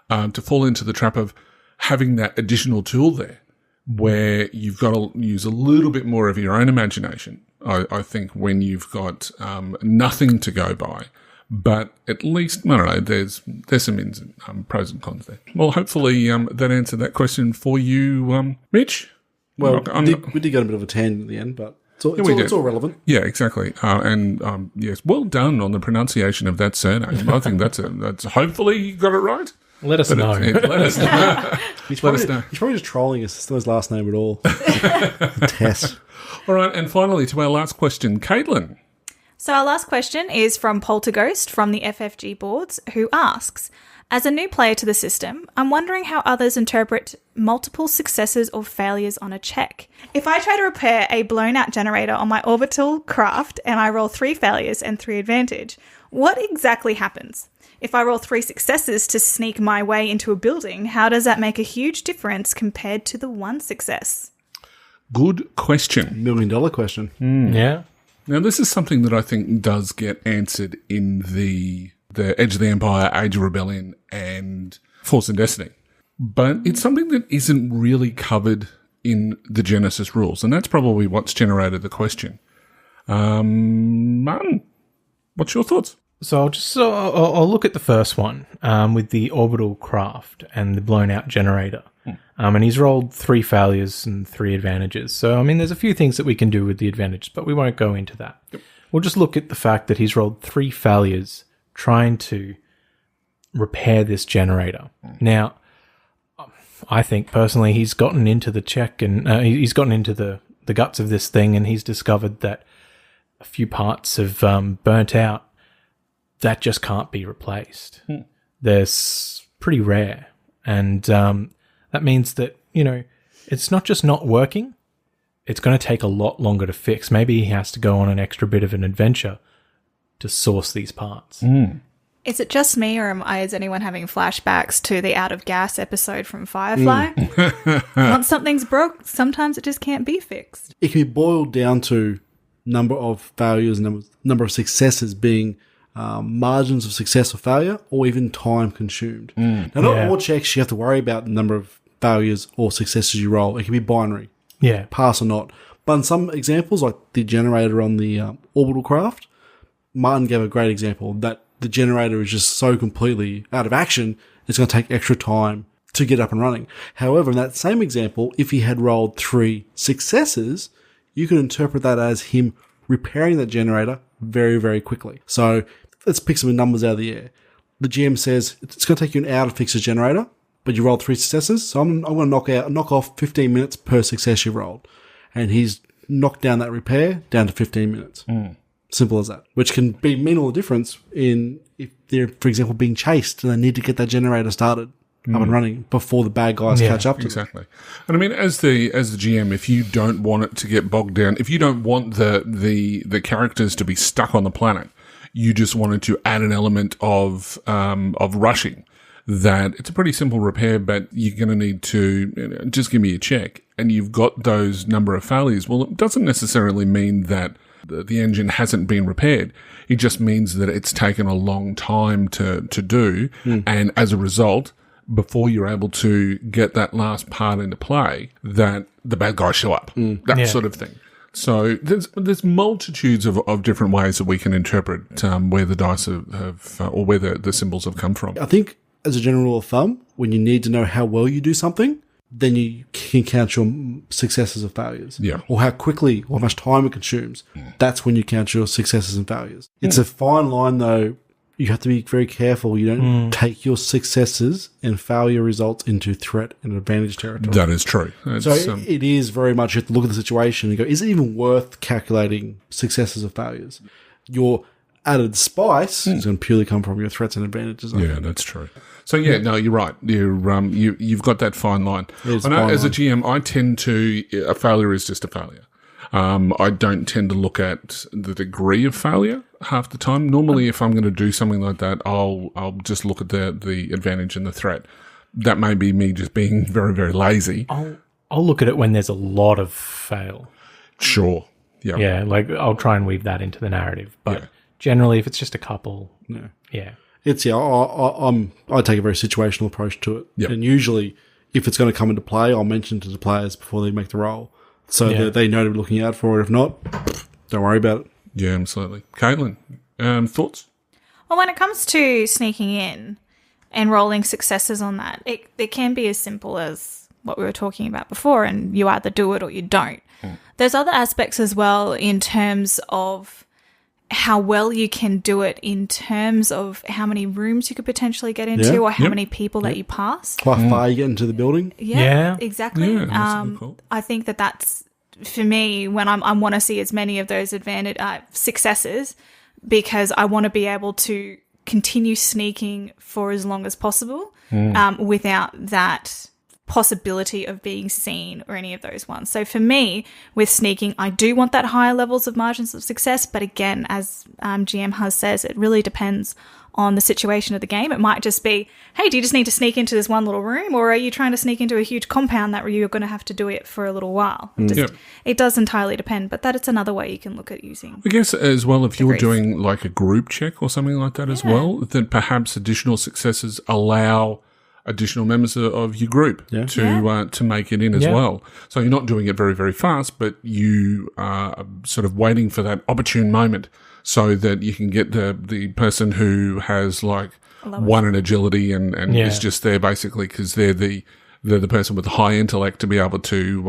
fall into the trap of having that additional tool there, where you've got to use a little bit more of your own imagination, I think, when you've got nothing to go by. But at least, I don't know, there's some pros and cons there. Well, hopefully that answered that question for you, Mitch. Well, we did get a bit of a tangent at the end, but It's all relevant. Yeah, exactly. And yes, well done on the pronunciation of that surname. I think that's hopefully you got it right. Let us know. Let us know. He's probably just trolling us. It's not his last name at all. Tess. All right, and finally to our last question, Caitlin. So our last question is from Polterghost from the FFG boards, who asks, as a new player to the system, I'm wondering how others interpret multiple successes or failures on a check. If I try to repair a blown out generator on my orbital craft and I roll 3 failures and 3 advantage, what exactly happens? If I roll 3 successes to sneak my way into a building, how does that make a huge difference compared to the 1 success? Good question. $1 million question. Yeah. Now, this is something that I think does get answered in the Edge of the Empire, Age of Rebellion, and Force and Destiny. But it's something that isn't really covered in the GeneSys rules, and that's probably what's generated the question. Martin, what's your thoughts? So I'll look at the first one with the orbital craft and the blown out generator. And he's rolled 3 failures and 3 advantages. So, I mean, there's a few things that we can do with the advantages, but we won't go into that. Yep. We'll just look at the fact that he's rolled 3 failures trying to repair this generator. Now, I think personally he's gotten into the check and he's gotten into the guts of this thing, and he's discovered that a few parts have burnt out that just can't be replaced. They're pretty rare. And that means that, it's not just not working. It's going to take a lot longer to fix. Maybe he has to go on an extra bit of an adventure to source these parts. Is it just me, or is anyone having flashbacks to the Out of Gas episode from Firefly? Once something's broke, sometimes it just can't be fixed. It can be boiled down to number of failures and number of successes being margins of success or failure, or even time consumed. Now, not all checks you have to worry about the number of failures or successes you roll. It can be binary. Yeah. Pass or not. But in some examples, like the generator on the orbital craft, Martin gave a great example that the generator is just so completely out of action, it's going to take extra time to get up and running. However, in that same example, if he had rolled 3 successes, you could interpret that as him repairing that generator very, very quickly. So let's pick some numbers out of the air. The GM says it's going to take you an hour to fix his generator, but you rolled 3 successes, so I'm going to knock off 15 minutes per success you rolled. And he's knocked down that repair down to 15 minutes. Simple as that. Which can mean all the difference in if they're, for example, being chased and they need to get that generator started up and running before the bad guys catch up to them. Exactly. And I mean, as the GM, if you don't want it to get bogged down, if you don't want the characters to be stuck on the planet, you just wanted to add an element of rushing. That it's a pretty simple repair, but you're going to need to just give me a check, and you've got those number of failures. Well, it doesn't necessarily mean that the engine hasn't been repaired. It just means that it's taken a long time to do, and as a result, before you're able to get that last part into play, that the bad guys show up, that sort of thing. So there's multitudes of different ways that we can interpret where the dice have or where the symbols have come from. I think, as a general rule of thumb, when you need to know how well you do something, then you can count your successes and failures. Yeah. Or how quickly or how much time it consumes. That's when you count your successes and failures. It's a fine line, though. You have to be very careful. You don't take your successes and failure results into threat and advantage territory. That is true. It is very much, you have to look at the situation and go, is it even worth calculating successes or failures? Your added spice is going to purely come from your threats and advantages. Yeah, that's true. So no, you're right. You've got that fine line. I know as a GM, I tend to a failure is just a failure. I don't tend to look at the degree of failure half the time. Normally, if I'm going to do something like that, I'll just look at the advantage and the threat. That may be me just being very, very lazy. I'll look at it when there's a lot of fail. Sure. Yeah. Yeah, like I'll try and weave that into the narrative. But generally, if it's just a couple, It's I take a very situational approach to it, Yep. and usually, if it's going to come into play, I'll mention to the players before they make the roll, so that they know to be looking out for it. If not, don't worry about it. Yeah, absolutely. Caitlin, thoughts? Well, when it comes to sneaking in and rolling successes on that, it can be as simple as what we were talking about before, and you either do it or you don't. There's other aspects as well in terms of how well you can do it, in terms of how many rooms you could potentially get into, or how many people that you pass. How far you get into the building. Yeah. Exactly. Yeah, that's a good call. I think that's, for me, when I want to see as many of those successes, because I want to be able to continue sneaking for as long as possible without that possibility of being seen or any of those ones. So for me, with sneaking, I do want that higher levels of margins of success. But again, as GM Huz says, it really depends on the situation of the game. It might just be, hey, do you just need to sneak into this one little room, or are you trying to sneak into a huge compound that you're going to have to do it for a little while? It does entirely depend, but that it's another way you can look at using. I guess as well, if you're doing like a group check or something like that as well, then perhaps additional successes allow additional members of your group to make it in as well. So you're not doing it very, very fast, but you are sort of waiting for that opportune moment so that you can get the person who has like one in agility and is just there basically because they're the person with the high intellect to be able to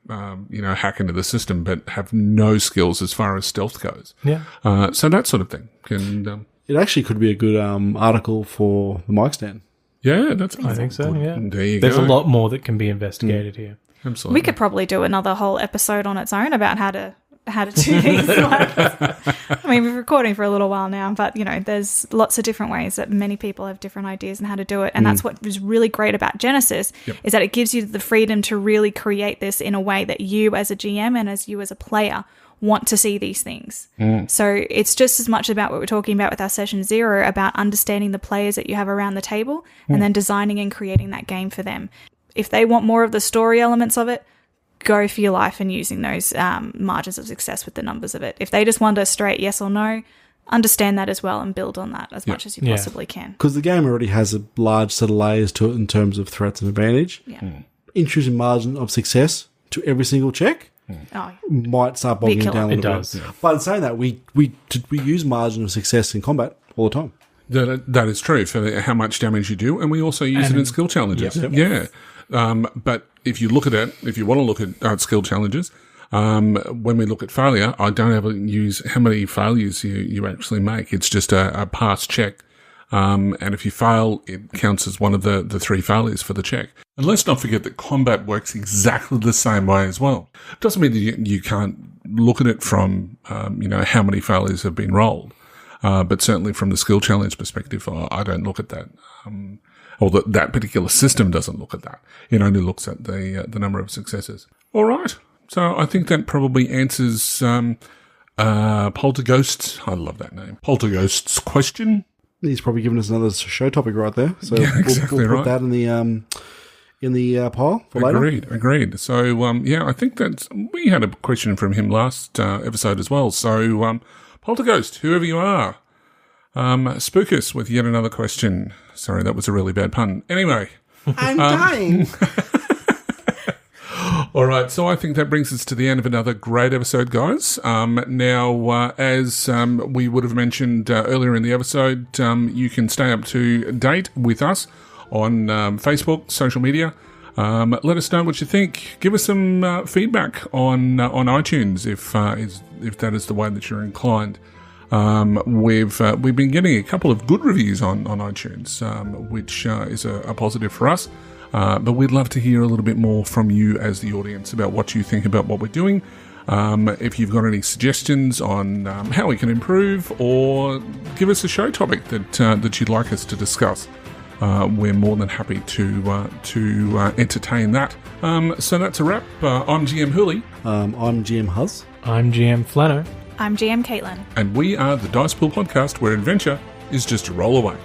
hack into the system, but have no skills as far as stealth goes. So that sort of thing can. It actually could be a good article for the mic stand. Yeah, that's. I think so. Yeah, there you There's go. a lot more that can be investigated here. Absolutely. We could probably do another whole episode on its own about how to do these. I mean, we're recording for a little while now, but there's lots of different ways that many people have different ideas on how to do it, and that's what is really great about GeneSys is that it gives you the freedom to really create this in a way that you as a GM and as you as a player want to see these things. So it's just as much about what we're talking about with our session 0, about understanding the players that you have around the table and then designing and creating that game for them. If they want more of the story elements of it, go for your life and using those margins of success with the numbers of it. If they just want a straight yes or no, understand that as well and build on that as much as you possibly can. Because the game already has a large set of layers to it in terms of threats and advantage. Introducing margin of success to every single check might start bogging down a little bit. It does. But in saying that, we use margin of success in combat all the time. That is true for how much damage you do, and we also use it in skill challenges. But if you look at it, if you want to look at skill challenges, when we look at failure, I don't ever use how many failures you actually make. It's just a pass check. And if you fail, it counts as one of the 3 failures for the check. And let's not forget that combat works exactly the same way as well. It doesn't mean that you can't look at it from, how many failures have been rolled. But certainly from the skill challenge perspective, I don't look at that. Or that particular system doesn't look at that. It only looks at the number of successes. All right. So I think that probably answers Poltergeist's, I love that name, Poltergeist's question. He's probably given us another show topic right there. So exactly we'll put that in the pile for later. Agreed. So, I think we had a question from him last episode as well. So, Poltergeist, whoever you are, spook us with yet another question. Sorry, that was a really bad pun. Anyway. I'm dying. All right, so I think that brings us to the end of another great episode, guys. Now, as we would have mentioned earlier in the episode, you can stay up to date with us on Facebook, social media. Let us know what you think. Give us some feedback on iTunes if that is the way that you're inclined. We've been getting a couple of good reviews on iTunes, which is a positive for us. But we'd love to hear a little bit more from you as the audience about what you think about what we're doing. If you've got any suggestions on how we can improve, or give us a show topic that you'd like us to discuss, we're more than happy to entertain that. So that's a wrap. I'm GM Hooley. I'm GM Huz. I'm GM Flano. I'm GM Caitlin. And we are the Dice Pool Podcast, where adventure is just a roll away.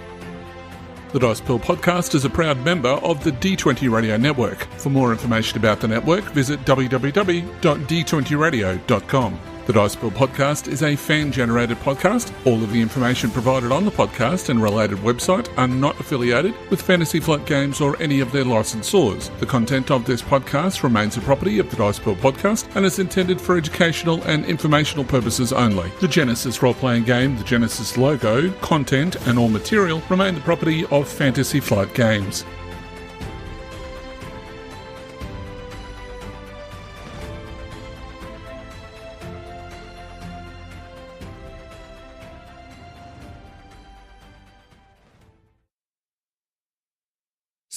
The Dice Pool Podcast is a proud member of the D20 Radio Network. For more information about the network, visit www.d20radio.com. The Dice Pool Podcast is a fan-generated podcast. All of the information provided on the podcast and related website are not affiliated with Fantasy Flight Games or any of their licensors. The content of this podcast remains the property of the Dice Pool Podcast and is intended for educational and informational purposes only. The GeneSys Role Playing Game, the GeneSys logo, content and all material remain the property of Fantasy Flight Games.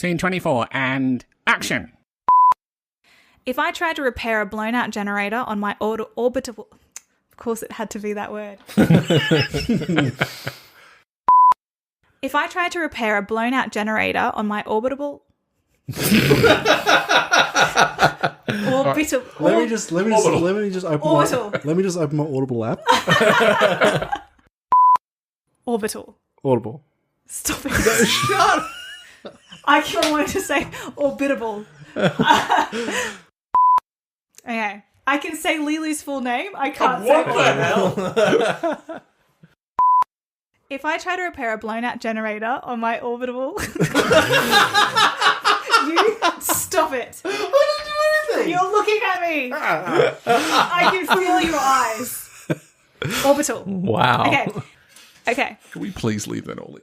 Scene 24 and action. If I tried to repair a blown out generator on my orbital... Of course it had to be that word. If I tried to repair a blown out generator on my orbital... Let me just open my Audible app. Orbital. Audible. Stop it. Shut up. I keep wanting to say orbitable. Okay. I can say Lilu's full name. I can't say What the hell? If I try to repair a blown out generator on my orbital... You stop it. I didn't do anything. You're looking at me. I can feel your eyes. Orbital. Wow. Okay. Can we please leave that all in?